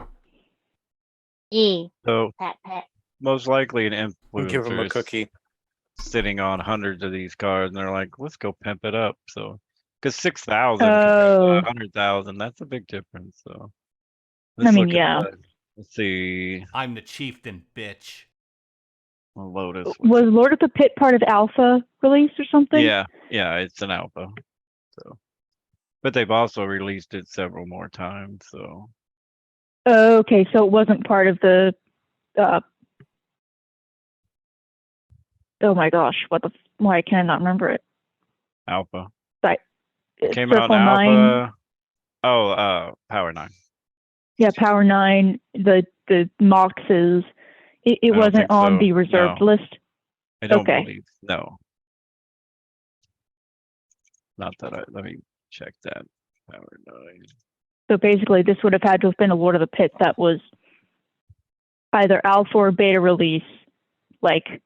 [SPEAKER 5] So
[SPEAKER 6] Pat, pat.
[SPEAKER 5] most likely an
[SPEAKER 1] Give him a
[SPEAKER 5] influencer
[SPEAKER 1] cookie.
[SPEAKER 5] sitting on hundreds of these cards, and they're like, let's go pimp it up. So, because 6,000
[SPEAKER 4] Oh.
[SPEAKER 5] 100,000, that's a big difference. So,
[SPEAKER 4] I mean,
[SPEAKER 5] look at
[SPEAKER 4] yeah.
[SPEAKER 5] the- let's see.
[SPEAKER 7] I'm the chieftain, bitch.
[SPEAKER 5] Well, Lotus.
[SPEAKER 4] Was Lord of the Pit part of Alpha release or something?
[SPEAKER 5] Yeah, it's an alpha. So, but they've also released it several more times. So,
[SPEAKER 4] Oh, okay, so it wasn't part of the. Oh my gosh, why can I not remember it?
[SPEAKER 5] alpha
[SPEAKER 4] It's
[SPEAKER 5] came out in
[SPEAKER 4] Circle 9.
[SPEAKER 5] alpha. Oh, Power 9.
[SPEAKER 4] Yeah, Power 9. The Moxes. It
[SPEAKER 5] don't
[SPEAKER 4] wasn't
[SPEAKER 5] think
[SPEAKER 4] on
[SPEAKER 5] so,
[SPEAKER 4] the reserved
[SPEAKER 5] no.
[SPEAKER 4] list.
[SPEAKER 5] I don't
[SPEAKER 4] Okay.
[SPEAKER 5] believe no. Not that let me check that. Power 9.
[SPEAKER 4] So basically, this would have had to have been a Lord of the Pit that was either alpha or beta release, like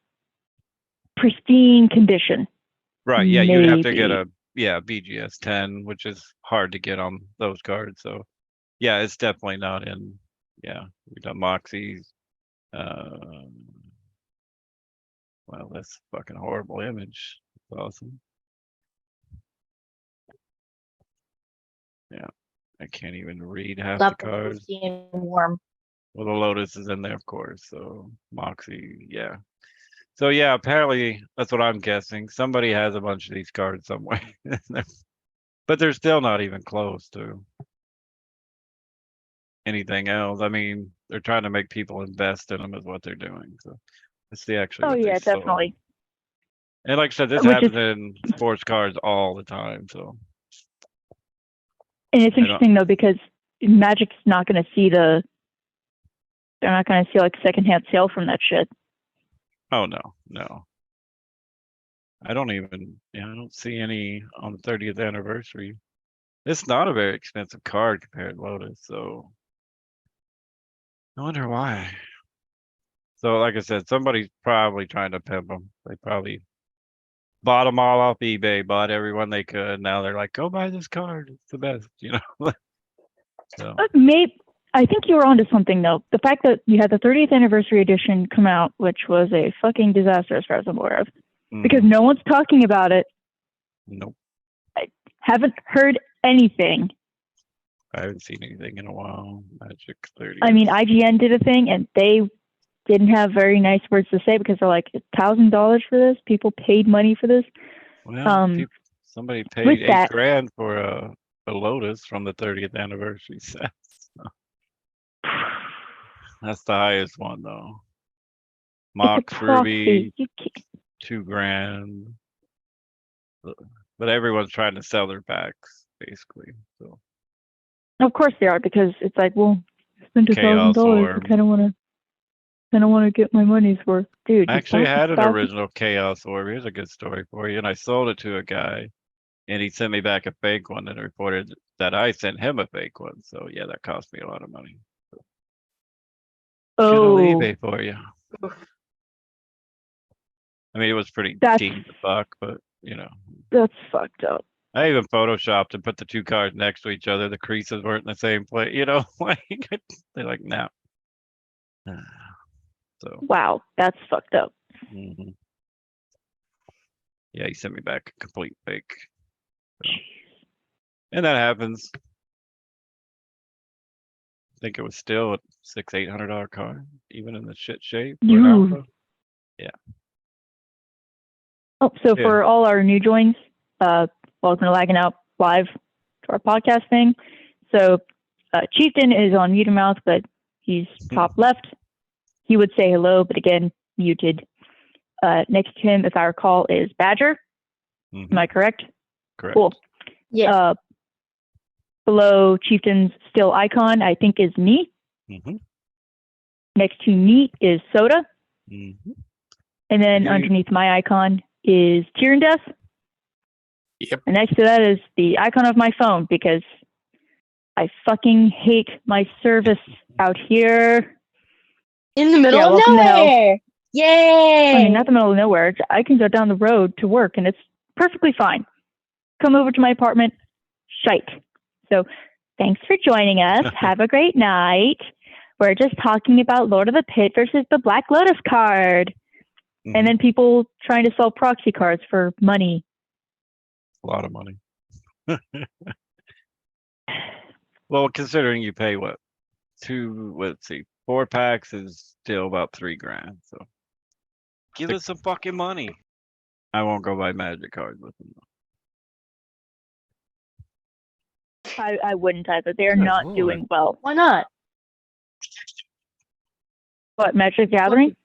[SPEAKER 4] pristine condition.
[SPEAKER 5] Right, yeah, you'd have to get
[SPEAKER 4] Maybe.
[SPEAKER 5] a BGS 10, which is hard to get on those cards. So yeah, it's definitely not in. Yeah, we done Moxies. Well, that's a fucking horrible image. It's awesome. Yeah, I can't even read half the
[SPEAKER 6] Love the
[SPEAKER 5] cards.
[SPEAKER 6] toasty and warm.
[SPEAKER 5] Well, the Lotus is in there, of course. So Moxie, yeah. So yeah, apparently that's what I'm guessing. Somebody has a bunch of these cards somewhere, but they're still not even close to anything else. I mean, they're trying to make people invest in them, is what they're doing. So let's see actually.
[SPEAKER 4] Oh
[SPEAKER 5] what they
[SPEAKER 4] yeah,
[SPEAKER 5] sold.
[SPEAKER 4] definitely.
[SPEAKER 5] And like I said, this
[SPEAKER 4] Which
[SPEAKER 5] happens in sports cards all the time. So
[SPEAKER 4] And it's
[SPEAKER 5] I don't-
[SPEAKER 4] interesting though because Magic's not going to see they're not going to see like secondhand sale from that shit.
[SPEAKER 5] oh no. I don't see any on the 30th anniversary. It's not a very expensive card compared to Lotus, so I wonder why. So like I said, somebody's probably trying to pimp them. They probably bought them all off eBay, bought everyone they could. Now they're like, go buy this card. It's the best, So
[SPEAKER 4] Maybe I think you were onto something though. The fact that you had the 30th anniversary edition come out, which was a fucking disaster as far as I'm aware of, because
[SPEAKER 5] mm,
[SPEAKER 4] no one's talking about it.
[SPEAKER 5] nope.
[SPEAKER 4] Haven't heard anything.
[SPEAKER 5] I haven't seen anything in a while. Magic 30.
[SPEAKER 4] I mean, IGN did a thing and they didn't have very nice words to say because they're like $1,000 for this. People paid money for this.
[SPEAKER 5] Well, somebody paid
[SPEAKER 4] with that-
[SPEAKER 5] $8,000 for a Lotus from the 30th anniversary set. That's the highest one though.
[SPEAKER 4] It's a
[SPEAKER 5] Mox Ruby,
[SPEAKER 4] proxy. You can't-
[SPEAKER 5] $2,000. But everyone's trying to sell their packs, basically. So
[SPEAKER 4] Of course they are because it's like, well, I spent
[SPEAKER 5] Chaos
[SPEAKER 4] $1,000.
[SPEAKER 5] Orb.
[SPEAKER 4] I kind of want to get my money's worth, dude.
[SPEAKER 5] I
[SPEAKER 4] you
[SPEAKER 5] actually
[SPEAKER 4] bought
[SPEAKER 5] had an
[SPEAKER 4] 1,000
[SPEAKER 5] original Chaos Orb. Here's a good story for you. And I sold it to a guy, and he sent me back a fake one and reported that I sent him a fake one. So yeah, that cost me a lot of money. Good old
[SPEAKER 4] Oh,
[SPEAKER 5] eBay for you. I mean, it was pretty
[SPEAKER 4] That's-
[SPEAKER 5] deep the buck, but
[SPEAKER 4] that's fucked up.
[SPEAKER 5] I even photoshopped and put the two cards next to each other. The creases weren't in the same place, like they're like, no. So
[SPEAKER 4] Wow, that's fucked up.
[SPEAKER 5] mhm. Yeah, he sent me back a complete fake. So. And that happens. I think it was still a $600-800 card, even in the shit shape. For an
[SPEAKER 4] You-
[SPEAKER 5] alpha. Yeah.
[SPEAKER 4] Oh, so
[SPEAKER 5] Yeah.
[SPEAKER 4] for all our new joins, welcome to Laggin Out Live to our podcast thing. So Chieftain is on mute mouth, but he's top left. He would say hello, but again, muted. Next to him, if I recall, is Badger. Am I correct?
[SPEAKER 5] Correct.
[SPEAKER 4] Cool.
[SPEAKER 6] Yeah.
[SPEAKER 4] Below Chieftain's still icon, I think is me.
[SPEAKER 5] Mm-hmm.
[SPEAKER 4] Next to me is Soda.
[SPEAKER 5] Mm-hmm.
[SPEAKER 4] And then
[SPEAKER 5] You-
[SPEAKER 4] underneath my icon is Tyrann Death.
[SPEAKER 1] Yep.
[SPEAKER 4] And next to that is the icon of my phone because I fucking hate my service out here.
[SPEAKER 6] In the middle
[SPEAKER 4] Yeah,
[SPEAKER 6] of
[SPEAKER 4] welcome to hell.
[SPEAKER 6] nowhere. Yay!
[SPEAKER 4] I mean, not the middle of nowhere. I can go down the road to work and it's perfectly fine. Come over to my apartment. Shite. So thanks for joining us. Have a great night. We're just talking about Lord of the Pit versus the Black Lotus card.
[SPEAKER 5] Mhm.
[SPEAKER 4] And then people trying to sell proxy cards for money.
[SPEAKER 5] A lot of money. Well, considering you pay what? Let's see, 4 packs is still about $3,000. So give us some fucking money. I won't go buy magic cards with them.
[SPEAKER 4] I wouldn't either. They're
[SPEAKER 5] Good
[SPEAKER 4] not
[SPEAKER 5] Lord.
[SPEAKER 4] doing well.
[SPEAKER 6] Why not?
[SPEAKER 4] What, Magic the Gathering?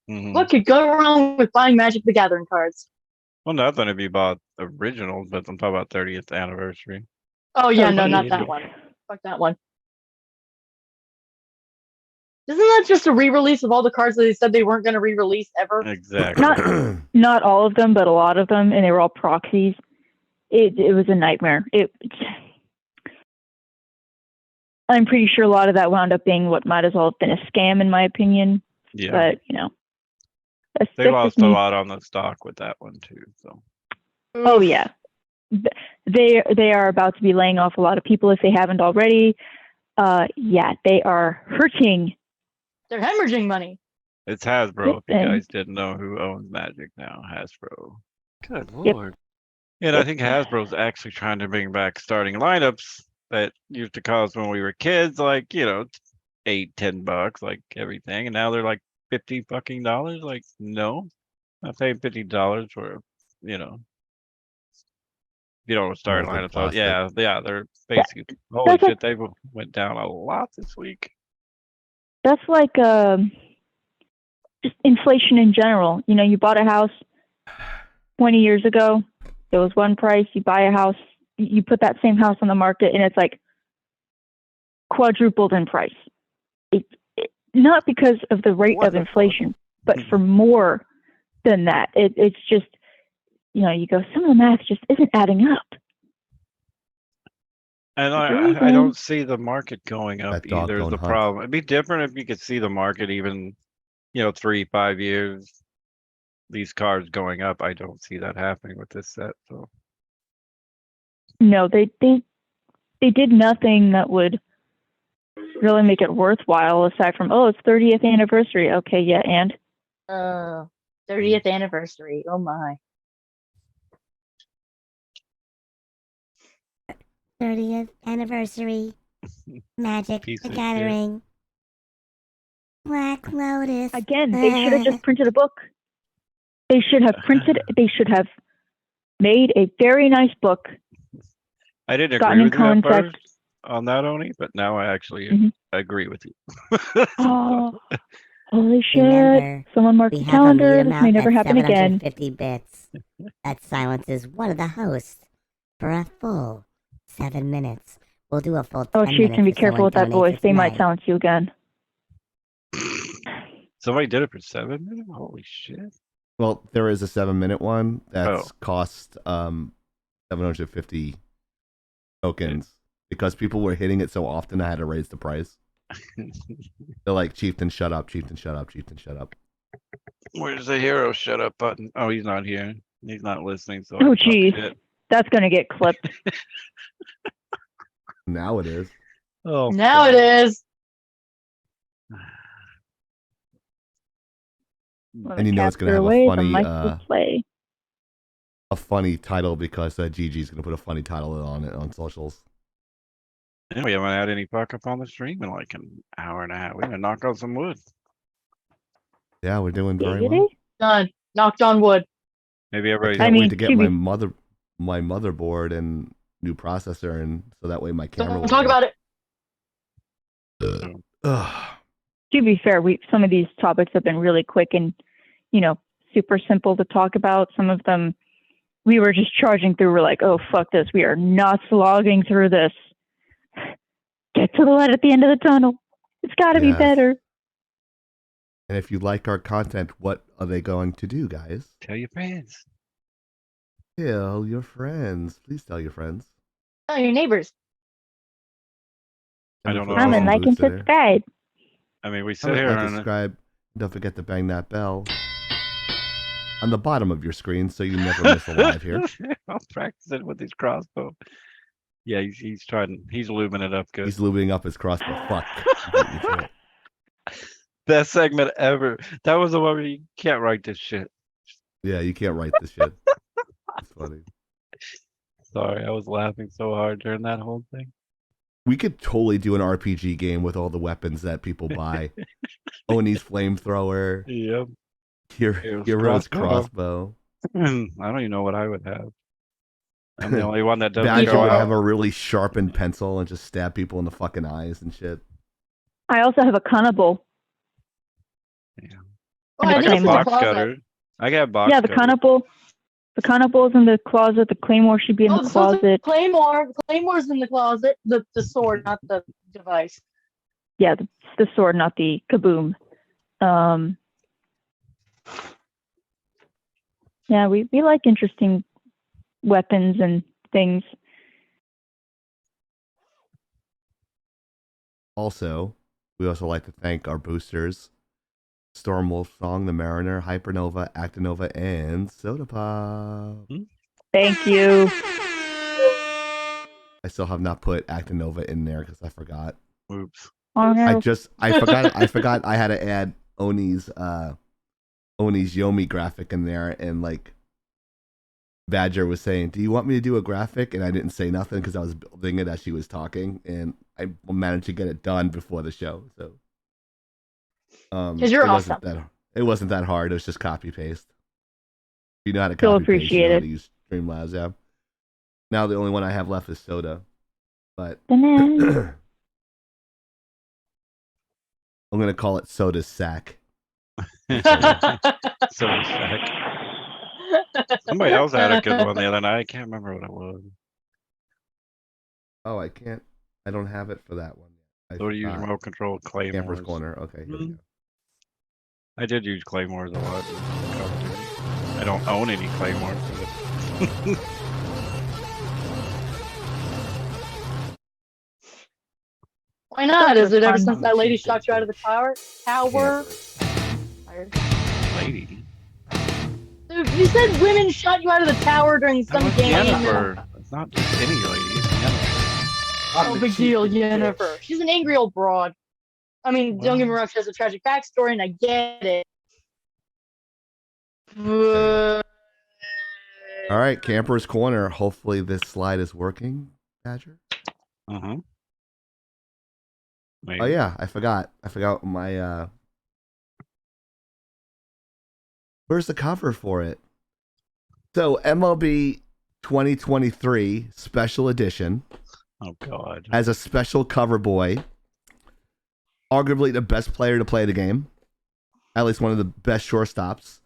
[SPEAKER 5] Mhm.
[SPEAKER 6] What could go wrong with buying Magic the Gathering cards?
[SPEAKER 5] Well, nothing if you bought originals, but I'm talking about 30th anniversary.
[SPEAKER 6] Oh yeah,
[SPEAKER 4] Oh,
[SPEAKER 6] no, not
[SPEAKER 4] geez.
[SPEAKER 6] that one. Fuck that one. Isn't that just a re-release of all the cards that they said they weren't going to re-release ever?
[SPEAKER 5] Exactly.
[SPEAKER 4] Not all of them, but a lot of them, and they were all proxies. It was a nightmare. I'm pretty sure a lot of that wound up being what might as well have been a scam, in my opinion.
[SPEAKER 5] Yeah.
[SPEAKER 4] But you know, that's
[SPEAKER 5] They
[SPEAKER 4] just
[SPEAKER 5] lost a
[SPEAKER 4] me.
[SPEAKER 5] lot on the stock with that one too. So
[SPEAKER 4] Oh
[SPEAKER 6] Oof.
[SPEAKER 4] yeah, they are about to be laying off a lot of people if they haven't already. Yeah, they are hurting.
[SPEAKER 6] They're hemorrhaging money.
[SPEAKER 5] it's Hasbro.
[SPEAKER 4] Yep,
[SPEAKER 5] If you
[SPEAKER 4] and-
[SPEAKER 5] guys didn't know who owns Magic now, Hasbro. Good
[SPEAKER 4] Yep.
[SPEAKER 5] Lord. And I think Hasbro's actually trying to bring back starting lineups that used to cost when we were kids, like, $8-10, like everything. And now they're like $50 Like, no, I'm paying $50 for, starting
[SPEAKER 2] Molded
[SPEAKER 5] lineups. So,
[SPEAKER 2] plastic.
[SPEAKER 5] yeah, they're basically, holy
[SPEAKER 4] That's
[SPEAKER 5] shit, they went down a lot this week.
[SPEAKER 4] That's like just inflation in general. You know, you bought a house 20 years ago. It was one price. You buy a house, you put that same house on the market, and it's like quadrupled in price. Not because of the rate
[SPEAKER 5] What
[SPEAKER 4] of
[SPEAKER 5] the fuck?
[SPEAKER 4] inflation, but for more than that. It's just, you go, some of the math just isn't adding up.
[SPEAKER 5] And
[SPEAKER 4] Really,
[SPEAKER 5] I
[SPEAKER 4] man?
[SPEAKER 5] don't see the market going up
[SPEAKER 2] That dog
[SPEAKER 5] either is
[SPEAKER 2] don't
[SPEAKER 5] the
[SPEAKER 2] hunt.
[SPEAKER 5] problem. It'd be different if you could see the market even, 3-5 years. These cards going up. I don't see that happening with this set. So
[SPEAKER 4] No, they did nothing that would really make it worthwhile aside from, oh, it's 30th anniversary. Okay, yeah, and
[SPEAKER 6] 30th anniversary. Oh my.
[SPEAKER 9] 30th anniversary. Magic
[SPEAKER 5] Piece
[SPEAKER 9] the
[SPEAKER 5] of shit.
[SPEAKER 9] Gathering. Black Lotus.
[SPEAKER 4] again, they should have just printed a book. They should have made a very nice book.
[SPEAKER 5] I didn't
[SPEAKER 4] Gotten
[SPEAKER 5] agree
[SPEAKER 4] in
[SPEAKER 5] with you at
[SPEAKER 4] contact.
[SPEAKER 5] first on that, Oni, but now I actually
[SPEAKER 4] Mhm.
[SPEAKER 5] agree with you.
[SPEAKER 4] Oh, holy shit.
[SPEAKER 9] Remember,
[SPEAKER 4] Someone mark
[SPEAKER 9] we
[SPEAKER 4] the
[SPEAKER 9] have a
[SPEAKER 4] calendar.
[SPEAKER 9] mute
[SPEAKER 4] This may
[SPEAKER 9] amount
[SPEAKER 4] never
[SPEAKER 9] at
[SPEAKER 4] happen again.
[SPEAKER 9] 750 bits. That silences one of the hosts for a full 7 minutes. We'll do a full 10
[SPEAKER 4] Oh,
[SPEAKER 9] minutes.
[SPEAKER 4] Chieftain, be
[SPEAKER 9] if
[SPEAKER 4] careful
[SPEAKER 9] someone
[SPEAKER 4] with that
[SPEAKER 9] donates
[SPEAKER 4] voice.
[SPEAKER 9] it
[SPEAKER 4] They might
[SPEAKER 9] tonight.
[SPEAKER 4] silence you again.
[SPEAKER 5] Somebody did it for 7 minutes? Holy shit.
[SPEAKER 2] Well, there is a 7-minute one that's
[SPEAKER 5] Oh.
[SPEAKER 2] cost 750 tokens because people were hitting it so often. I had to raise the price. They're like, Chieftain, shut up, Chieftain, shut up, Chieftain, shut up.
[SPEAKER 5] Where's the hero shut up button? Oh, he's not here. He's not listening. So I
[SPEAKER 4] Oh,
[SPEAKER 5] can talk
[SPEAKER 4] geez.
[SPEAKER 5] shit.
[SPEAKER 4] That's going to get clipped.
[SPEAKER 2] Now it is.
[SPEAKER 5] Oh,
[SPEAKER 6] Now
[SPEAKER 5] fuck.
[SPEAKER 6] it is.
[SPEAKER 4] When
[SPEAKER 2] And
[SPEAKER 4] the
[SPEAKER 2] you know it's
[SPEAKER 4] cats
[SPEAKER 2] gonna
[SPEAKER 4] are
[SPEAKER 2] have a
[SPEAKER 4] away, the
[SPEAKER 2] funny,
[SPEAKER 4] mice will play.
[SPEAKER 2] A funny title because Gigi's gonna put a funny title on it on socials.
[SPEAKER 5] Yeah, we haven't had any fuck up on the stream in like an hour and a half. We gotta knock on some wood.
[SPEAKER 2] Yeah, we're doing very
[SPEAKER 4] Giggity?
[SPEAKER 2] well.
[SPEAKER 6] Done. Knocked on wood.
[SPEAKER 5] Maybe
[SPEAKER 2] I
[SPEAKER 5] everybody.
[SPEAKER 2] can't
[SPEAKER 4] I mean,
[SPEAKER 2] wait to get
[SPEAKER 4] to
[SPEAKER 2] my
[SPEAKER 4] be-
[SPEAKER 2] motherboard and new processor, and so that way my camera.
[SPEAKER 6] Don't
[SPEAKER 2] will
[SPEAKER 6] talk
[SPEAKER 2] work.
[SPEAKER 6] about it.
[SPEAKER 2] Ugh.
[SPEAKER 4] to be fair, some of these topics have been really quick and, super simple to talk about. Some of them we were just charging through. We're like, oh, fuck this. We are not slogging through this. Get to the light at the end of the tunnel. It's got to be
[SPEAKER 2] Yes.
[SPEAKER 4] better.
[SPEAKER 2] And if you like our content, what are they going to do, guys?
[SPEAKER 5] Tell your friends.
[SPEAKER 2] Tell your friends. Please tell your friends.
[SPEAKER 6] Oh, your neighbors.
[SPEAKER 5] I don't know.
[SPEAKER 4] Comment, like, and subscribe.
[SPEAKER 5] I mean, we sit
[SPEAKER 2] Comment,
[SPEAKER 5] here
[SPEAKER 2] like,
[SPEAKER 5] and
[SPEAKER 2] subscribe. Don't forget to bang that bell on the bottom of your screen so you never miss a live here.
[SPEAKER 5] I'll practice it with his crossbow. Yeah, he's trying. He's lubing it up good.
[SPEAKER 2] He's lubing up his crossbow. Fuck. You beat me to it.
[SPEAKER 5] Best segment ever. That was the one where you can't write this shit.
[SPEAKER 2] Yeah, you can't write this shit. It's funny.
[SPEAKER 5] Sorry, I was laughing so hard during that whole thing.
[SPEAKER 2] We could totally do an RPG game with all the weapons that people buy. Oni's flamethrower.
[SPEAKER 5] Yep.
[SPEAKER 2] Hero's crossbow.
[SPEAKER 5] I don't even know what I would have. I'm the only one that doesn't
[SPEAKER 2] Badger
[SPEAKER 5] go
[SPEAKER 2] would
[SPEAKER 5] out.
[SPEAKER 2] have a really sharpened pencil and just stab people in the fucking eyes and shit.
[SPEAKER 4] I also have a cannibal.
[SPEAKER 6] Oh,
[SPEAKER 4] And
[SPEAKER 6] I
[SPEAKER 4] it's
[SPEAKER 6] did
[SPEAKER 4] named
[SPEAKER 6] see the
[SPEAKER 5] box
[SPEAKER 6] closet.
[SPEAKER 5] cutter. I got box
[SPEAKER 4] Yeah, the
[SPEAKER 5] cutter.
[SPEAKER 4] cannibal. The cannibal is in the closet. The claymore should be in
[SPEAKER 6] Oh,
[SPEAKER 4] the
[SPEAKER 6] so is the
[SPEAKER 4] closet.
[SPEAKER 6] Claymore. Claymore's in the closet. The sword, not the device.
[SPEAKER 4] Yeah, the sword, not the kaboom. Yeah, we like interesting weapons and things.
[SPEAKER 2] Also, we also like to thank our boosters. Stormwolf Song, The Mariner, Hypernova, Actinova, and Soda Pop.
[SPEAKER 4] Thank you.
[SPEAKER 2] I still have not put Actinova in there because I forgot.
[SPEAKER 5] Oops.
[SPEAKER 2] I forgot I had to add Oni's Yomi graphic in there, and like Badger was saying, "Do you want me to do a graphic?" And I didn't say nothing because I was building it as she was talking, and I managed to get it done before the show. So,
[SPEAKER 6] Because you're
[SPEAKER 2] it
[SPEAKER 6] awesome.
[SPEAKER 2] It wasn't that hard. It was just copy paste. You know how to
[SPEAKER 4] Still
[SPEAKER 2] copy paste. You
[SPEAKER 4] appreciate
[SPEAKER 2] know how
[SPEAKER 4] it.
[SPEAKER 2] to use Streamlabs. Yeah. Now the only one I have left is Soda, but
[SPEAKER 4] Banana.
[SPEAKER 2] I'm gonna call it Soda's Sack.
[SPEAKER 5] So sick. Somebody else had a good one the other night. I can't remember what it was.
[SPEAKER 2] Oh, I can't. I don't have it for that one. I
[SPEAKER 5] So to use
[SPEAKER 2] forgot.
[SPEAKER 5] remote control Claymores.
[SPEAKER 2] Camper's Corner. Okay. Here we go.
[SPEAKER 5] I did use Claymores a lot. in Call of Duty. I don't own any Claymores. But
[SPEAKER 6] Why not? Is it ever
[SPEAKER 4] Fun.
[SPEAKER 6] since that lady shot you out of the tower? Tired.
[SPEAKER 5] lady.
[SPEAKER 6] Dude, you said women shot you out of the tower during
[SPEAKER 5] That
[SPEAKER 6] some
[SPEAKER 5] was
[SPEAKER 6] game.
[SPEAKER 5] Jennifer. It's not just any lady. It's Jennifer.
[SPEAKER 6] No big deal, Jennifer. She's an angry old broad. I mean, don't get me wrong, she has a tragic backstory, and I get it.
[SPEAKER 2] All right, Camper's Corner. Hopefully this slide is working, Badger.
[SPEAKER 5] Uh-huh. Maybe.
[SPEAKER 2] Oh yeah, I forgot. I forgot my where's the cover for it? So MLB 2023 Special Edition
[SPEAKER 5] Oh God.
[SPEAKER 2] has a special cover boy. Arguably the best player to play the game. At least one of the best shortstops.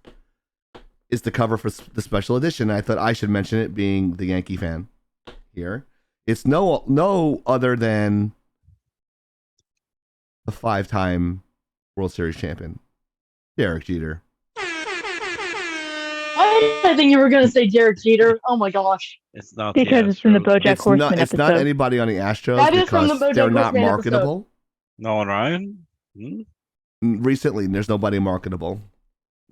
[SPEAKER 2] Is the cover for the special edition. I thought I should mention it, being the Yankee fan here. It's no other than the 5-time World Series champion, Derek Jeter.
[SPEAKER 6] Why did I think you were going to say Derek Jeter? Oh my gosh.
[SPEAKER 5] It's not
[SPEAKER 4] Because it's in the
[SPEAKER 5] Astros.
[SPEAKER 4] BoJack Horseman
[SPEAKER 2] It's
[SPEAKER 4] episode.
[SPEAKER 2] not anybody on the Astros
[SPEAKER 6] That is from the
[SPEAKER 2] because
[SPEAKER 6] BoJack
[SPEAKER 2] they're not
[SPEAKER 6] Horseman
[SPEAKER 2] marketable.
[SPEAKER 5] Nolan Ryan. Hmm?
[SPEAKER 2] Recently, there's nobody marketable.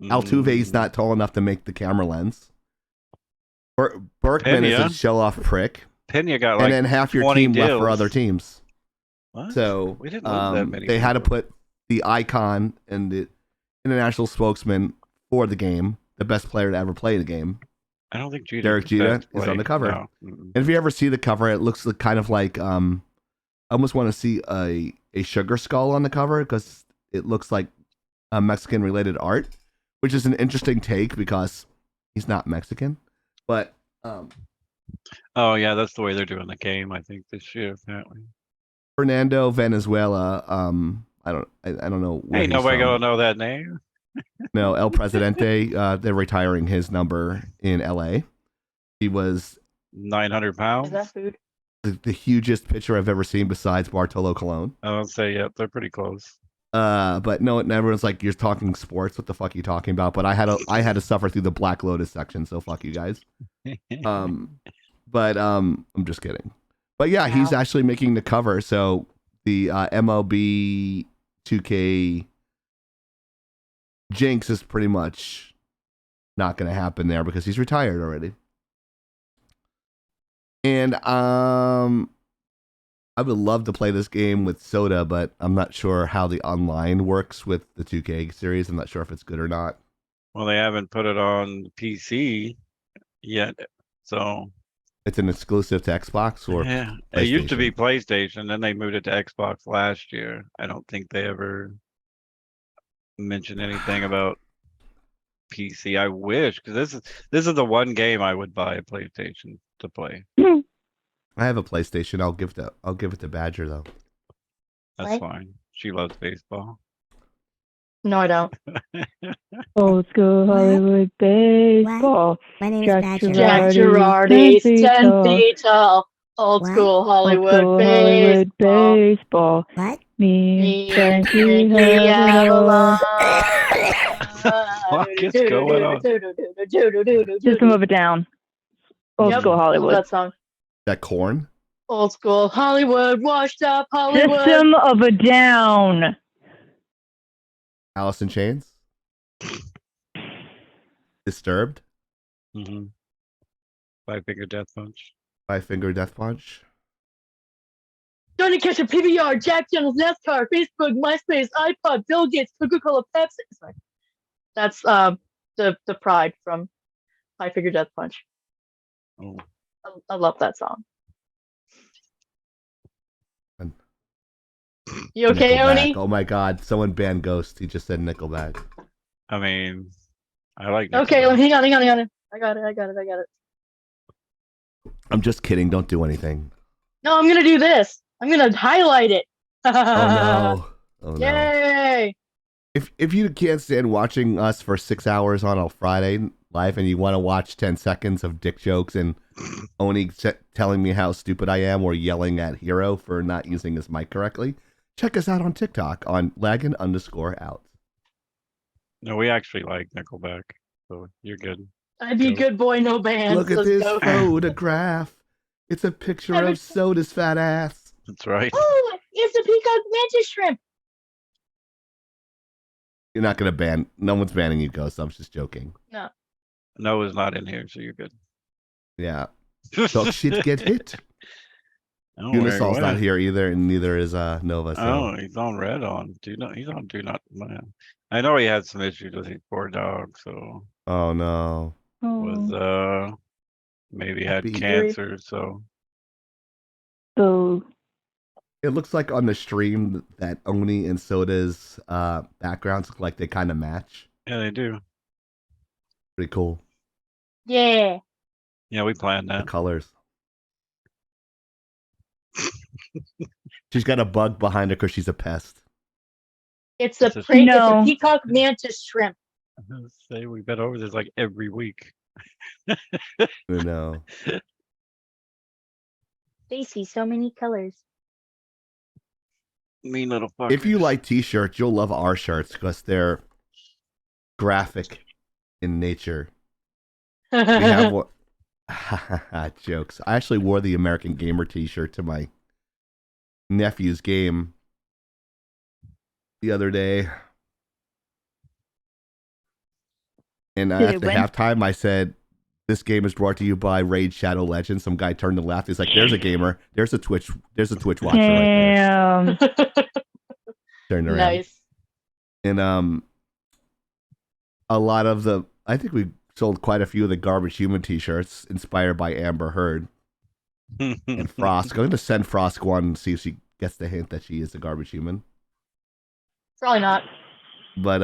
[SPEAKER 2] Altuve's not tall enough to make the camera lens. Berkman is a
[SPEAKER 5] Pena.
[SPEAKER 2] show-off prick.
[SPEAKER 5] Pena got like.
[SPEAKER 2] And then half your
[SPEAKER 5] 20
[SPEAKER 2] team left for
[SPEAKER 5] deals.
[SPEAKER 2] other teams.
[SPEAKER 5] What?
[SPEAKER 2] So
[SPEAKER 5] We didn't lose that many
[SPEAKER 2] they had to
[SPEAKER 5] people.
[SPEAKER 2] put the icon and the international spokesman for the game, the best player to ever play the game.
[SPEAKER 5] I don't think Jeter.
[SPEAKER 2] Derek Jeter is on the cover.
[SPEAKER 5] No. Mm-mm.
[SPEAKER 2] And if you ever see the cover, it looks kind of like I almost want to see a sugar skull on the cover because it looks like a Mexican related art, which is an interesting take because He's not Mexican, but
[SPEAKER 5] Oh yeah, that's the way they're doing the game. I think this year apparently.
[SPEAKER 2] Fernando Venezuela. I don't know where
[SPEAKER 5] Ain't
[SPEAKER 2] he's
[SPEAKER 5] nobody
[SPEAKER 2] from.
[SPEAKER 5] gonna know that name.
[SPEAKER 2] No, El Presidente. They're retiring his number in L.A. He was
[SPEAKER 5] 900
[SPEAKER 6] Is
[SPEAKER 5] pounds.
[SPEAKER 6] that food?
[SPEAKER 2] the hugest pitcher I've ever seen besides Bartolo Colon.
[SPEAKER 5] I don't say yet. They're pretty close.
[SPEAKER 2] But no, everyone's like, you're talking sports. What the fuck are you talking about? But I had to suffer through the Black Lotus section, so fuck you guys. But I'm just kidding. But yeah, he's
[SPEAKER 6] Wow.
[SPEAKER 2] actually making the cover. So the MLB 2K jinx is pretty much not going to happen there because he's retired already. And I would love to play this game with Soda, but I'm not sure how the online works with the 2K series. I'm not sure if it's good or not.
[SPEAKER 5] Well, they haven't put it on PC yet, so
[SPEAKER 2] It's an exclusive to Xbox or
[SPEAKER 5] yeah. It used to be PlayStation, then they moved it to Xbox last year. I don't think they ever mentioned anything about PC. I wish, because this is the one game I would buy a PlayStation to play.
[SPEAKER 2] I have a PlayStation. I'll give it to Badger though.
[SPEAKER 5] That's
[SPEAKER 6] Right.
[SPEAKER 5] fine. She loves baseball.
[SPEAKER 6] No, I don't.
[SPEAKER 4] Old school Hollywood baseball.
[SPEAKER 9] My name is
[SPEAKER 4] Jack
[SPEAKER 9] Badger.
[SPEAKER 6] Jack
[SPEAKER 4] Girardi's
[SPEAKER 6] Girardi's
[SPEAKER 4] 10 feet
[SPEAKER 6] 10
[SPEAKER 4] tall.
[SPEAKER 6] feet tall. Old
[SPEAKER 9] What?
[SPEAKER 6] school
[SPEAKER 4] Old
[SPEAKER 6] Hollywood
[SPEAKER 4] school Hollywood
[SPEAKER 6] baseball.
[SPEAKER 4] baseball.
[SPEAKER 9] What?
[SPEAKER 4] Me
[SPEAKER 6] Me
[SPEAKER 4] and
[SPEAKER 6] and
[SPEAKER 4] Frankie
[SPEAKER 6] Frankie
[SPEAKER 4] have a lot.
[SPEAKER 5] What is going on?
[SPEAKER 4] System of a Down. Old
[SPEAKER 6] Yep,
[SPEAKER 4] school
[SPEAKER 6] love
[SPEAKER 4] Hollywood.
[SPEAKER 6] that song.
[SPEAKER 2] That corn?
[SPEAKER 6] Old school Hollywood, washed up Hollywood.
[SPEAKER 4] System of a Down.
[SPEAKER 2] Alice in Chains? Disturbed?
[SPEAKER 5] Mm-hmm. Five Finger Death Punch.
[SPEAKER 2] Five Finger Death Punch?
[SPEAKER 6] Gonna catch a PBR, Jack Daniels, NASCAR, Facebook, MySpace, iPod, Bill Gates, Coca-Cola, Pepsi. Sorry. That's the Pride from Five Finger Death Punch.
[SPEAKER 5] Oh.
[SPEAKER 6] I love that song.
[SPEAKER 2] And
[SPEAKER 6] You okay,
[SPEAKER 2] Nickelback.
[SPEAKER 6] Oni?
[SPEAKER 2] Oh my god, someone banned Ghost. He just said Nickelback.
[SPEAKER 5] I mean, I like
[SPEAKER 6] Okay,
[SPEAKER 5] Nickelback.
[SPEAKER 6] hang on. I got it.
[SPEAKER 2] I'm just kidding. Don't do anything.
[SPEAKER 6] No, I'm gonna do this. I'm gonna highlight it.
[SPEAKER 2] Oh no. Oh no.
[SPEAKER 6] Yay!
[SPEAKER 2] If you can't stand watching us for 6 hours on a Friday live and you want to watch 10 seconds of dick jokes and Oni telling me how stupid I am or yelling at Hero for not using his mic correctly, check us out on TikTok on Laggin_Out.
[SPEAKER 5] No, we actually like Nickelback, so you're good.
[SPEAKER 6] I'd be
[SPEAKER 5] Go.
[SPEAKER 6] good boy, no band.
[SPEAKER 2] Look at
[SPEAKER 6] Let's
[SPEAKER 2] this
[SPEAKER 6] go.
[SPEAKER 2] photograph. It's a picture of Soda's fat ass.
[SPEAKER 5] That's right.
[SPEAKER 6] Oh, it's a peacock mantis shrimp.
[SPEAKER 2] You're not going to ban. No one's banning you, Ghost. I'm just joking.
[SPEAKER 6] No.
[SPEAKER 5] Noah's not in here, so you're good.
[SPEAKER 2] Yeah. Dog shit get hit.
[SPEAKER 5] Don't worry,
[SPEAKER 2] Unisol's
[SPEAKER 5] what?
[SPEAKER 2] not here either, and neither is Nova. So.
[SPEAKER 5] Oh, he's on red on. He's on do not man. I know he had some issues with his poor dog, so
[SPEAKER 2] Oh no.
[SPEAKER 5] was maybe had
[SPEAKER 2] Happy-
[SPEAKER 5] cancer, so
[SPEAKER 4] So
[SPEAKER 2] It looks like on the stream that Oni and Soda's backgrounds look like they kind of match.
[SPEAKER 5] yeah, they do.
[SPEAKER 2] Pretty cool.
[SPEAKER 6] Yeah.
[SPEAKER 5] Yeah, we planned
[SPEAKER 2] The
[SPEAKER 5] that.
[SPEAKER 2] colors. She's got a bug behind her because she's a pest.
[SPEAKER 6] It's a
[SPEAKER 5] It's a-
[SPEAKER 6] it's
[SPEAKER 4] No.
[SPEAKER 6] a peacock mantis shrimp.
[SPEAKER 5] I was gonna say we've been over this like every week.
[SPEAKER 2] You know.
[SPEAKER 6] They see so many colors.
[SPEAKER 5] Mean little fuckers.
[SPEAKER 2] If you like t-shirts, you'll love our shirts because they're graphic in nature. We have what jokes. I actually wore the American Gamer t-shirt to my nephew's game the other day. And
[SPEAKER 4] Did it
[SPEAKER 2] after
[SPEAKER 4] win?
[SPEAKER 2] halftime, I said, "This game is brought to you by Raid Shadow Legends." Some guy turned to laugh. He's like, "There's a gamer. There's a Twitch watcher right there."
[SPEAKER 4] damn.
[SPEAKER 2] Turned around.
[SPEAKER 6] Nice.
[SPEAKER 2] And a lot of I think we sold quite a few of the Garbage Human t-shirts inspired by Amber Heard and Frost. I'm going to send Frost one and see if she gets the hint that she is a Garbage Human.
[SPEAKER 6] Probably not.
[SPEAKER 2] But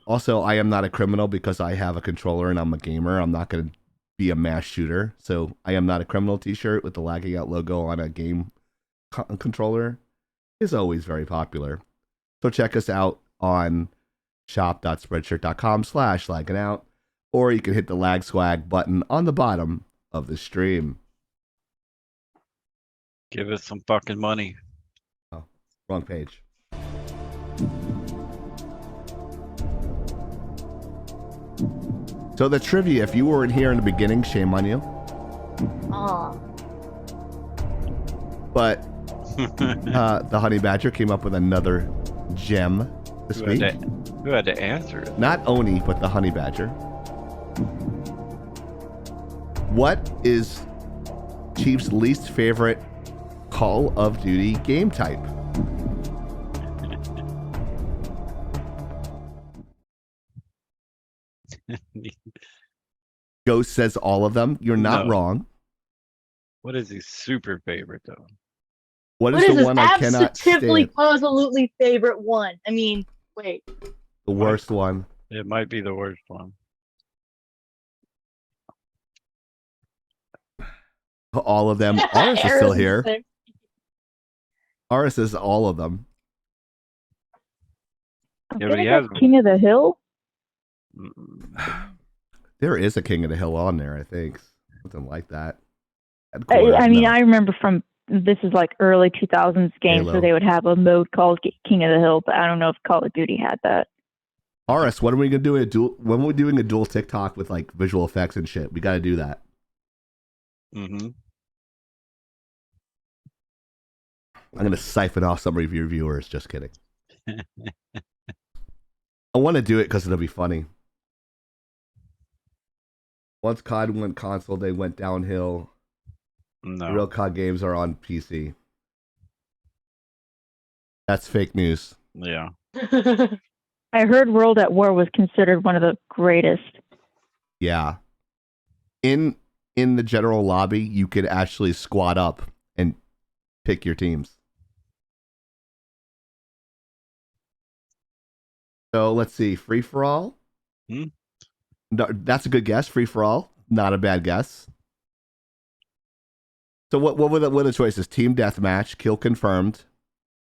[SPEAKER 2] also, I am not a criminal because I have a controller and I'm a gamer. I'm not going to be a mass shooter. So I am not a criminal t-shirt with the Lagging Out logo on a game controller is always very popular. So check us out on shop.spreadshirt.com/lagginout, or you can hit the lag swag button on the bottom of the stream.
[SPEAKER 5] Give us some fucking money.
[SPEAKER 2] Oh, wrong page. So the trivia, if you weren't here in the beginning, shame on you.
[SPEAKER 6] Aw.
[SPEAKER 2] But the honey badger came up with another gem this week.
[SPEAKER 5] Who had to answer it?
[SPEAKER 2] Not Oni, but the honey badger. What is Chief's least favorite Call of Duty game type? Ghost says all of them. You're not
[SPEAKER 5] No.
[SPEAKER 2] wrong.
[SPEAKER 5] What is his super favorite though?
[SPEAKER 2] What
[SPEAKER 6] What
[SPEAKER 2] is
[SPEAKER 6] is
[SPEAKER 2] the
[SPEAKER 6] his
[SPEAKER 2] one I cannot
[SPEAKER 6] absolutely,
[SPEAKER 2] stand?
[SPEAKER 6] absolutely favorite one? I mean, wait.
[SPEAKER 2] The worst one.
[SPEAKER 5] It might be the worst one.
[SPEAKER 2] All of them. Aris is still here.
[SPEAKER 6] there.
[SPEAKER 2] Aris is all of them.
[SPEAKER 4] I'm
[SPEAKER 5] Yeah, but he
[SPEAKER 4] gonna
[SPEAKER 5] has-
[SPEAKER 4] guess King of the Hill.
[SPEAKER 2] There is a King of the Hill on there, I think. Something like that.
[SPEAKER 4] I mean,
[SPEAKER 2] No.
[SPEAKER 4] I remember from this is like early 2000s games
[SPEAKER 2] Halo.
[SPEAKER 4] where they would have a mode called King of the Hill, but I don't know if Call of Duty had that.
[SPEAKER 2] Aris, when are we gonna do a dual? When we're doing a dual TikTok with like visual effects and shit, we got to do that.
[SPEAKER 5] Mm-hmm.
[SPEAKER 2] I'm gonna siphon off some of your viewers. Just kidding. I want to do it because it'll be funny. Once COD went console, they went downhill.
[SPEAKER 5] No.
[SPEAKER 2] The real COD games are on PC. That's fake news.
[SPEAKER 5] Yeah.
[SPEAKER 4] I heard World at War was considered one of the greatest.
[SPEAKER 2] Yeah. In the general lobby, you could actually squat up and pick your teams. So let's see, free for all.
[SPEAKER 5] Hmm.
[SPEAKER 2] No, that's a good guess. Free for all, not a bad guess. So what were the choices? Team deathmatch, kill confirmed,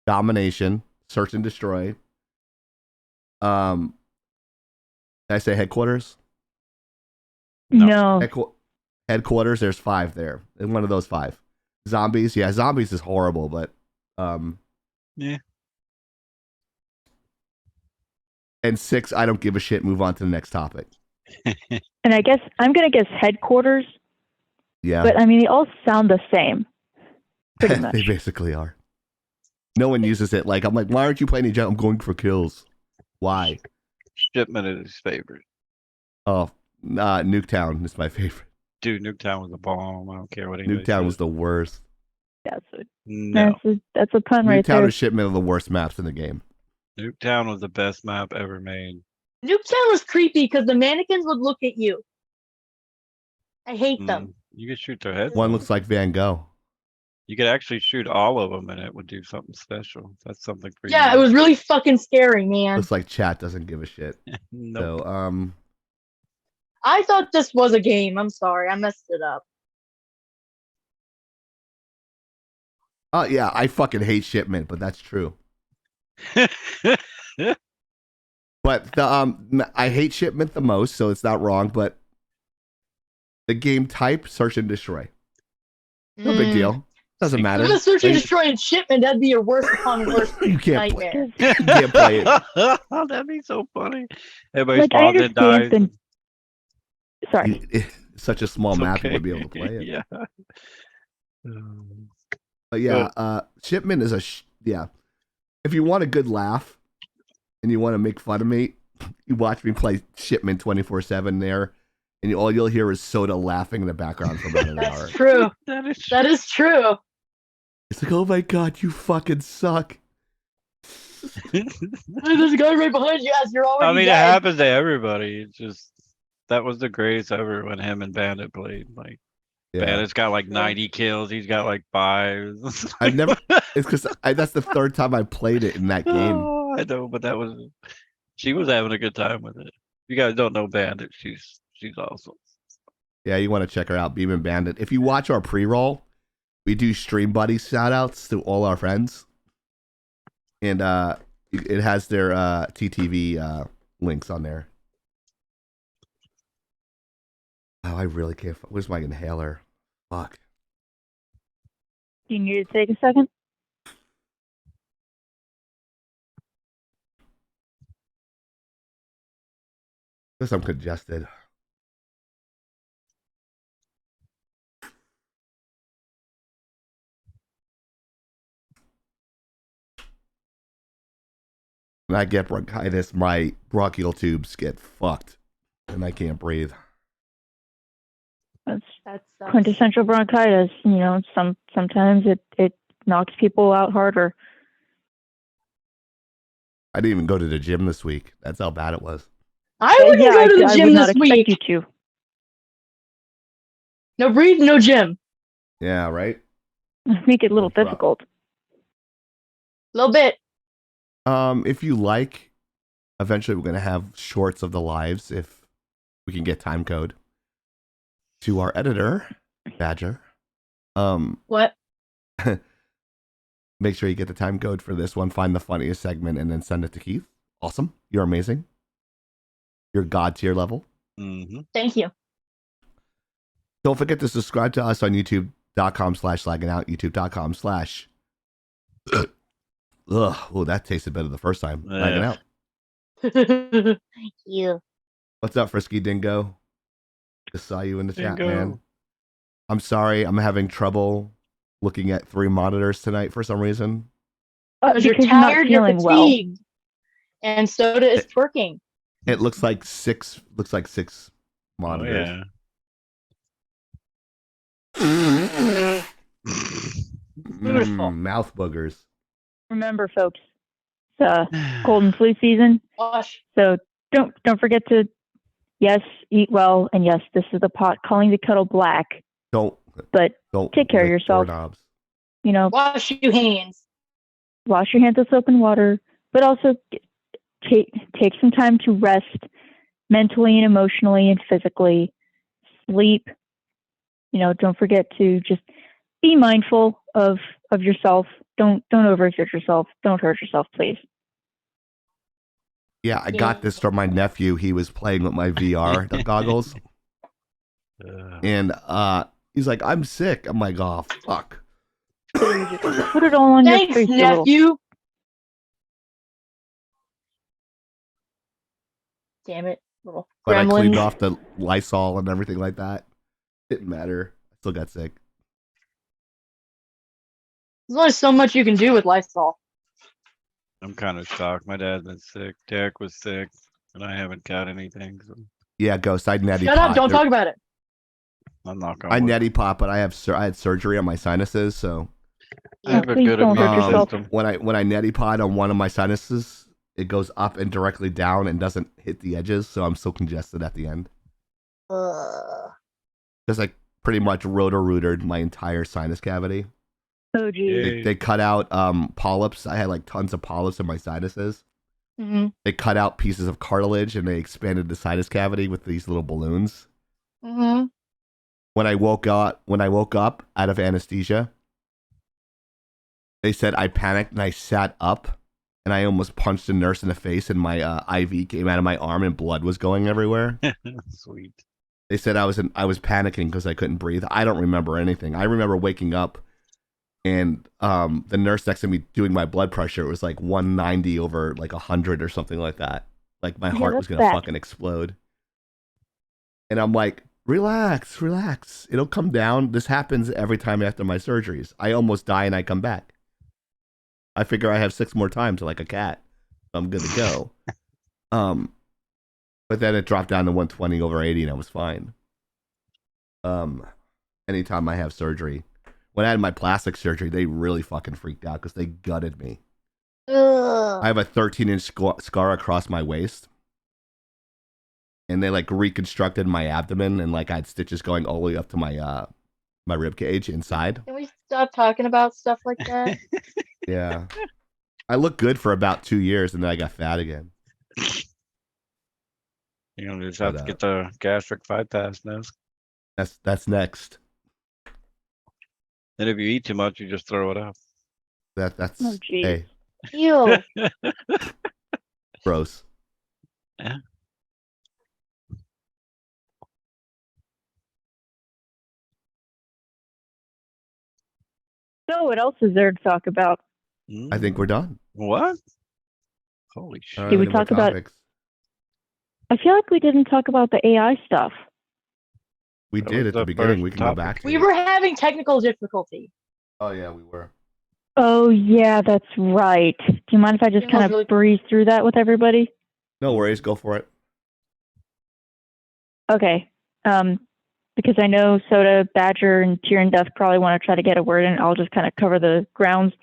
[SPEAKER 2] domination, search and destroy. Did I say headquarters?
[SPEAKER 5] No.
[SPEAKER 4] No.
[SPEAKER 2] Headquarters. There's 5 there. And one of those 5. Zombies. Yeah, zombies is horrible, but
[SPEAKER 5] Yeah.
[SPEAKER 2] And 6, I don't give a shit. Move on to the next topic.
[SPEAKER 4] And I guess I'm going to guess headquarters,
[SPEAKER 2] Yeah,
[SPEAKER 4] but I mean, they all sound the same. Pretty much.
[SPEAKER 2] they basically are. No one uses it. Like I'm like, why aren't you playing I'm going for kills. Why?
[SPEAKER 5] Shipment is his favorite.
[SPEAKER 2] Oh, Nuketown is my favorite.
[SPEAKER 5] Dude, Nuketown was a bomb. I don't care what anybody
[SPEAKER 2] Nuketown
[SPEAKER 5] says.
[SPEAKER 2] was the worst.
[SPEAKER 5] No.
[SPEAKER 4] That's a pun right
[SPEAKER 2] Nuketown
[SPEAKER 4] there.
[SPEAKER 2] is shipment of the worst maps in the game.
[SPEAKER 5] Nuketown was the best map ever made.
[SPEAKER 6] Nuketown was creepy because the mannequins would look at you. I hate them.
[SPEAKER 5] You could shoot their heads.
[SPEAKER 2] One
[SPEAKER 5] off.
[SPEAKER 2] looks like Van Gogh.
[SPEAKER 5] You could actually shoot all of them and it would do something special. That's something for you.
[SPEAKER 6] Yeah, it was really fucking scary, man.
[SPEAKER 2] Looks like chat doesn't give a shit.
[SPEAKER 5] Nope.
[SPEAKER 2] So
[SPEAKER 6] I thought this was a game. I'm sorry, I messed it up.
[SPEAKER 2] oh yeah, I fucking hate shipment, but that's true. But the I hate shipment the most, so it's not wrong. But the game type, search and destroy. No big deal. Doesn't matter.
[SPEAKER 6] If it was search and
[SPEAKER 2] Like,
[SPEAKER 6] destroy and shipment, that'd be your worst upon worst
[SPEAKER 2] You can't play.
[SPEAKER 6] nightmare.
[SPEAKER 2] You can't play it.
[SPEAKER 5] That'd be so funny. Everybody
[SPEAKER 4] Like, I
[SPEAKER 5] spawns and dies.
[SPEAKER 4] understand the. Sorry.
[SPEAKER 2] It's such a small
[SPEAKER 5] It's
[SPEAKER 2] map,
[SPEAKER 5] okay.
[SPEAKER 2] you would be able to play it.
[SPEAKER 5] Yeah.
[SPEAKER 2] But yeah, shipment is yeah. If you want a good laugh and you want to make fun of me, you watch me play shipment 24/7 there, and all you'll hear is Soda laughing in the background for about an hour.
[SPEAKER 6] That's true.
[SPEAKER 5] That is
[SPEAKER 6] That is true.
[SPEAKER 2] It's like, oh my god, you fucking suck.
[SPEAKER 6] Hey, there's a guy right behind you as you're already
[SPEAKER 5] I mean, it
[SPEAKER 6] dead.
[SPEAKER 5] happens to everybody. It's just that was the greatest ever when him and Bandit played. Like
[SPEAKER 2] Yeah.
[SPEAKER 5] Bandit's got like 90 kills. He's got like 5.
[SPEAKER 2] I've never. It's because that's the third time I played it in that game.
[SPEAKER 5] Oh, I know, but that was She was having a good time with it. You guys don't know Bandit. She's awesome.
[SPEAKER 2] Yeah, you want to check her out, Beam and Bandit. If you watch our pre-roll, we do Stream Buddy shout-outs to all our friends. And it has their TTV links on there. Oh, I really can't. Where's my inhaler? Fuck.
[SPEAKER 4] Do you need to take a second?
[SPEAKER 2] Guess I'm congested. When I get bronchitis, my bronchial tubes get fucked, and I can't breathe.
[SPEAKER 4] That's
[SPEAKER 6] That sucks.
[SPEAKER 4] quintessential bronchitis. You know, sometimes it knocks people out harder.
[SPEAKER 2] I didn't even go to the gym this week. That's how bad it was.
[SPEAKER 6] I wouldn't
[SPEAKER 4] yeah,
[SPEAKER 6] go to the
[SPEAKER 4] I
[SPEAKER 6] gym
[SPEAKER 4] would not
[SPEAKER 6] this
[SPEAKER 4] expect
[SPEAKER 6] week.
[SPEAKER 4] you to.
[SPEAKER 6] No breathe, no gym.
[SPEAKER 2] Yeah, right?
[SPEAKER 4] Make it a little
[SPEAKER 2] That's rough.
[SPEAKER 4] difficult.
[SPEAKER 6] A little bit.
[SPEAKER 2] If you like, eventually we're going to have shorts of the lives if we can get time code to our editor, Badger.
[SPEAKER 6] What?
[SPEAKER 2] Make sure you get the time code for this one, find the funniest segment, and then send it to Keith. Awesome. You're amazing. You're God tier level.
[SPEAKER 5] Mm-hmm.
[SPEAKER 6] Thank you.
[SPEAKER 2] Don't forget to subscribe to us on youtube.com/lagginout, youtube.com/. Ugh, oh, that tasted better the first time. Lagging out.
[SPEAKER 6] Thank you.
[SPEAKER 2] What's up, Frisky Dingo? Just saw you in the chat,
[SPEAKER 5] Dingo.
[SPEAKER 2] man. I'm sorry, I'm having trouble looking at 3 monitors tonight for some reason.
[SPEAKER 6] Because you're
[SPEAKER 4] Because you're not
[SPEAKER 6] tired, you're
[SPEAKER 4] feeling well.
[SPEAKER 6] fatigued. And soda is twerking.
[SPEAKER 2] It looks like six monitors.
[SPEAKER 5] Oh,
[SPEAKER 6] Beautiful.
[SPEAKER 2] Mouth boogers.
[SPEAKER 4] Remember, folks, it's cold and flu season,
[SPEAKER 6] Wash.
[SPEAKER 4] so don't forget to eat well, and yes, this is the pot calling the kettle black.
[SPEAKER 2] Don't
[SPEAKER 4] But take care of
[SPEAKER 2] lick
[SPEAKER 4] yourself.
[SPEAKER 2] doorknobs.
[SPEAKER 4] You know,
[SPEAKER 6] Wash your hands.
[SPEAKER 4] wash your hands with soap and water, but also take some time to rest mentally and emotionally and physically. Sleep. You know, don't forget to just be mindful of yourself. Don't overexert yourself. Don't hurt yourself, please.
[SPEAKER 2] Yeah, I got this from my nephew. He was playing with my VR goggles, and he's like, "I'm sick." I'm like, "Oh fuck."
[SPEAKER 4] Put it all on your
[SPEAKER 6] Thanks,
[SPEAKER 4] face, you little.
[SPEAKER 6] nephew. Damn it, little
[SPEAKER 2] But I cleaned
[SPEAKER 6] gremlin.
[SPEAKER 2] off the Lysol and everything like that. Didn't matter. I still got sick.
[SPEAKER 6] There's only so much you can do with Lysol.
[SPEAKER 5] I'm kind of shocked. My dad's been sick. Derek was sick, and I haven't got anything. So
[SPEAKER 2] Yeah, Ghost. I neti
[SPEAKER 6] Shut
[SPEAKER 2] pot.
[SPEAKER 6] up, don't talk about it.
[SPEAKER 5] I'm not
[SPEAKER 2] I
[SPEAKER 5] going.
[SPEAKER 2] neti pot, but I had surgery on my sinuses, so
[SPEAKER 5] I have a
[SPEAKER 4] Please
[SPEAKER 5] good
[SPEAKER 4] don't hurt
[SPEAKER 5] immune
[SPEAKER 4] yourself.
[SPEAKER 5] system.
[SPEAKER 2] when I neti pot on one of my sinuses, it goes up and directly down and doesn't hit the edges, so I'm so congested at the end. Because I pretty much rotor-rooted my entire sinus cavity.
[SPEAKER 4] Oh, geez.
[SPEAKER 5] Yay.
[SPEAKER 2] They cut out polyps. I had like tons of polyps in my sinuses.
[SPEAKER 6] Mm-hmm.
[SPEAKER 2] They cut out pieces of cartilage and they expanded the sinus cavity with these little balloons.
[SPEAKER 6] Mm-hmm.
[SPEAKER 2] When I woke up out of anesthesia, they said I panicked and I sat up and I almost punched a nurse in the face and my IV came out of my arm and blood was going everywhere.
[SPEAKER 5] Sweet.
[SPEAKER 2] They said I was panicking because I couldn't breathe. I don't remember anything. I remember waking up and the nurse next to me doing my blood pressure, it was like 190 over like 100 or something like that. Like my heart was
[SPEAKER 4] that's
[SPEAKER 2] gonna
[SPEAKER 4] bad.
[SPEAKER 2] fucking explode. And I'm like, relax. It'll come down. This happens every time after my surgeries. I almost die and I come back. I figure I have 6 more times like a cat. I'm good to go. But then it dropped down to 120 over 80 and I was fine. Anytime I have surgery. When I had my plastic surgery, they really fucking freaked out because they gutted me. I have a 13-inch scar across my waist. And they like reconstructed my abdomen and like I had stitches going all the way up to my my rib cage inside.
[SPEAKER 6] Can we stop talking about stuff like that?
[SPEAKER 2] Yeah. I looked good for about 2 years and then I got fat again.
[SPEAKER 5] You know, just have
[SPEAKER 2] But,
[SPEAKER 5] to get the gastric bypass now.
[SPEAKER 2] That's next.
[SPEAKER 5] And if you eat too much, you just throw it up.
[SPEAKER 2] That's
[SPEAKER 4] Oh, geez.
[SPEAKER 2] hey,
[SPEAKER 6] Ew.
[SPEAKER 2] gross.
[SPEAKER 5] Yeah.
[SPEAKER 4] So, what else is there to talk about?
[SPEAKER 2] I think we're done.
[SPEAKER 5] What? Holy shit.
[SPEAKER 2] All right,
[SPEAKER 4] Did we
[SPEAKER 2] any more
[SPEAKER 4] talk about-
[SPEAKER 2] topics?
[SPEAKER 4] I feel like we didn't talk about the AI stuff.
[SPEAKER 2] We
[SPEAKER 5] That
[SPEAKER 2] did
[SPEAKER 5] was
[SPEAKER 2] at the
[SPEAKER 5] the
[SPEAKER 2] beginning.
[SPEAKER 5] first
[SPEAKER 2] We can go
[SPEAKER 5] topic.
[SPEAKER 2] back to
[SPEAKER 6] We
[SPEAKER 2] it.
[SPEAKER 6] were having technical difficulty.
[SPEAKER 2] Oh yeah, we were.
[SPEAKER 4] Oh, yeah, that's right. Do you mind if I just
[SPEAKER 6] Yeah,
[SPEAKER 4] kind of
[SPEAKER 6] really-
[SPEAKER 4] breeze through that with everybody?
[SPEAKER 2] No worries. Go for it.
[SPEAKER 4] Okay. Because I know Soda, Badger, and Tyrion Duff probably want to try to get a word in. I'll just kind of cover the grounds.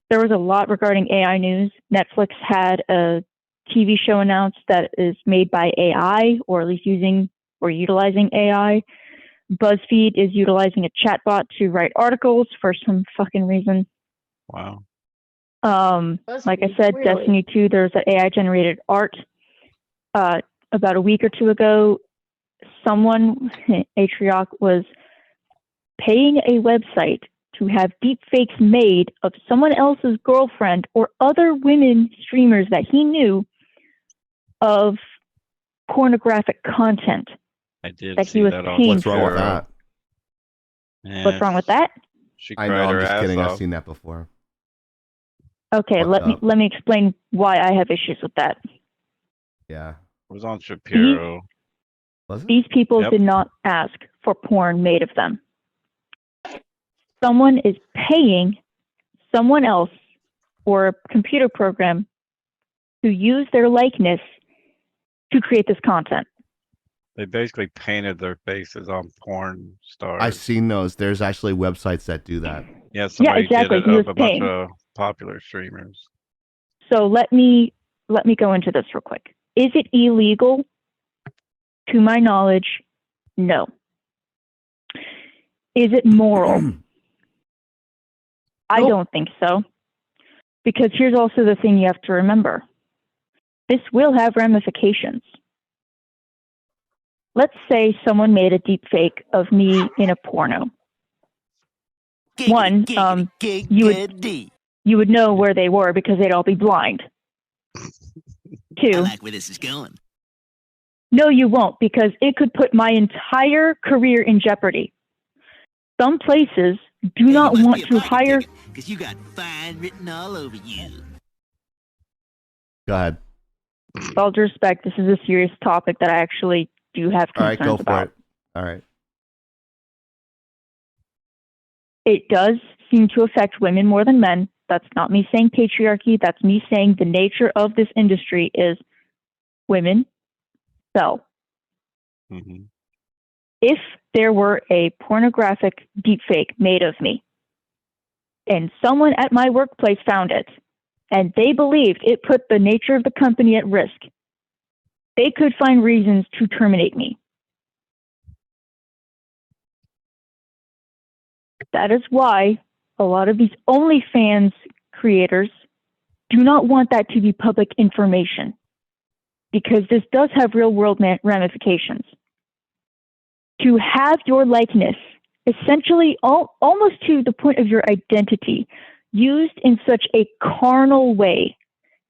[SPEAKER 4] There was a lot regarding AI news. Netflix had a TV show announced that is made by AI, or at least using or utilizing AI. BuzzFeed is utilizing a chatbot to write articles for some fucking reason.
[SPEAKER 5] Wow.
[SPEAKER 4] Like I
[SPEAKER 6] BuzzFeed,
[SPEAKER 4] said,
[SPEAKER 6] really?
[SPEAKER 4] Destiny 2, there's an AI generated art. About a week or two ago, someone, Atrioc, was paying a website to have deepfakes made of someone else's girlfriend or other women streamers that he knew of pornographic content
[SPEAKER 5] I did
[SPEAKER 4] that
[SPEAKER 5] see
[SPEAKER 4] he was
[SPEAKER 5] that on
[SPEAKER 4] paying
[SPEAKER 2] What's wrong with
[SPEAKER 4] for.
[SPEAKER 2] that?
[SPEAKER 4] What's wrong with that?
[SPEAKER 5] She
[SPEAKER 2] I
[SPEAKER 5] cried
[SPEAKER 2] know. I'm
[SPEAKER 5] her
[SPEAKER 2] just
[SPEAKER 5] ass
[SPEAKER 2] kidding. I've
[SPEAKER 5] off.
[SPEAKER 2] seen that before.
[SPEAKER 4] Okay,
[SPEAKER 2] Fucked up.
[SPEAKER 4] let me explain why I have issues with that.
[SPEAKER 2] Yeah.
[SPEAKER 5] It was on Shapiro.
[SPEAKER 2] Was it?
[SPEAKER 4] These people
[SPEAKER 5] Yep.
[SPEAKER 4] did not ask for porn made of them. Someone is paying someone else or a computer program to use their likeness to create this content.
[SPEAKER 5] They basically painted their faces on porn stars.
[SPEAKER 2] I've seen those. There's actually websites that do that.
[SPEAKER 5] Yeah, somebody
[SPEAKER 4] exactly.
[SPEAKER 5] did
[SPEAKER 4] He
[SPEAKER 5] it
[SPEAKER 4] was
[SPEAKER 5] of a bunch
[SPEAKER 4] paying.
[SPEAKER 5] of popular streamers.
[SPEAKER 4] So let me go into this real quick. Is it illegal? To my knowledge, no. Is it moral? I
[SPEAKER 2] Nope.
[SPEAKER 4] don't think so. Because here's also the thing you have to remember. This will have ramifications. Let's say someone made a deep fake of me in a porno. One, you would know where they were because they'd all be blind. Two,
[SPEAKER 10] where this is going.
[SPEAKER 4] no, you won't, because it could put my entire career in jeopardy. Some places do not want to hire.
[SPEAKER 10] Because you got fine written all over you.
[SPEAKER 2] Go ahead.
[SPEAKER 4] With all due respect, this is a serious topic that I actually do have
[SPEAKER 2] All right,
[SPEAKER 4] concerns
[SPEAKER 2] go for
[SPEAKER 4] about.
[SPEAKER 2] it. All right.
[SPEAKER 4] It does seem to affect women more than men. That's not me saying patriarchy. That's me saying the nature of this industry is women sell.
[SPEAKER 5] Mm-hmm.
[SPEAKER 4] If there were a pornographic deepfake made of me and someone at my workplace found it and they believed it put the nature of the company at risk, they could find reasons to terminate me. That is why a lot of these OnlyFans creators do not want that to be public information, because this does have real world ramifications. To have your likeness essentially almost to the point of your identity used in such a carnal way,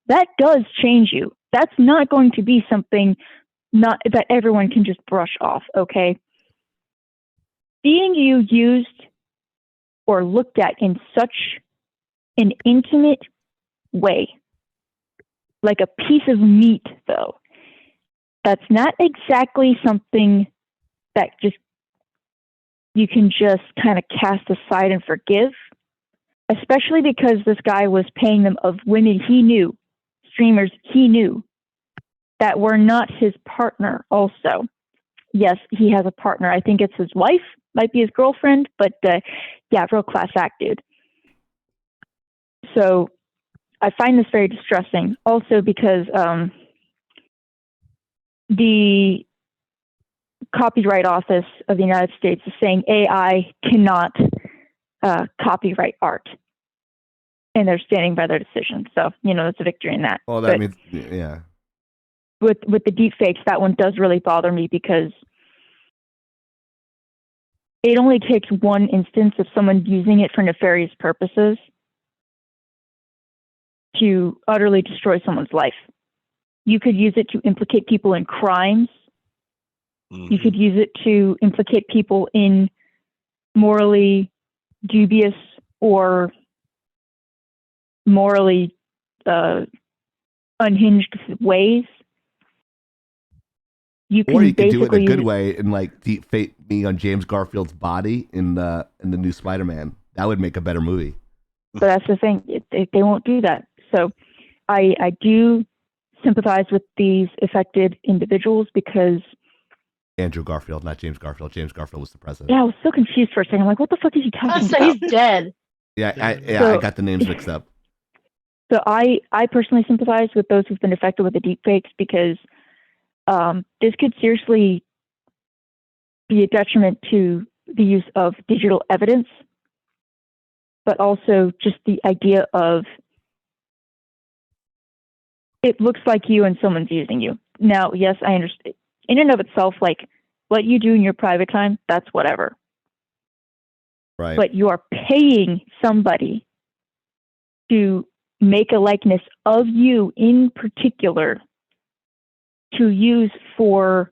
[SPEAKER 4] that does change you. That's not going to be something not that everyone can just brush off, okay? Being you used or looked at in such an intimate way, like a piece of meat, though, that's not exactly something that just you can just kind of cast aside and forgive, especially because this guy was paying them of women he knew, streamers he knew, that were not his partner also. Yes, he has a partner. I think it's his wife, might be his girlfriend, but yeah, real class act, dude. So I find this very distressing. Also because the Copyright Office of the United States is saying AI cannot copyright art. And they're standing by their decision. So, you know, it's a victory in that.
[SPEAKER 2] Well, that
[SPEAKER 4] But
[SPEAKER 2] means, yeah.
[SPEAKER 4] with the deep fakes, that one does really bother me because it only takes one instance of someone using it for nefarious purposes to utterly destroy someone's life. You could use it to implicate people in crimes. You could use it to implicate people in morally dubious or morally unhinged ways.
[SPEAKER 2] Or you could do it in a good
[SPEAKER 4] use-
[SPEAKER 2] way and like deep fake me on James Garfield's body in the new Spider-Man. That would make a better movie.
[SPEAKER 4] But that's the thing; they won't do that. So, I do sympathize with these affected individuals because
[SPEAKER 2] Andrew Garfield, not James Garfield. James Garfield was the president.
[SPEAKER 4] yeah, I was so confused for a second. I'm like, what the fuck is he
[SPEAKER 6] I
[SPEAKER 4] talking
[SPEAKER 6] say
[SPEAKER 4] about?
[SPEAKER 6] he's dead.
[SPEAKER 2] Yeah,
[SPEAKER 4] So-
[SPEAKER 2] I got the names mixed up.
[SPEAKER 4] So I personally sympathize with those who've been affected with the deepfakes because this could seriously be a detriment to the use of digital evidence, but also just the idea of it looks like you and someone's using you. Now, yes, I understand. In and of itself, like what you do in your private time, that's whatever.
[SPEAKER 2] Right.
[SPEAKER 4] But you are paying somebody to make a likeness of you in particular to use for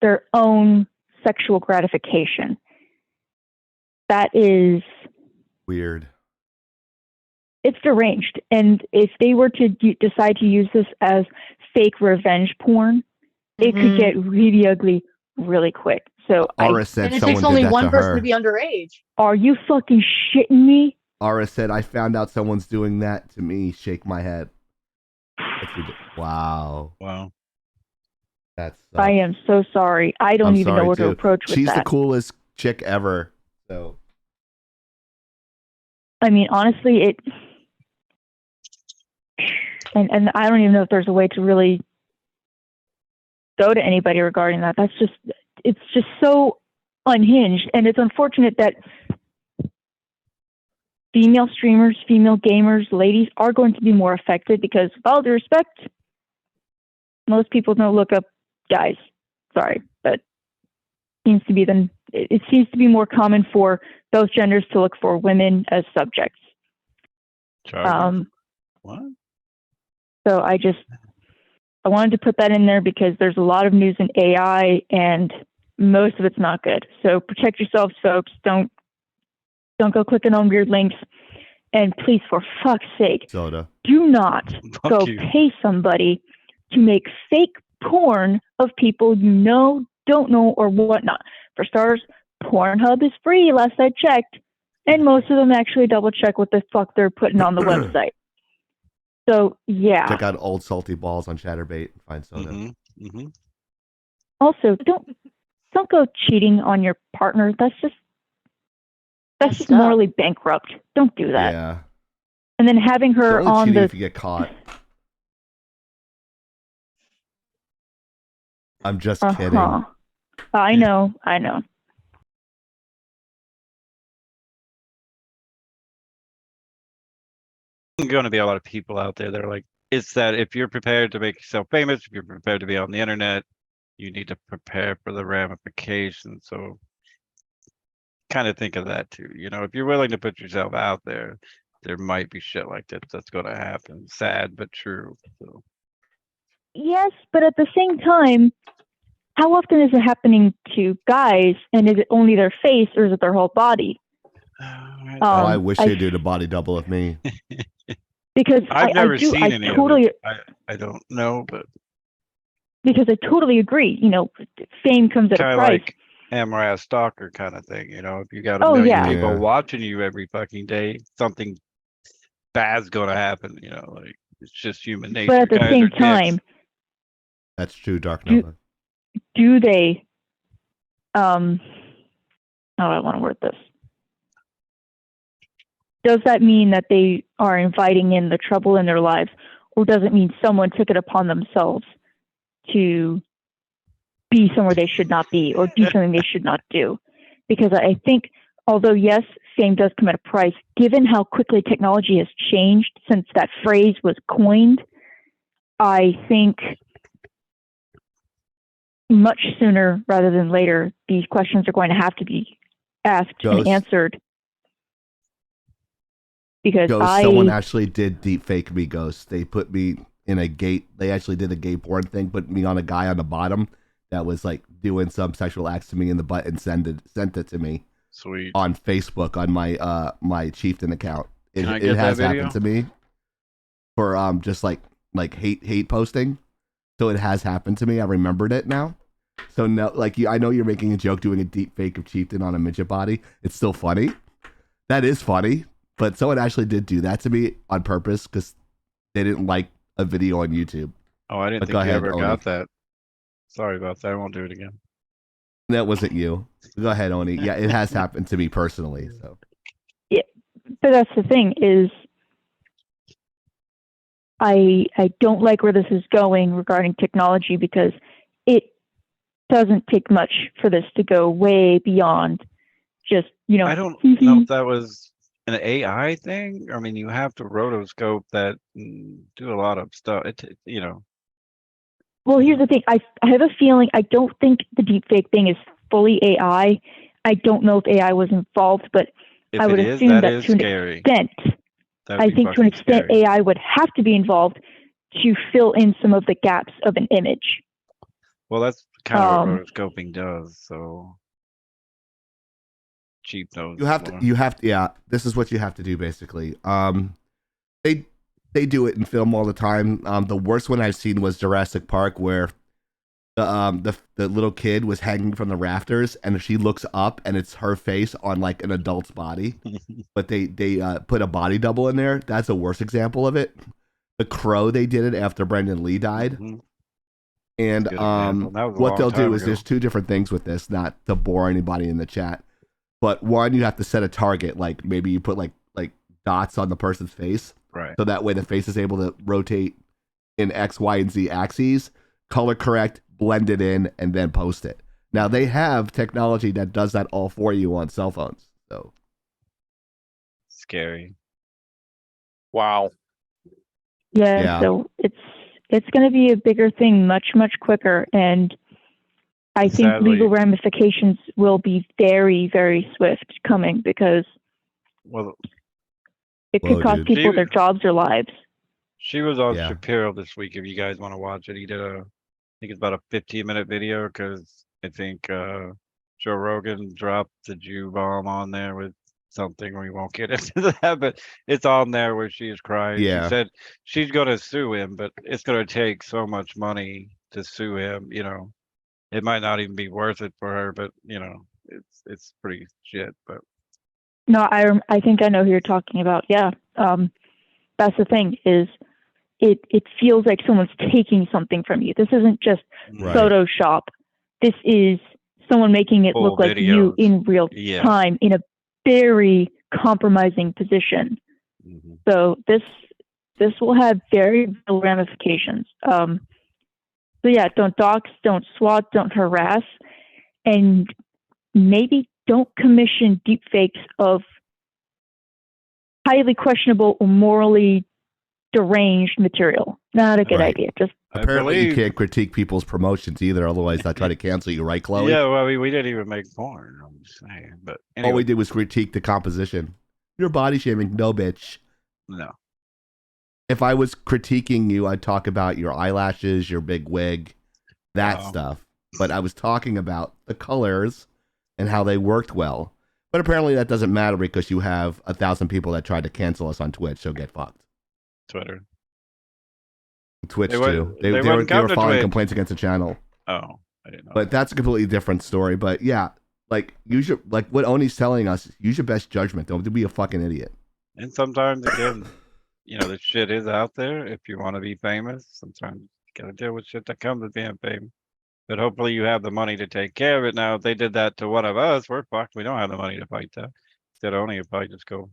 [SPEAKER 4] their own sexual gratification. That is
[SPEAKER 2] Weird.
[SPEAKER 4] it's deranged. And if they were to decide to use this as fake revenge porn, it could get really ugly really quick. So
[SPEAKER 2] Ara said
[SPEAKER 6] And it
[SPEAKER 2] someone
[SPEAKER 6] takes
[SPEAKER 2] did
[SPEAKER 6] only
[SPEAKER 2] that
[SPEAKER 6] one
[SPEAKER 2] to
[SPEAKER 6] person
[SPEAKER 2] her.
[SPEAKER 6] to be underage.
[SPEAKER 4] are you fucking shitting me?
[SPEAKER 2] Ara said, I found out someone's doing that to me. Shake my head. Wow.
[SPEAKER 5] Wow.
[SPEAKER 2] That's.
[SPEAKER 4] I am so sorry. I don't even know where to approach with
[SPEAKER 2] She's
[SPEAKER 4] that.
[SPEAKER 2] the coolest chick ever. So.
[SPEAKER 4] I mean, honestly, it, and I don't even know if there's a way to really go to anybody regarding that. It's just so unhinged, and it's unfortunate that female streamers, female gamers, ladies are going to be more affected because, with all due respect, most people don't look up guys. Sorry, but it seems to be more common for those genders to look for women as subjects.
[SPEAKER 5] What?
[SPEAKER 4] So I wanted to put that in there because there's a lot of news in AI and most of it's not good. So protect yourselves, folks. Don't go clicking on weird links. And please, for fuck's sake,
[SPEAKER 2] Soda.
[SPEAKER 4] do not
[SPEAKER 5] Fuck
[SPEAKER 4] go
[SPEAKER 5] you.
[SPEAKER 4] pay somebody to make fake porn of people you know, don't know, or whatnot. For starters, Pornhub is free, last I checked, and most of them actually double check what the fuck they're putting on the website. So yeah.
[SPEAKER 2] Check out Old Salty Balls on Chatterbait and find Soda.
[SPEAKER 4] Also, don't go cheating on your partner. That's just
[SPEAKER 6] Messed up.
[SPEAKER 4] morally bankrupt. Don't do that.
[SPEAKER 2] Yeah.
[SPEAKER 4] And then having her
[SPEAKER 2] It's only
[SPEAKER 4] on
[SPEAKER 2] cheating
[SPEAKER 4] the
[SPEAKER 2] if you get caught. I'm just kidding.
[SPEAKER 4] I know.
[SPEAKER 5] There's going to be a lot of people out there that are like, it's that if you're prepared to make yourself famous, if you're prepared to be on the internet, you need to prepare for the ramifications. So kind of think of that too. You know, if you're willing to put yourself out there, there might be shit like that that's going to happen. Sad, but true. So.
[SPEAKER 4] Yes, but at the same time, how often is it happening to guys? And is it only their face or is it their whole body?
[SPEAKER 2] I wish they did a body double of me.
[SPEAKER 4] Because
[SPEAKER 5] I've never seen
[SPEAKER 4] I
[SPEAKER 5] any
[SPEAKER 4] totally,
[SPEAKER 5] of it. I don't know, but
[SPEAKER 4] because I totally agree. You know, fame comes at a
[SPEAKER 5] kind of
[SPEAKER 4] price.
[SPEAKER 5] like Amras Stalker kind of thing. You know, if you got a
[SPEAKER 4] Oh,
[SPEAKER 5] million
[SPEAKER 4] yeah.
[SPEAKER 5] people
[SPEAKER 2] Yeah.
[SPEAKER 5] watching you every fucking day, something bad's going to happen. You know, like it's just human nature.
[SPEAKER 4] But at the
[SPEAKER 5] Guys
[SPEAKER 4] same
[SPEAKER 5] are dicks.
[SPEAKER 4] time,
[SPEAKER 2] That's true, Dark Nova.
[SPEAKER 4] do they, how do I want to word this? Does that mean that they are inviting in the trouble in their lives, or does it mean someone took it upon themselves to be somewhere they should not be or do something they should not do? Because I think, although yes, fame does come at a price, given how quickly technology has changed since that phrase was coined, I think much sooner rather than later, these questions are going to have to be asked and
[SPEAKER 2] Ghost.
[SPEAKER 4] answered. Because
[SPEAKER 2] Ghost, someone actually did deep fake me, Ghost. They put me in a gate. They actually did a gay porn thing, put me on a guy on the bottom that was like doing some sexual acts to me in the butt and sent it to me.
[SPEAKER 5] Sweet.
[SPEAKER 2] On Facebook on my my chieftain account. It
[SPEAKER 5] Can I get
[SPEAKER 2] has
[SPEAKER 5] that video?
[SPEAKER 2] happened to me for just like hate posting. So it has happened to me. I remembered it now. So no, like I know you're making a joke doing a deep fake of chieftain on a midget body. It's still funny. That is funny. But someone actually did do that to me on purpose because they didn't like a video on YouTube.
[SPEAKER 5] Oh, I didn't
[SPEAKER 2] But
[SPEAKER 5] think
[SPEAKER 2] go
[SPEAKER 5] you
[SPEAKER 2] ahead,
[SPEAKER 5] ever
[SPEAKER 2] Oni.
[SPEAKER 5] got that. Sorry about that. I won't do it again.
[SPEAKER 2] That wasn't you. Go ahead, Oni. Yeah, it has happened to me personally. So
[SPEAKER 4] Yeah, but that's the thing is, I don't like where this is going regarding technology because it doesn't take much for this to go way beyond just
[SPEAKER 5] I don't know if that was an AI thing. I mean, you have to rotoscope that, do a lot of stuff.
[SPEAKER 4] Well, here's the thing. I have a feeling, I don't think the deepfake thing is fully AI. I don't know if AI was involved, but
[SPEAKER 5] If
[SPEAKER 4] I would
[SPEAKER 5] it is,
[SPEAKER 4] assume
[SPEAKER 5] that
[SPEAKER 4] that
[SPEAKER 5] is
[SPEAKER 4] to an
[SPEAKER 5] scary.
[SPEAKER 4] extent,
[SPEAKER 5] That'd
[SPEAKER 4] I
[SPEAKER 5] be
[SPEAKER 4] think to an
[SPEAKER 5] fucking
[SPEAKER 4] extent
[SPEAKER 5] scary.
[SPEAKER 4] AI would have to be involved to fill in some of the gaps of an image.
[SPEAKER 5] Well, that's kind of what
[SPEAKER 4] Um,
[SPEAKER 5] rotoscoping does. So cheap knows.
[SPEAKER 2] you have to yeah, this is what you have to do basically. They do it in film all the time. The worst one I've seen was Jurassic Park, where the little kid was hanging from the rafters, and she looks up, and it's her face on like an adult's body, but they put a body double in there. That's a worse example of it. The Crow, they did it after Brendan Lee died,
[SPEAKER 5] Mhm.
[SPEAKER 2] and
[SPEAKER 5] Good example. That was a
[SPEAKER 2] what
[SPEAKER 5] long
[SPEAKER 2] they'll
[SPEAKER 5] time
[SPEAKER 2] do is
[SPEAKER 5] ago.
[SPEAKER 2] there's two different things with this, not to bore anybody in the chat, but one, you have to set a target, like maybe you put like dots on the person's face.
[SPEAKER 5] Right.
[SPEAKER 2] So that way the face is able to rotate in X, Y, and Z axes, color correct, blend it in, and then post it. Now they have technology that does that all for you on cell phones. So
[SPEAKER 5] Scary.
[SPEAKER 1] Wow.
[SPEAKER 4] yeah, so it's going to be a bigger thing, much quicker, and I think
[SPEAKER 5] Sadly-
[SPEAKER 4] legal ramifications will be very, very swift coming because
[SPEAKER 5] Well,
[SPEAKER 4] it could
[SPEAKER 2] Whoa,
[SPEAKER 4] cost
[SPEAKER 2] dude.
[SPEAKER 4] people their jobs or lives.
[SPEAKER 5] she was on
[SPEAKER 2] Yeah.
[SPEAKER 5] Shapiro this week. If you guys want to watch it, he did I think it's about a 15-minute video because I think Joe Rogan dropped the Jew bomb on there with something. We won't get into that, but it's on there where she is crying.
[SPEAKER 2] Yeah.
[SPEAKER 5] She said she's going to sue him, but it's going to take so much money to sue him. It might not even be worth it for her, but it's pretty shit. But
[SPEAKER 4] No, I think I know who you're talking about. Yeah, that's the thing is, it feels like someone's taking something from you. This isn't just
[SPEAKER 2] Right.
[SPEAKER 4] Photoshop. This is someone making it
[SPEAKER 5] Full
[SPEAKER 4] look like you
[SPEAKER 5] videos.
[SPEAKER 4] in real
[SPEAKER 5] Yeah.
[SPEAKER 4] time in a very compromising position.
[SPEAKER 5] Mhm.
[SPEAKER 4] So this will have very real ramifications. So yeah, don't dox, don't swat, don't harass, and maybe don't commission deepfakes of highly questionable or morally deranged material. Not a good
[SPEAKER 2] Right.
[SPEAKER 4] idea. Just
[SPEAKER 5] I
[SPEAKER 2] Apparently you
[SPEAKER 5] believe-
[SPEAKER 2] can't critique people's promotions either, otherwise they'll try to cancel you, right, Chloe?
[SPEAKER 5] Yeah, well, we didn't even make porn. I'm just saying, but anyway,
[SPEAKER 2] All we did was critique the composition. You're body shaming, no bitch.
[SPEAKER 5] no.
[SPEAKER 2] If I was critiquing you, I'd talk about your eyelashes, your big wig, that
[SPEAKER 5] Oh.
[SPEAKER 2] stuff. But I was talking about the colors and how they worked well. But apparently that doesn't matter because you have 1,000 people that tried to cancel us on Twitch, so get fucked.
[SPEAKER 5] Twitter.
[SPEAKER 2] Twitch
[SPEAKER 5] They
[SPEAKER 2] too.
[SPEAKER 5] wouldn't-
[SPEAKER 2] They
[SPEAKER 5] they
[SPEAKER 2] were
[SPEAKER 5] wouldn't come to
[SPEAKER 2] filing
[SPEAKER 5] Twitch.
[SPEAKER 2] complaints against the channel.
[SPEAKER 5] Oh, I didn't know.
[SPEAKER 2] But that's a completely different story. But yeah, like use your like what Oni's telling us, use your best judgment. Don't be a fucking idiot.
[SPEAKER 5] And sometimes again, the shit is out there. If you want to be famous, sometimes you gotta deal with shit that comes with being famous. But hopefully you have the money to take care of it. Now, if they did that to one of us, we're fucked. We don't have the money to fight that. Instead, Oni would probably just go,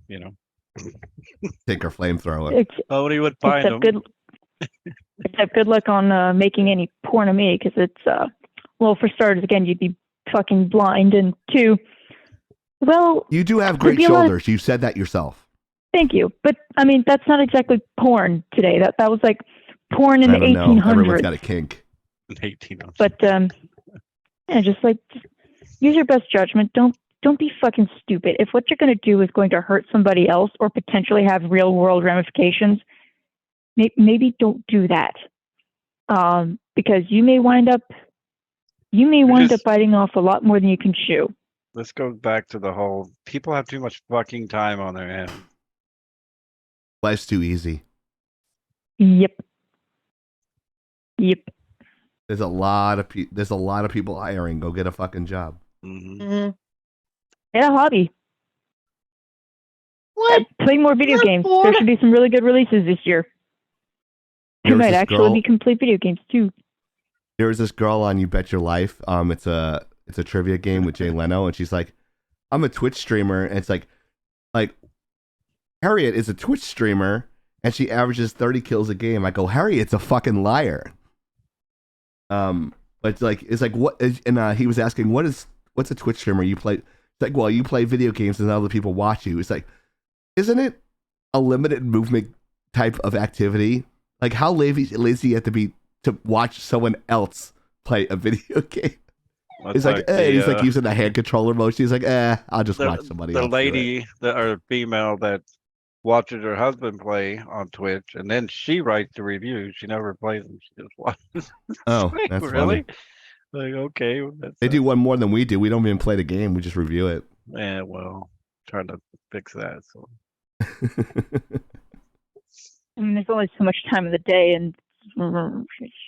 [SPEAKER 2] Take our flamethrower.
[SPEAKER 4] it's
[SPEAKER 5] Oni would find them.
[SPEAKER 4] except good luck on making any porn of me because it's well, for starters, again, you'd be fucking blind, and two, well,
[SPEAKER 2] You do have
[SPEAKER 4] there'd
[SPEAKER 2] great
[SPEAKER 4] be a lot of-
[SPEAKER 2] shoulders. You said that yourself.
[SPEAKER 4] thank you, but I mean that's not exactly porn today. That was like porn in
[SPEAKER 2] I
[SPEAKER 4] the
[SPEAKER 2] don't know. Everyone's
[SPEAKER 4] 1800s.
[SPEAKER 2] got a kink.
[SPEAKER 5] 18.
[SPEAKER 4] But Yeah, just use your best judgment. Don't be fucking stupid. If what you're gonna do is going to hurt somebody else or potentially have real world ramifications, maybe don't do that. Because you may wind up biting off a lot more than you can chew.
[SPEAKER 5] This goes back to the whole people have too much fucking time on their hands.
[SPEAKER 2] Life's too easy.
[SPEAKER 4] Yep.
[SPEAKER 2] There's a lot of people hiring. Go get a fucking job.
[SPEAKER 6] Mm-hmm.
[SPEAKER 4] Get a hobby.
[SPEAKER 6] What?
[SPEAKER 4] Play more video
[SPEAKER 6] Not
[SPEAKER 4] games.
[SPEAKER 6] bored.
[SPEAKER 4] There should be some really good releases this year.
[SPEAKER 2] There
[SPEAKER 4] They
[SPEAKER 2] was
[SPEAKER 4] might
[SPEAKER 2] this
[SPEAKER 4] actually
[SPEAKER 2] girl-
[SPEAKER 4] be complete video games too.
[SPEAKER 2] There was this girl on You Bet Your Life. It's a trivia game with Jay Leno, and she's like, "I'm a Twitch streamer," and it's like Harriet is a Twitch streamer, and she averages 30 kills a game. I go, Harriet's a fucking liar. But it's like what? And he was asking, what's a Twitch streamer? You play? It's like, well, you play video games and other people watch you. It's like, isn't it a limited movement type of activity? Like, how lazy you have to be to watch someone else play a video game? He's like, he's like using the hand controller motion. He's like, I'll just watch somebody else.
[SPEAKER 5] The lady or female that watches her husband play on Twitch, and then she writes the reviews. She never plays them. She just watches.
[SPEAKER 2] Oh,
[SPEAKER 5] Like,
[SPEAKER 2] that's
[SPEAKER 5] really?
[SPEAKER 2] funny.
[SPEAKER 5] Like, okay.
[SPEAKER 2] They do one more than we do. We don't even play the game. We just review it.
[SPEAKER 5] Yeah, well, trying to fix that. So
[SPEAKER 4] I mean, there's only so much time of the day, and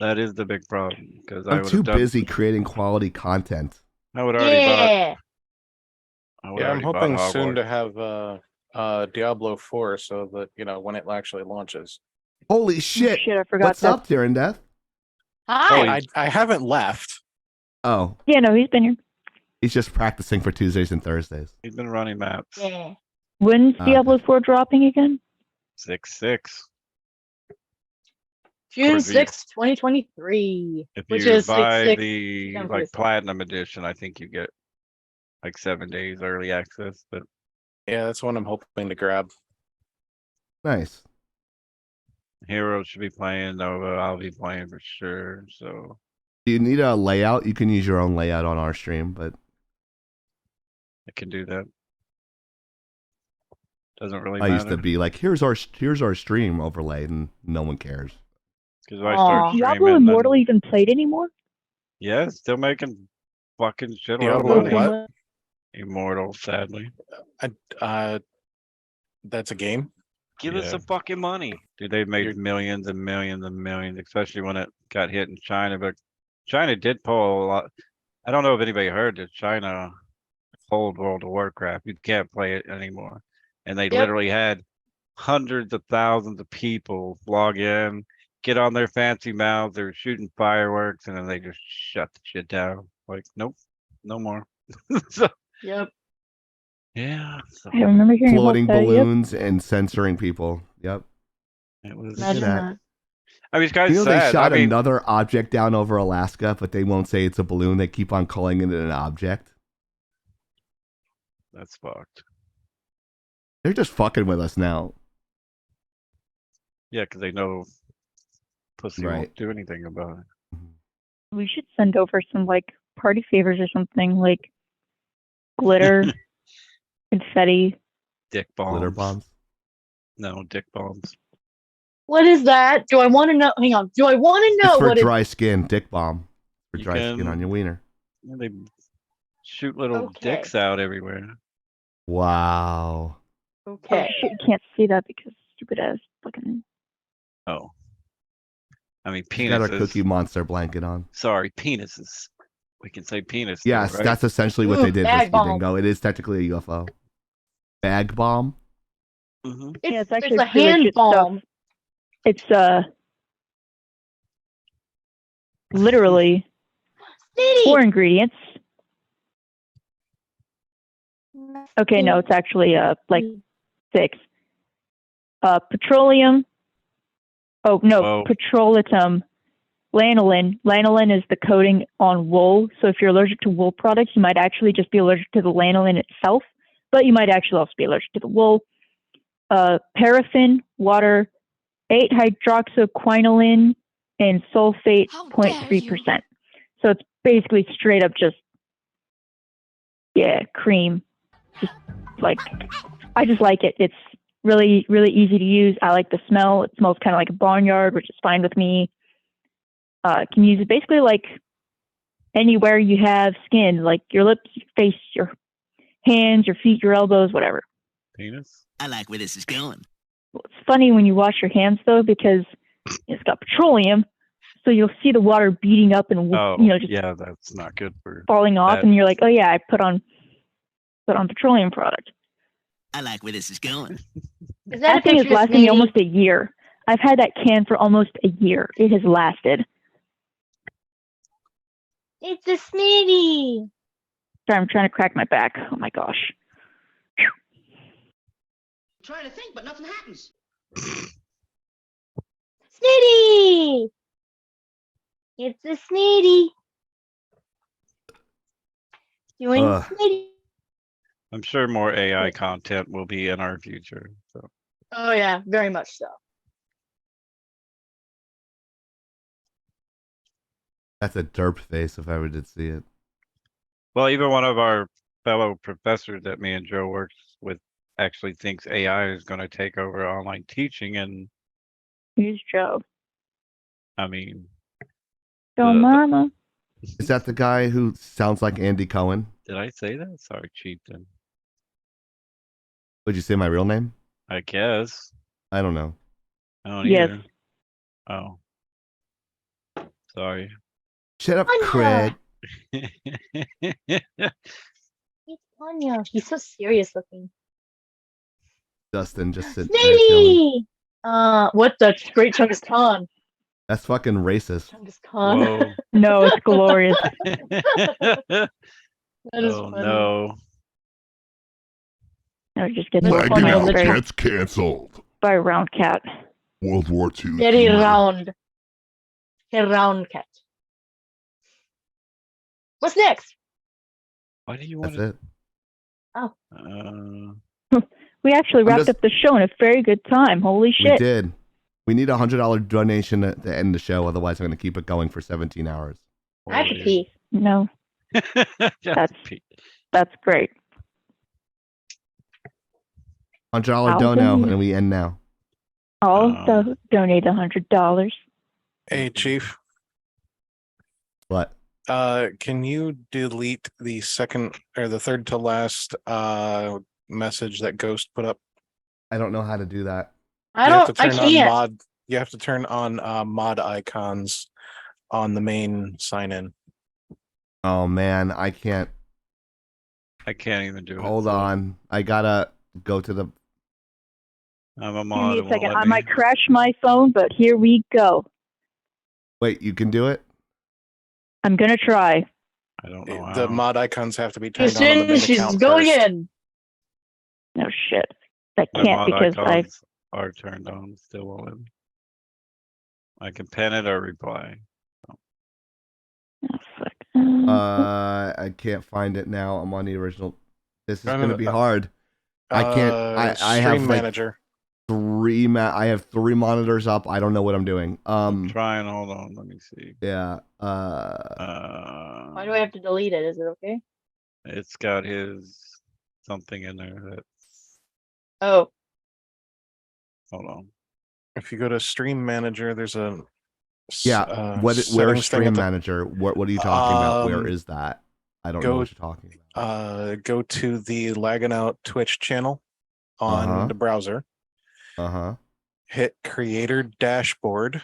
[SPEAKER 5] that is the big problem because
[SPEAKER 2] I'm too busy creating quality content.
[SPEAKER 5] I would already bought.
[SPEAKER 1] I'm hoping soon to have Diablo 4 so that when it actually launches.
[SPEAKER 2] Holy shit!
[SPEAKER 4] I forgot
[SPEAKER 2] What's up, Darren Death?
[SPEAKER 6] Hi.
[SPEAKER 1] I haven't left.
[SPEAKER 2] Oh,
[SPEAKER 4] yeah, no, he's been here.
[SPEAKER 2] he's just practicing for Tuesdays and Thursdays.
[SPEAKER 5] He's been running maps.
[SPEAKER 6] Yeah.
[SPEAKER 4] When's Diablo 4 dropping again?
[SPEAKER 5] 6/6.
[SPEAKER 6] June
[SPEAKER 5] course,
[SPEAKER 6] 6th, 2023.
[SPEAKER 5] If
[SPEAKER 6] Which
[SPEAKER 5] you
[SPEAKER 6] is
[SPEAKER 5] buy
[SPEAKER 6] 6/6,
[SPEAKER 5] the
[SPEAKER 6] December 6th.
[SPEAKER 5] platinum edition, I think you get like 7 days early access. But
[SPEAKER 1] Yeah, that's one I'm hoping to grab.
[SPEAKER 2] Nice.
[SPEAKER 5] Heroes should be playing. Nova, I'll be playing for sure. So
[SPEAKER 2] Do you need a layout? You can use your own layout on our stream, but
[SPEAKER 5] I can do that. Doesn't really
[SPEAKER 2] I
[SPEAKER 5] matter.
[SPEAKER 2] used to be like, here's our stream overlay, and no one cares.
[SPEAKER 5] Because I start
[SPEAKER 4] Diablo
[SPEAKER 5] streaming.
[SPEAKER 4] Immortal even played anymore?
[SPEAKER 5] Yeah, still making fucking shit out of
[SPEAKER 1] Diablo
[SPEAKER 5] money.
[SPEAKER 1] what?
[SPEAKER 5] Immortal, sadly.
[SPEAKER 1] That's a game.
[SPEAKER 11] Give us
[SPEAKER 5] Yeah.
[SPEAKER 11] some fucking money.
[SPEAKER 5] Dude, they made millions and millions and millions, especially when it got hit in China. But China did pull a lot. I don't know if anybody heard that China pulled World of Warcraft. You can't play it anymore. And they literally had hundreds of thousands of people log in, get on their fancy mouths. They were shooting fireworks, and then they just shut the shit down. Like, nope, no more. So,
[SPEAKER 6] Yep.
[SPEAKER 5] yeah. So
[SPEAKER 4] I remember hearing
[SPEAKER 2] Floating
[SPEAKER 4] about that. Yep.
[SPEAKER 2] balloons and censoring people. Yep.
[SPEAKER 5] it was.
[SPEAKER 6] Imagine
[SPEAKER 2] that.
[SPEAKER 6] that.
[SPEAKER 5] I mean, it's kind
[SPEAKER 2] You
[SPEAKER 5] of
[SPEAKER 2] know, they
[SPEAKER 5] sad.
[SPEAKER 2] shot
[SPEAKER 5] I mean,
[SPEAKER 2] another object down over Alaska, but they won't say it's a balloon. They keep on calling it an object.
[SPEAKER 5] that's fucked.
[SPEAKER 2] They're just fucking with us now.
[SPEAKER 5] Yeah, because they know pussy
[SPEAKER 2] Right.
[SPEAKER 5] won't do anything about it.
[SPEAKER 4] We should send over some party favors or something, like glitter, confetti.
[SPEAKER 5] Dick bombs.
[SPEAKER 2] Glitter bombs.
[SPEAKER 5] No, dick bombs.
[SPEAKER 6] What is that? Do I want to know? Hang on. Do I want to know
[SPEAKER 2] It's for
[SPEAKER 6] what it
[SPEAKER 2] dry skin. Dick bomb. For
[SPEAKER 5] You
[SPEAKER 2] dry skin
[SPEAKER 5] can-
[SPEAKER 2] on your wiener.
[SPEAKER 5] Yeah, they shoot little
[SPEAKER 6] Okay.
[SPEAKER 5] dicks out everywhere.
[SPEAKER 2] Wow.
[SPEAKER 6] Okay.
[SPEAKER 4] Oh shit, you can't see that because stupid ass fucking.
[SPEAKER 5] Oh. I mean,
[SPEAKER 2] She's got her
[SPEAKER 5] penises.
[SPEAKER 2] Cookie Monster blanket on.
[SPEAKER 5] Sorry, penises. We can say penis. though,
[SPEAKER 2] Yes,
[SPEAKER 5] right?
[SPEAKER 2] that's essentially what they did,
[SPEAKER 6] bag
[SPEAKER 2] Risky
[SPEAKER 6] bomb.
[SPEAKER 2] Dingo. It is technically a UFO. Bag bomb?
[SPEAKER 5] Mhm.
[SPEAKER 4] Yeah, it's
[SPEAKER 6] It's
[SPEAKER 4] actually
[SPEAKER 6] a
[SPEAKER 4] pretty
[SPEAKER 6] hand
[SPEAKER 4] legit stuff.
[SPEAKER 6] bomb.
[SPEAKER 4] It's literally
[SPEAKER 6] City.
[SPEAKER 4] 4 ingredients. Okay, no, it's actually like 6. Petroleum. Oh no,
[SPEAKER 5] Whoa.
[SPEAKER 4] petrolatum. Lanolin. Lanolin is the coating on wool. So if you're allergic to wool products, you might actually just be allergic to the lanolin itself, but you might actually also be allergic to the wool. Paraffin, water, 8-hydroxyquinolin, and sulfate 0.3%. So it's basically straight up just, yeah, cream. Just like, I just like it. It's really, really easy to use. I like the smell. It smells kind of like a barnyard, which is fine with me. Can use it basically like anywhere you have skin, like your lips, your face, your hands, your feet, your elbows, whatever.
[SPEAKER 5] Penis?
[SPEAKER 10] I like where this is going.
[SPEAKER 4] It's funny when you wash your hands though, because it's got petroleum, so you'll see the water beating up and
[SPEAKER 5] Oh,
[SPEAKER 4] just
[SPEAKER 5] yeah, that's not good for
[SPEAKER 4] falling off,
[SPEAKER 5] that.
[SPEAKER 4] and you're like, oh yeah, I put on petroleum product.
[SPEAKER 10] I like where this is going.
[SPEAKER 6] Is that a
[SPEAKER 4] That thing is
[SPEAKER 6] picture of
[SPEAKER 4] lasting me
[SPEAKER 6] Smitty?
[SPEAKER 4] almost a year. I've had that can for almost a year. It has lasted.
[SPEAKER 6] It's a Smitty.
[SPEAKER 4] Sorry, I'm trying to crack my back. Oh my gosh.
[SPEAKER 10] Trying to think, but nothing happens.
[SPEAKER 6] Smitty. It's a Smitty. Doing
[SPEAKER 2] Ugh.
[SPEAKER 6] Smitty.
[SPEAKER 5] I'm sure more AI content will be in our future. So
[SPEAKER 6] Oh yeah, very much so.
[SPEAKER 2] That's a derp face if I ever did see it.
[SPEAKER 5] well, even one of our fellow professors that me and Joe works with actually thinks AI is going to take over online teaching, and
[SPEAKER 4] Who's Joe?
[SPEAKER 5] I mean,
[SPEAKER 4] Go,
[SPEAKER 5] the-
[SPEAKER 4] mama.
[SPEAKER 2] Is that the guy who sounds like Andy Cohen?
[SPEAKER 5] did I say that? Sorry, Chieftain.
[SPEAKER 2] Would you say my real name?
[SPEAKER 5] I guess
[SPEAKER 2] I don't know.
[SPEAKER 5] I don't
[SPEAKER 4] Yes.
[SPEAKER 5] either. Oh, sorry.
[SPEAKER 2] Shut up,
[SPEAKER 6] Anya.
[SPEAKER 2] Craig.
[SPEAKER 6] It's Anya. He's so serious looking.
[SPEAKER 2] Dustin just sitting there chilling.
[SPEAKER 6] Smitty. What the great Chungus Khan?
[SPEAKER 2] That's fucking racist.
[SPEAKER 6] Chungus Khan.
[SPEAKER 5] Whoa.
[SPEAKER 4] No, it's glorious.
[SPEAKER 6] That is
[SPEAKER 5] Oh
[SPEAKER 6] funny.
[SPEAKER 5] no.
[SPEAKER 3] No, just get
[SPEAKER 6] Let's
[SPEAKER 3] so
[SPEAKER 8] Laggin'
[SPEAKER 6] find
[SPEAKER 8] Out
[SPEAKER 6] the-
[SPEAKER 8] gets canceled.
[SPEAKER 3] by a round cat.
[SPEAKER 8] World War II.
[SPEAKER 6] Very
[SPEAKER 8] humor.
[SPEAKER 6] round. A round cat. What's next?
[SPEAKER 5] Why do you
[SPEAKER 2] That's
[SPEAKER 5] want
[SPEAKER 2] it.
[SPEAKER 5] to?
[SPEAKER 3] We actually
[SPEAKER 2] I'm
[SPEAKER 3] wrapped
[SPEAKER 2] just-
[SPEAKER 3] up the show in a very good time. Holy
[SPEAKER 2] We
[SPEAKER 3] shit.
[SPEAKER 2] did. We need a $100 donation at the end of the show. Otherwise, I'm going to keep it going for 17 hours.
[SPEAKER 6] I have to pee.
[SPEAKER 3] No,
[SPEAKER 5] That's
[SPEAKER 3] that's great.
[SPEAKER 2] $100
[SPEAKER 3] I'll
[SPEAKER 2] dono,
[SPEAKER 3] donate.
[SPEAKER 2] and we end now.
[SPEAKER 3] I'll donate $100.
[SPEAKER 1] Hey, Chief.
[SPEAKER 2] But
[SPEAKER 1] Can you delete the second or the third to last message that Ghost put up?
[SPEAKER 2] I don't know how to do that.
[SPEAKER 6] I
[SPEAKER 1] You have to
[SPEAKER 6] don't. I
[SPEAKER 1] turn on
[SPEAKER 6] can't.
[SPEAKER 1] mod. You have to turn on mod icons on the main sign in.
[SPEAKER 2] Oh man, I can't.
[SPEAKER 5] I can't even do it.
[SPEAKER 2] Hold
[SPEAKER 5] so
[SPEAKER 2] on. I gotta go to the.
[SPEAKER 5] I'm a
[SPEAKER 3] Give
[SPEAKER 5] mod.
[SPEAKER 3] me
[SPEAKER 5] it
[SPEAKER 3] a
[SPEAKER 5] won't
[SPEAKER 3] second.
[SPEAKER 5] let
[SPEAKER 3] I
[SPEAKER 5] me.
[SPEAKER 3] might crash my phone, but here we go.
[SPEAKER 2] Wait, you can do it?
[SPEAKER 3] I'm gonna try.
[SPEAKER 5] I don't know
[SPEAKER 1] The
[SPEAKER 5] how.
[SPEAKER 1] mod icons have to be turned on the
[SPEAKER 6] Houston,
[SPEAKER 1] main
[SPEAKER 6] she's
[SPEAKER 1] account
[SPEAKER 6] going
[SPEAKER 1] first.
[SPEAKER 6] in.
[SPEAKER 3] No shit. I
[SPEAKER 5] My
[SPEAKER 3] can't
[SPEAKER 5] mod
[SPEAKER 3] because I.
[SPEAKER 5] icons are turned on. Still won't let me. I can pen it or reply.
[SPEAKER 3] Oh, fuck.
[SPEAKER 2] I can't find it now. I'm on the original. This is
[SPEAKER 1] Run
[SPEAKER 2] gonna
[SPEAKER 1] it,
[SPEAKER 2] be hard. I can't. I
[SPEAKER 1] Stream
[SPEAKER 2] have like
[SPEAKER 1] manager.
[SPEAKER 2] I have 3 monitors up. I don't know what I'm doing.
[SPEAKER 5] I'm trying. Hold on. Let me see.
[SPEAKER 2] Yeah.
[SPEAKER 6] Why do I have to delete it? Is it okay?
[SPEAKER 5] It's got his something in there that.
[SPEAKER 6] Oh,
[SPEAKER 5] Hold on.
[SPEAKER 1] If you go to stream manager, there's a
[SPEAKER 2] Yeah. Where's
[SPEAKER 1] settings thing
[SPEAKER 2] Stream
[SPEAKER 1] at the-
[SPEAKER 2] Manager? What are you talking about? Where
[SPEAKER 1] Um,
[SPEAKER 2] is that? I don't know
[SPEAKER 1] go-
[SPEAKER 2] what you're talking about.
[SPEAKER 1] Go to the Laggin' Out Twitch channel on
[SPEAKER 2] Uh-huh.
[SPEAKER 1] the browser.
[SPEAKER 2] Uh-huh.
[SPEAKER 1] Hit creator dashboard.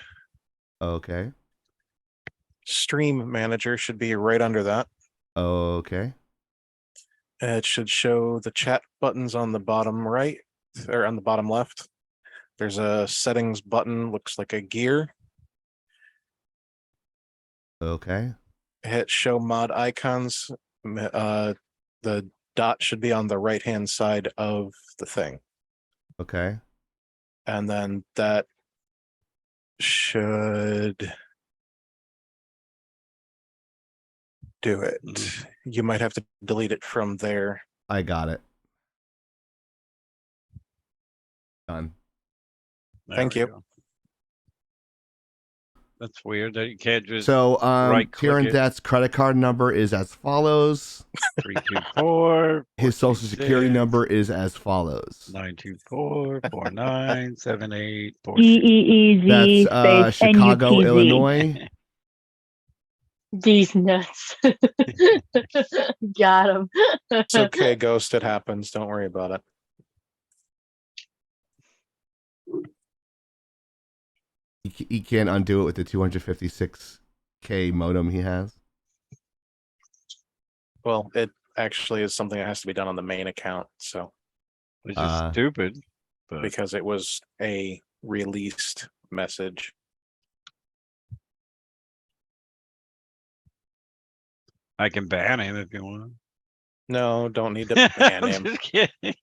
[SPEAKER 2] Okay.
[SPEAKER 1] Stream manager should be right under that.
[SPEAKER 2] Okay.
[SPEAKER 1] It should show the chat buttons on the bottom right or on the bottom left. There's a settings button, looks like a gear.
[SPEAKER 2] Okay.
[SPEAKER 1] Hit show mod icons. The dot should be on the right hand side of the thing.
[SPEAKER 2] Okay.
[SPEAKER 1] And then that should do it. You might have to delete it from there.
[SPEAKER 2] I got it. Done.
[SPEAKER 5] There
[SPEAKER 1] Thank
[SPEAKER 5] we
[SPEAKER 1] you.
[SPEAKER 5] go. That's weird that you can't just
[SPEAKER 2] So,
[SPEAKER 5] right-click
[SPEAKER 2] Kieran
[SPEAKER 5] it.
[SPEAKER 2] Death's credit card number is as follows.
[SPEAKER 5] 324.
[SPEAKER 2] His social security number is as follows.
[SPEAKER 5] 924 4978
[SPEAKER 4] DEEZ
[SPEAKER 2] That's
[SPEAKER 4] space
[SPEAKER 2] Chicago,
[SPEAKER 4] NUTZ.
[SPEAKER 2] Illinois.
[SPEAKER 6] These nuts. Got him.
[SPEAKER 1] It's okay, Ghost. It happens. Don't worry about it.
[SPEAKER 2] He can't undo it with the 256K modem he has.
[SPEAKER 1] Well, it actually is something that has to be done on the main account. So
[SPEAKER 5] Which is stupid. But
[SPEAKER 1] because it was a released message.
[SPEAKER 5] I can ban him if you want.
[SPEAKER 1] No, don't need to ban
[SPEAKER 5] I'm
[SPEAKER 1] him.
[SPEAKER 5] just kidding.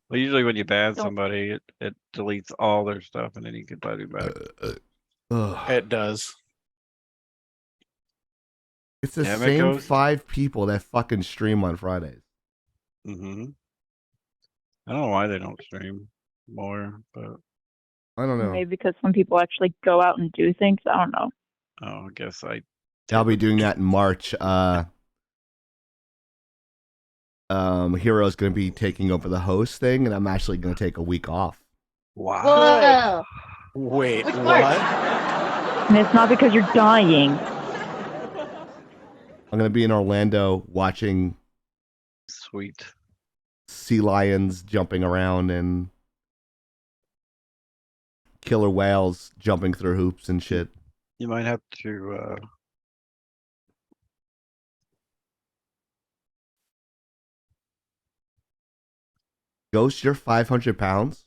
[SPEAKER 5] Well, usually when you ban
[SPEAKER 4] Don't-
[SPEAKER 5] somebody, it deletes all their stuff and then you can buy it back.
[SPEAKER 1] It does.
[SPEAKER 2] It's the
[SPEAKER 5] Damn it,
[SPEAKER 2] same
[SPEAKER 5] Ghost.
[SPEAKER 2] 5 people that fucking stream on Fridays.
[SPEAKER 5] Mm-hmm. I don't know why they don't stream more, but
[SPEAKER 2] I don't know.
[SPEAKER 4] Maybe because some people actually go out and do things. I don't know.
[SPEAKER 5] I guess I.
[SPEAKER 2] I'll be doing that in March. Hero's going to be taking over the host thing, and I'm actually going to take a week off.
[SPEAKER 5] Wow.
[SPEAKER 6] Whoa.
[SPEAKER 1] Wait,
[SPEAKER 6] Which
[SPEAKER 1] what?
[SPEAKER 6] part?
[SPEAKER 4] And it's not because you're dying.
[SPEAKER 2] I'm going to be in Orlando watching
[SPEAKER 5] Sweet.
[SPEAKER 2] sea lions jumping around and killer whales jumping through hoops and shit.
[SPEAKER 5] You might have to.
[SPEAKER 2] Ghost, you're 500 pounds?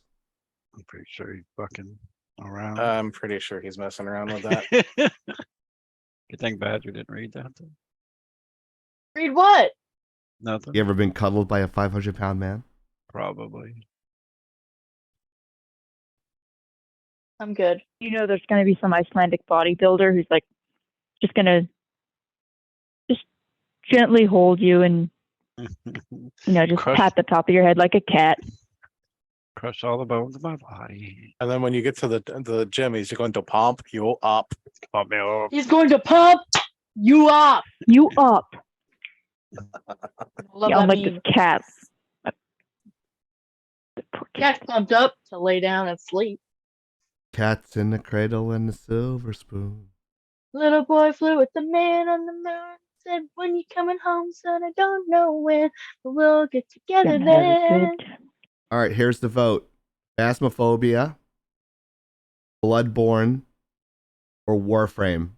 [SPEAKER 5] I'm pretty sure he's fucking around.
[SPEAKER 1] I'm pretty sure he's messing around with that.
[SPEAKER 5] Good thing Badger didn't read that. Though.
[SPEAKER 6] Read what?
[SPEAKER 5] Nothing.
[SPEAKER 2] You ever been cuddled by a 500-pound man?
[SPEAKER 5] Probably.
[SPEAKER 6] I'm good.
[SPEAKER 4] You know, there's going to be some Icelandic bodybuilder who's like just going to just gently hold you and, just
[SPEAKER 5] Crush-
[SPEAKER 4] pat the top of your head like a cat.
[SPEAKER 5] Crush all the bones of my body.
[SPEAKER 1] And then when you get to the gym, he's going to pump you up.
[SPEAKER 5] Pump me up.
[SPEAKER 6] He's going to pump you up.
[SPEAKER 4] You up.
[SPEAKER 6] Love
[SPEAKER 4] Yeah, I'm
[SPEAKER 6] that
[SPEAKER 4] like
[SPEAKER 6] meme.
[SPEAKER 4] this cat. The poor cat.
[SPEAKER 6] Cat pumped up to lay down and sleep.
[SPEAKER 2] Cats in the cradle and the silver spoon.
[SPEAKER 6] Little boy flew with the man on the moon. Said, when you coming home, son, I don't know when, but we'll get together
[SPEAKER 4] Yeah, that is
[SPEAKER 6] then.
[SPEAKER 4] good.
[SPEAKER 2] All right, here's the vote. Phasmophobia, Bloodborne, or Warframe.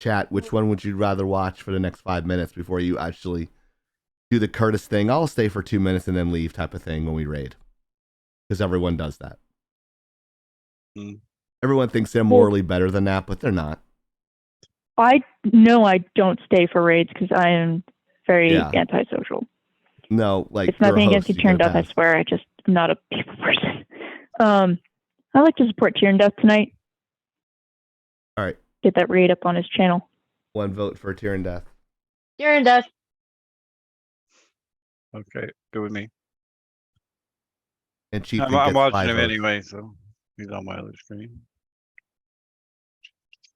[SPEAKER 2] Chat, which one would you rather watch for the next 5 minutes before you actually do the Curtis thing? I'll stay for 2 minutes and then leave type of thing when we raid. Because everyone does that.
[SPEAKER 5] Hmm.
[SPEAKER 2] Everyone thinks they're morally better than that, but they're not.
[SPEAKER 4] I know I don't stay for raids because I am very
[SPEAKER 2] Yeah.
[SPEAKER 4] antisocial.
[SPEAKER 2] No, like
[SPEAKER 4] It's
[SPEAKER 2] you're a
[SPEAKER 4] nothing against
[SPEAKER 2] host,
[SPEAKER 4] you, Tiered
[SPEAKER 2] can
[SPEAKER 4] Death. I
[SPEAKER 2] pass.
[SPEAKER 4] swear. I just am not a people person. I like to support Tiered Death tonight.
[SPEAKER 2] All right,
[SPEAKER 4] Get that raid up on his channel.
[SPEAKER 2] 1 vote for Tyrion Death.
[SPEAKER 6] You're in death.
[SPEAKER 5] Okay, good with me.
[SPEAKER 2] And Chief
[SPEAKER 5] I'm
[SPEAKER 2] gets
[SPEAKER 5] watching
[SPEAKER 2] 5
[SPEAKER 5] him
[SPEAKER 2] votes.
[SPEAKER 5] anyway, so he's on my other screen.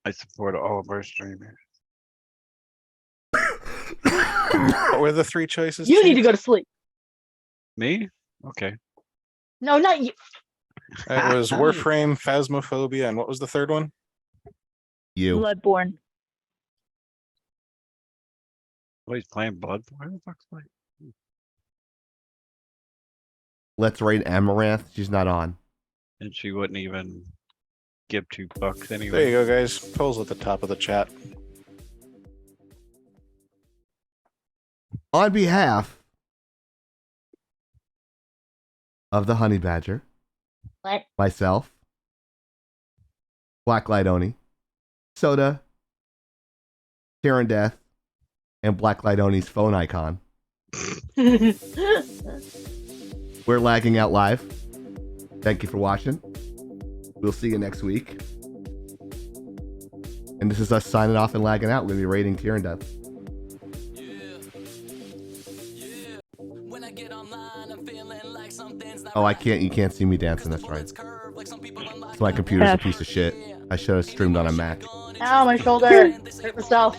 [SPEAKER 5] I support all of our streamers.
[SPEAKER 1] What were the 3 choices?
[SPEAKER 6] You need to
[SPEAKER 1] Chief?
[SPEAKER 6] go to sleep.
[SPEAKER 5] Me? Okay.
[SPEAKER 6] No, not you.
[SPEAKER 1] It was Warframe, Phasmophobia, and what was the third one?
[SPEAKER 2] You.
[SPEAKER 4] Bloodborne.
[SPEAKER 5] Oh, he's playing Blood. Where the fuck's like?
[SPEAKER 2] Let's rate Amaranth. She's not on.
[SPEAKER 5] And she wouldn't even give 2 fucks anyway.
[SPEAKER 1] There you go, guys. Polls at the top of the chat.
[SPEAKER 2] On behalf of the Honey Badger,
[SPEAKER 6] What?
[SPEAKER 2] myself, Blacklight Oni, Soda, Tyrion Death, and Blacklight Oni's phone icon. We're lagging out live. Thank you for watching. We'll see you next week. And this is us signing off and lagging out. We're going to be rating Tyrion Death. Oh, I can't. You can't see me dancing. That's right. So my computer's a piece of shit. I should have streamed on a Mac.
[SPEAKER 6] Ow, my shoulder. Hurt myself.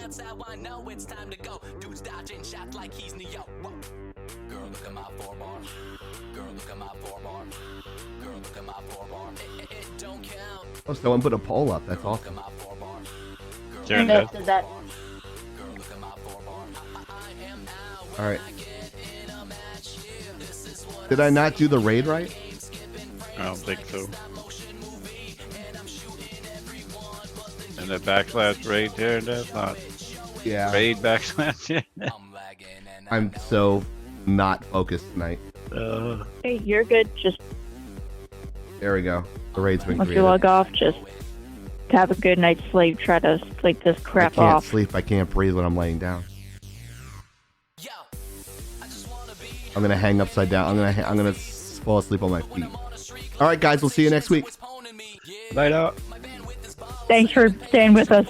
[SPEAKER 2] Oh, someone put a poll up. That's awesome.
[SPEAKER 5] Sharon
[SPEAKER 6] Yeah,
[SPEAKER 5] does.
[SPEAKER 6] did that.
[SPEAKER 2] All right. Did I not do the raid right?
[SPEAKER 5] I don't think so. And the backslash raid there, that's not
[SPEAKER 2] Yeah.
[SPEAKER 5] raid backslash.
[SPEAKER 2] I'm so not focused tonight.
[SPEAKER 4] Hey, you're good. Just
[SPEAKER 2] There we go. The raid's been
[SPEAKER 4] once you
[SPEAKER 2] created.
[SPEAKER 4] log off, just have a good night's sleep. Try to sleep this
[SPEAKER 2] I
[SPEAKER 4] crap
[SPEAKER 2] can't
[SPEAKER 4] off.
[SPEAKER 2] sleep. I can't breathe when I'm laying down. I'm gonna hang upside down. I'm gonna fall asleep on my feet. All right, guys. We'll see you next week.
[SPEAKER 5] Light out.
[SPEAKER 4] Thanks for staying with us.